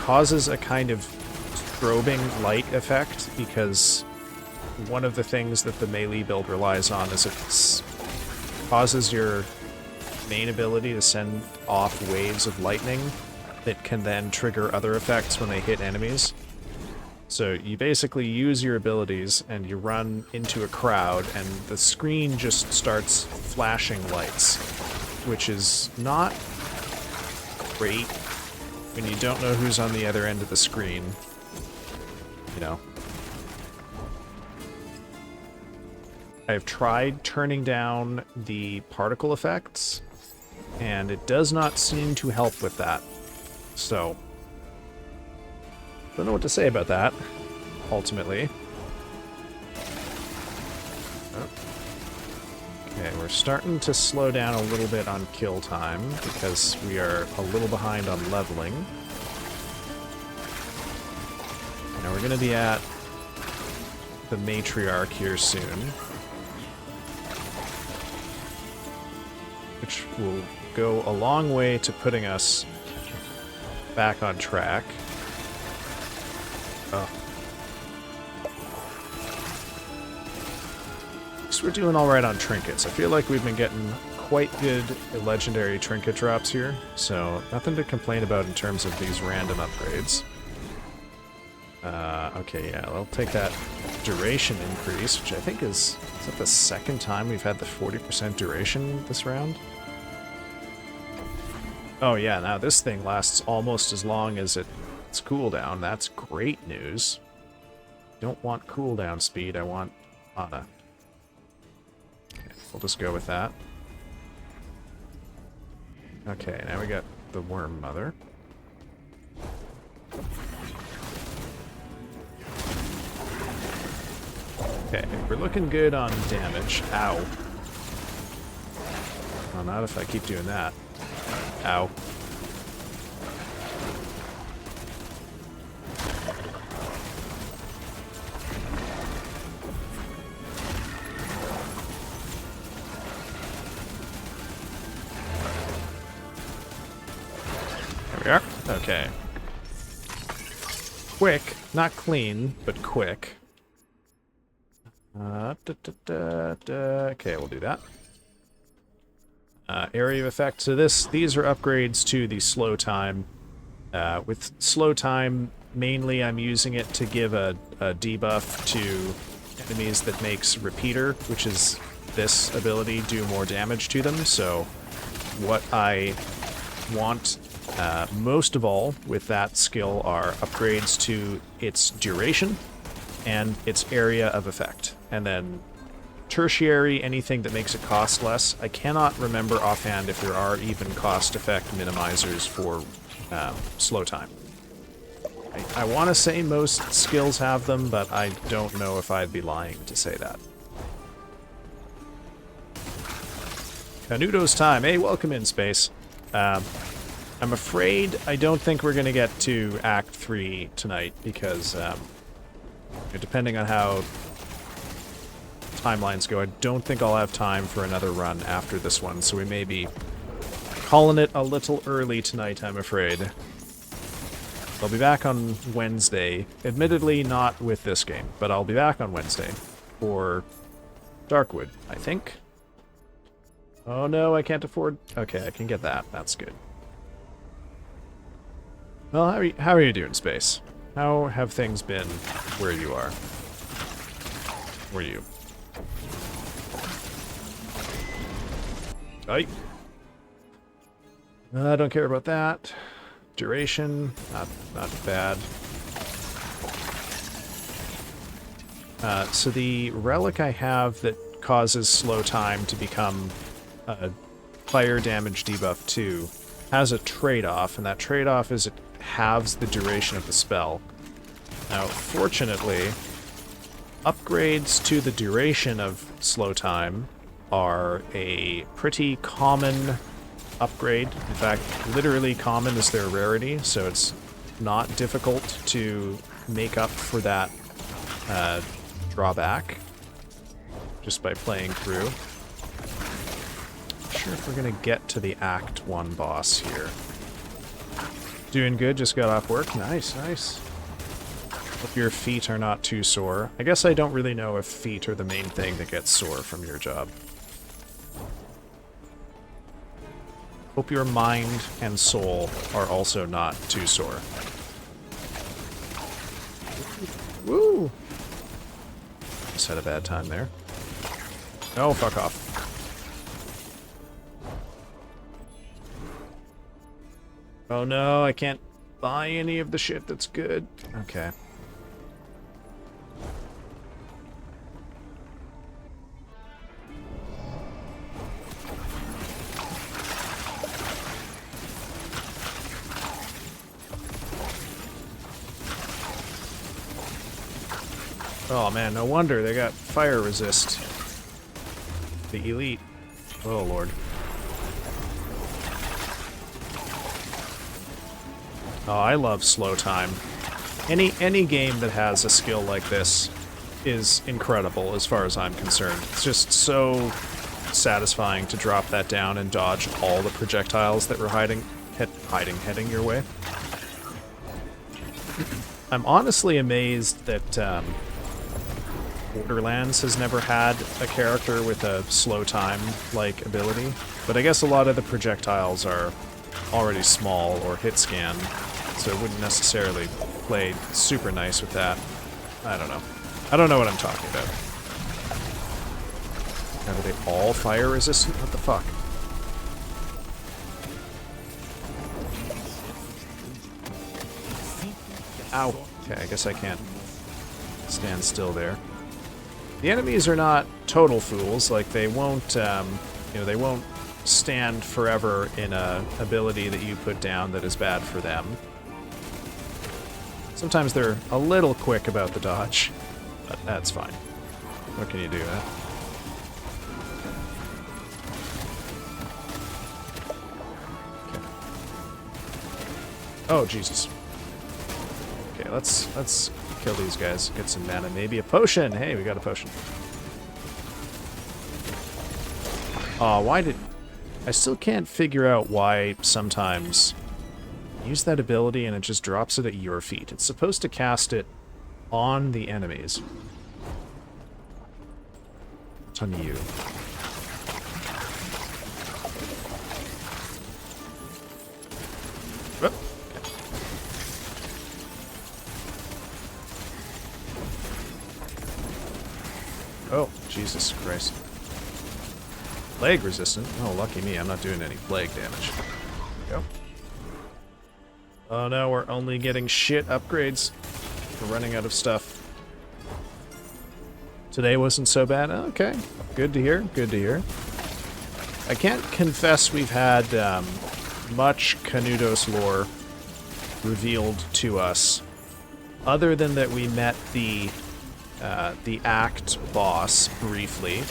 causes a kind of strobing light effect, because one of the things that the melee build relies on is it causes your main ability to send off waves of lightning that can then trigger other effects when they hit enemies. So you basically use your abilities and you run into a crowd and the screen just starts flashing lights, which is not great when you don't know who's on the other end of the screen, you know. I've tried turning down the particle effects, and it does not seem to help with that. So, don't know what to say about that, ultimately. Oh. Okay, we're starting to slow down a little bit on kill time, because we are a little behind on leveling. Now we're going to be at the matriarch here soon, which will go a long way to putting us back on track. Oh. So we're doing alright on trinkets. I feel like we've been getting quite good legendary trinket drops here, so nothing to complain about in terms of these random upgrades. Okay, yeah, I'll take that duration increase, which I think is that the second time we've had the 40% duration this round? Oh yeah, now this thing lasts almost as long as its cooldown. That's great news. Don't want cooldown speed, I want mana. Okay, we'll just go with that. Okay, now we got the Worm Mother. Okay, we're looking good on damage. Ow. Well, not if I keep doing that. Ow. There we are. Okay. Quick. Not clean, but quick. Okay, we'll do that. Area of effect. So these are upgrades to the slow time. With slow time, mainly I'm using it to give a debuff to enemies that makes repeater, which is this ability, do more damage to them. So what I want most of all with that skill are upgrades to its duration and its area of effect. And then tertiary, anything that makes it cost less. I cannot remember offhand if there are even cost effect minimizers for slow time. I want to say most skills have them, but I don't know if I'd be lying to say that. Canudo's time. Hey, welcome in, Space. I'm afraid I don't think we're going to get to Act 3 tonight, because depending on how timelines go, I don't think I'll have time for another run after this one, so we may be calling it a little early tonight, I'm afraid. I'll be back on Wednesday. Admittedly, not with this game, but I'll be back on Wednesday for Darkwood, I think. Oh no, I can't afford... Okay, I can get that. That's good. Well, how are you doing, Space? How have things been where you are? Where are you? Aye. I don't care about that. Duration, not bad. So the relic I have that causes slow time to become a fire damage debuff 2 has a trade-off, and that trade-off is it halves the duration of the spell. Now, fortunately, upgrades to the duration of slow time are a pretty common upgrade. In fact, literally common is their rarity, so it's not difficult to make up for that drawback just by playing through. Not sure if we're gonna get to the Act 1 boss here. Doing good, just got off work. Nice, nice. Hope your feet are not too sore. I guess I don't really know if feet are the main thing that gets sore from your job. Hope your mind and soul are also not too sore. Woo! Just had a bad time there. Oh, fuck off. Oh no, I can't buy any of the shit that's good. Okay. Oh man, no wonder they got fire resist. The elite. Oh lord. Oh, I love slow time. Any game that has a skill like this is incredible as far as I'm concerned. It's just so satisfying to drop that down and dodge all the projectiles that were heading your way. I'm honestly amazed that Borderlands has never had a character with a slow time-like ability, but I guess a lot of the projectiles are already small or hit scan, so it wouldn't necessarily play super nice with that. I don't know. I don't know what I'm talking about. Are they all fire resistant? What the fuck? Ow. Okay, I guess I can't stand still there. The enemies are not total fools. Like, they won't, they won't stand forever in a ability that you put down that is bad for them. Sometimes they're a little quick about the dodge, but that's fine. What can you do, huh? Okay. Oh, Jesus. Okay, let's kill these guys, get some mana, maybe a potion. Hey, we got a potion. Aw, why did... I still can't figure out why sometimes use that ability and it just drops it at your feet. It's supposed to cast it on the enemies. It's on you. Oh. Oh, Jesus Christ. Plague resistant? Oh, lucky me, I'm not doing any plague damage. There we go. Oh no, we're only getting shit upgrades. We're running out of stuff. Today wasn't so bad. Okay, good to hear, good to hear. I can't confess we've had much Canudos lore revealed to us, other than that we met the Act boss briefly,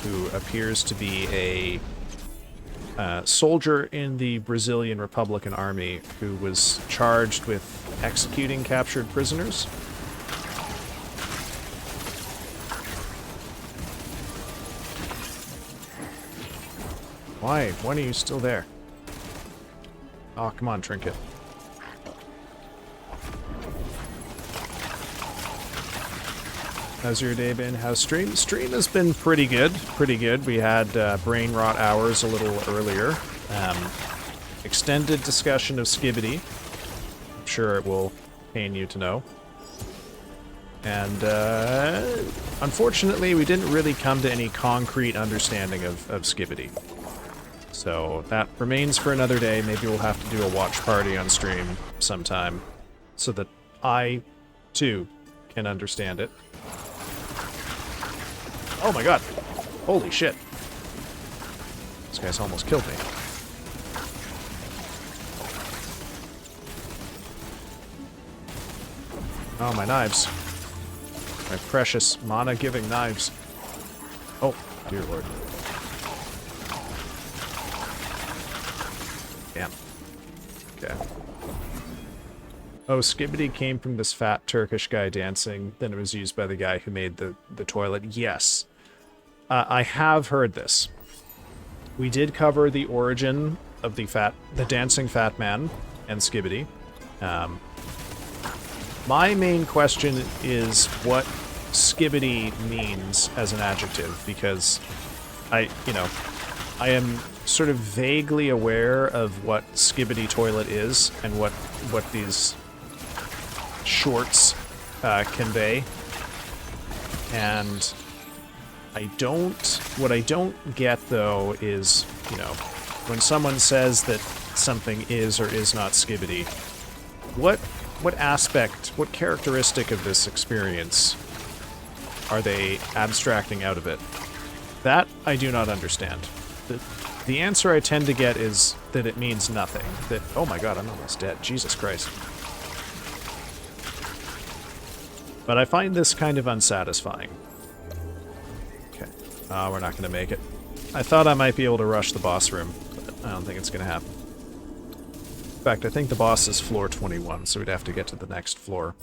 who appears to be a soldier in the Brazilian Republican Army who was charged with executing captured prisoners. Why? When are you still there? Oh, come on, Trinket. How's your day been? How's stream? Stream has been pretty good. Pretty good. We had brain rot hours a little earlier. Extended discussion of Skibidi. I'm sure it will pain you to know. And unfortunately, we didn't really come to any concrete understanding of Skibidi. So that remains for another day. Maybe we'll have to do a watch party on stream sometime so that I, too, can understand it. Oh my god. Holy shit. This guy's almost killed me. Oh, my knives. My precious mana-giving knives. Oh, dear lord. Damn. Okay. Oh, Skibidi came from this fat Turkish guy dancing, then it was used by the guy who made the toilet. Yes. I have heard this. We did cover the origin of the dancing fat man and Skibidi. My main question is what Skibidi means as an adjective, because I am sort of vaguely aware of what Skibidi toilet is and what these shorts convey, and what I don't get though is, when someone says that something is or is not Skibidi, what aspect, what characteristic of this experience are they abstracting out of it? That I do not understand. The answer I tend to get is that it means nothing. That, oh my god, I'm almost dead. Jesus Christ. But I find this kind of unsatisfying. Okay. Oh, we're not going to make it. I thought I might be able to rush the boss room, but I don't think it's going to happen. In fact, I think the boss is floor 21, so we'd have to get to the next floor.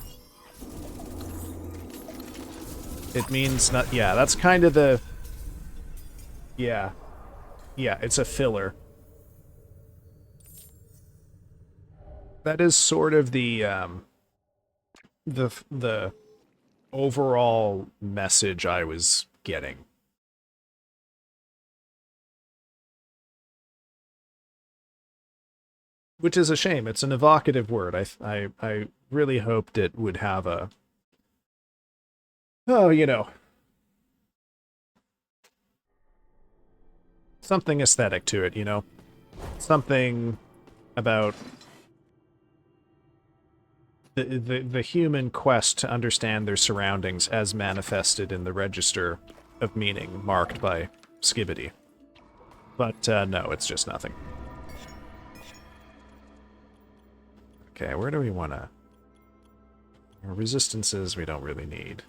It means not... Yeah, that's kind of the... Yeah. Yeah, it's a filler. That is sort of the overall message I was getting. Which is a shame. It's an evocative word. I really hoped it would have a... Oh, something aesthetic to it, Something about the human quest to understand their surroundings as manifested in the register of meaning marked by Skibidi. But no, it's just nothing. Okay, where do we want to... Resistances we don't really need.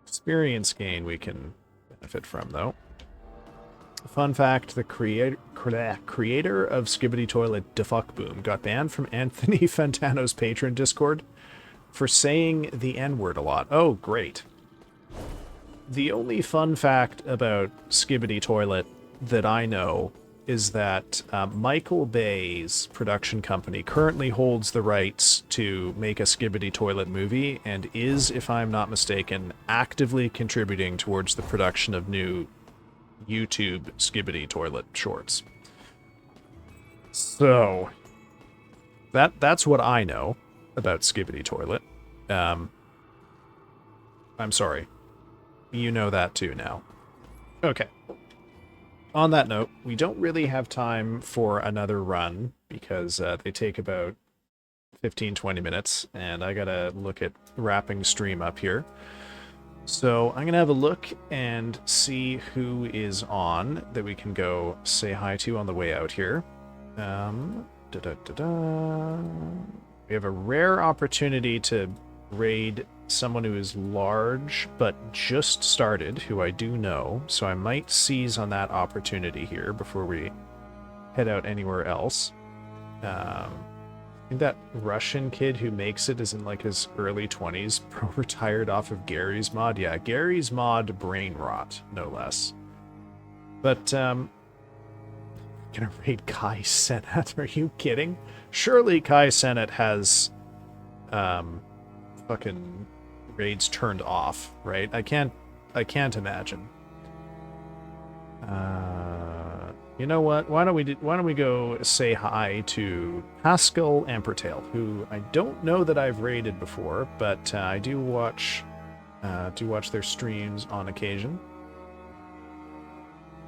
Experience gain we can benefit from, though. Fun fact, the creator of Skibidi Toilet, DeFuckBoom, got banned from Anthony Fantano's Patreon Discord for saying the N-word a lot. Oh, great. The only fun fact about Skibidi Toilet that I know is that Michael Bay's production company currently holds the rights to make a Skibidi Toilet movie and is, if I'm not mistaken, actively contributing towards the production of new YouTube Skibidi Toilet shorts. So, that's what I know about Skibidi Toilet. I'm sorry. You know that too now. Okay. On that note, we don't really have time for another run because they take about 15-20 minutes, and I gotta look at wrapping stream up here. So I'm gonna have a look and see who is on that we can go say hi to on the way out here. We have a rare opportunity to raid someone who is large but just started, who I do know, so I might seize on that opportunity here before we head out anywhere else. I think that Russian kid who makes it is in like his early 20s, retired off of Gary's mod. Yeah, Gary's mod brain rot, no less. But Gonna raid Kai Cenat? Are you kidding? Surely Kai Cenat has fucking raids turned off, right? I can't imagine. You know what? Why don't we go say hi to Haskell Ampertail, who I don't know that I've raided before, but I do watch their streams on occasion.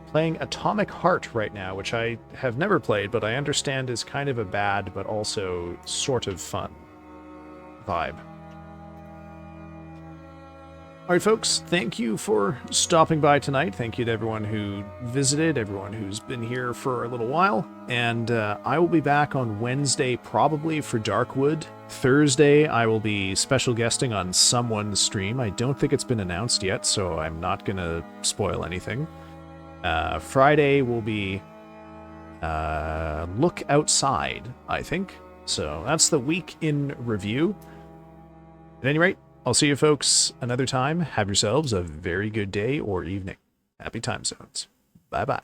Playing Atomic Heart right now, which I have never played, but I understand is kind of a bad but also sort of fun vibe. Alright folks, thank you for stopping by tonight. Thank you to everyone who visited, everyone who's been here for a little while. And I will be back on Wednesday probably for Darkwood. Thursday I will be special guesting on someone's stream. I don't think it's been announced yet, so I'm not going to spoil anything. Friday will be Look Outside, I think. So that's the week in review. At any rate, I'll see you folks another time. Have yourselves a very good day or evening. Happy time zones. Bye-bye.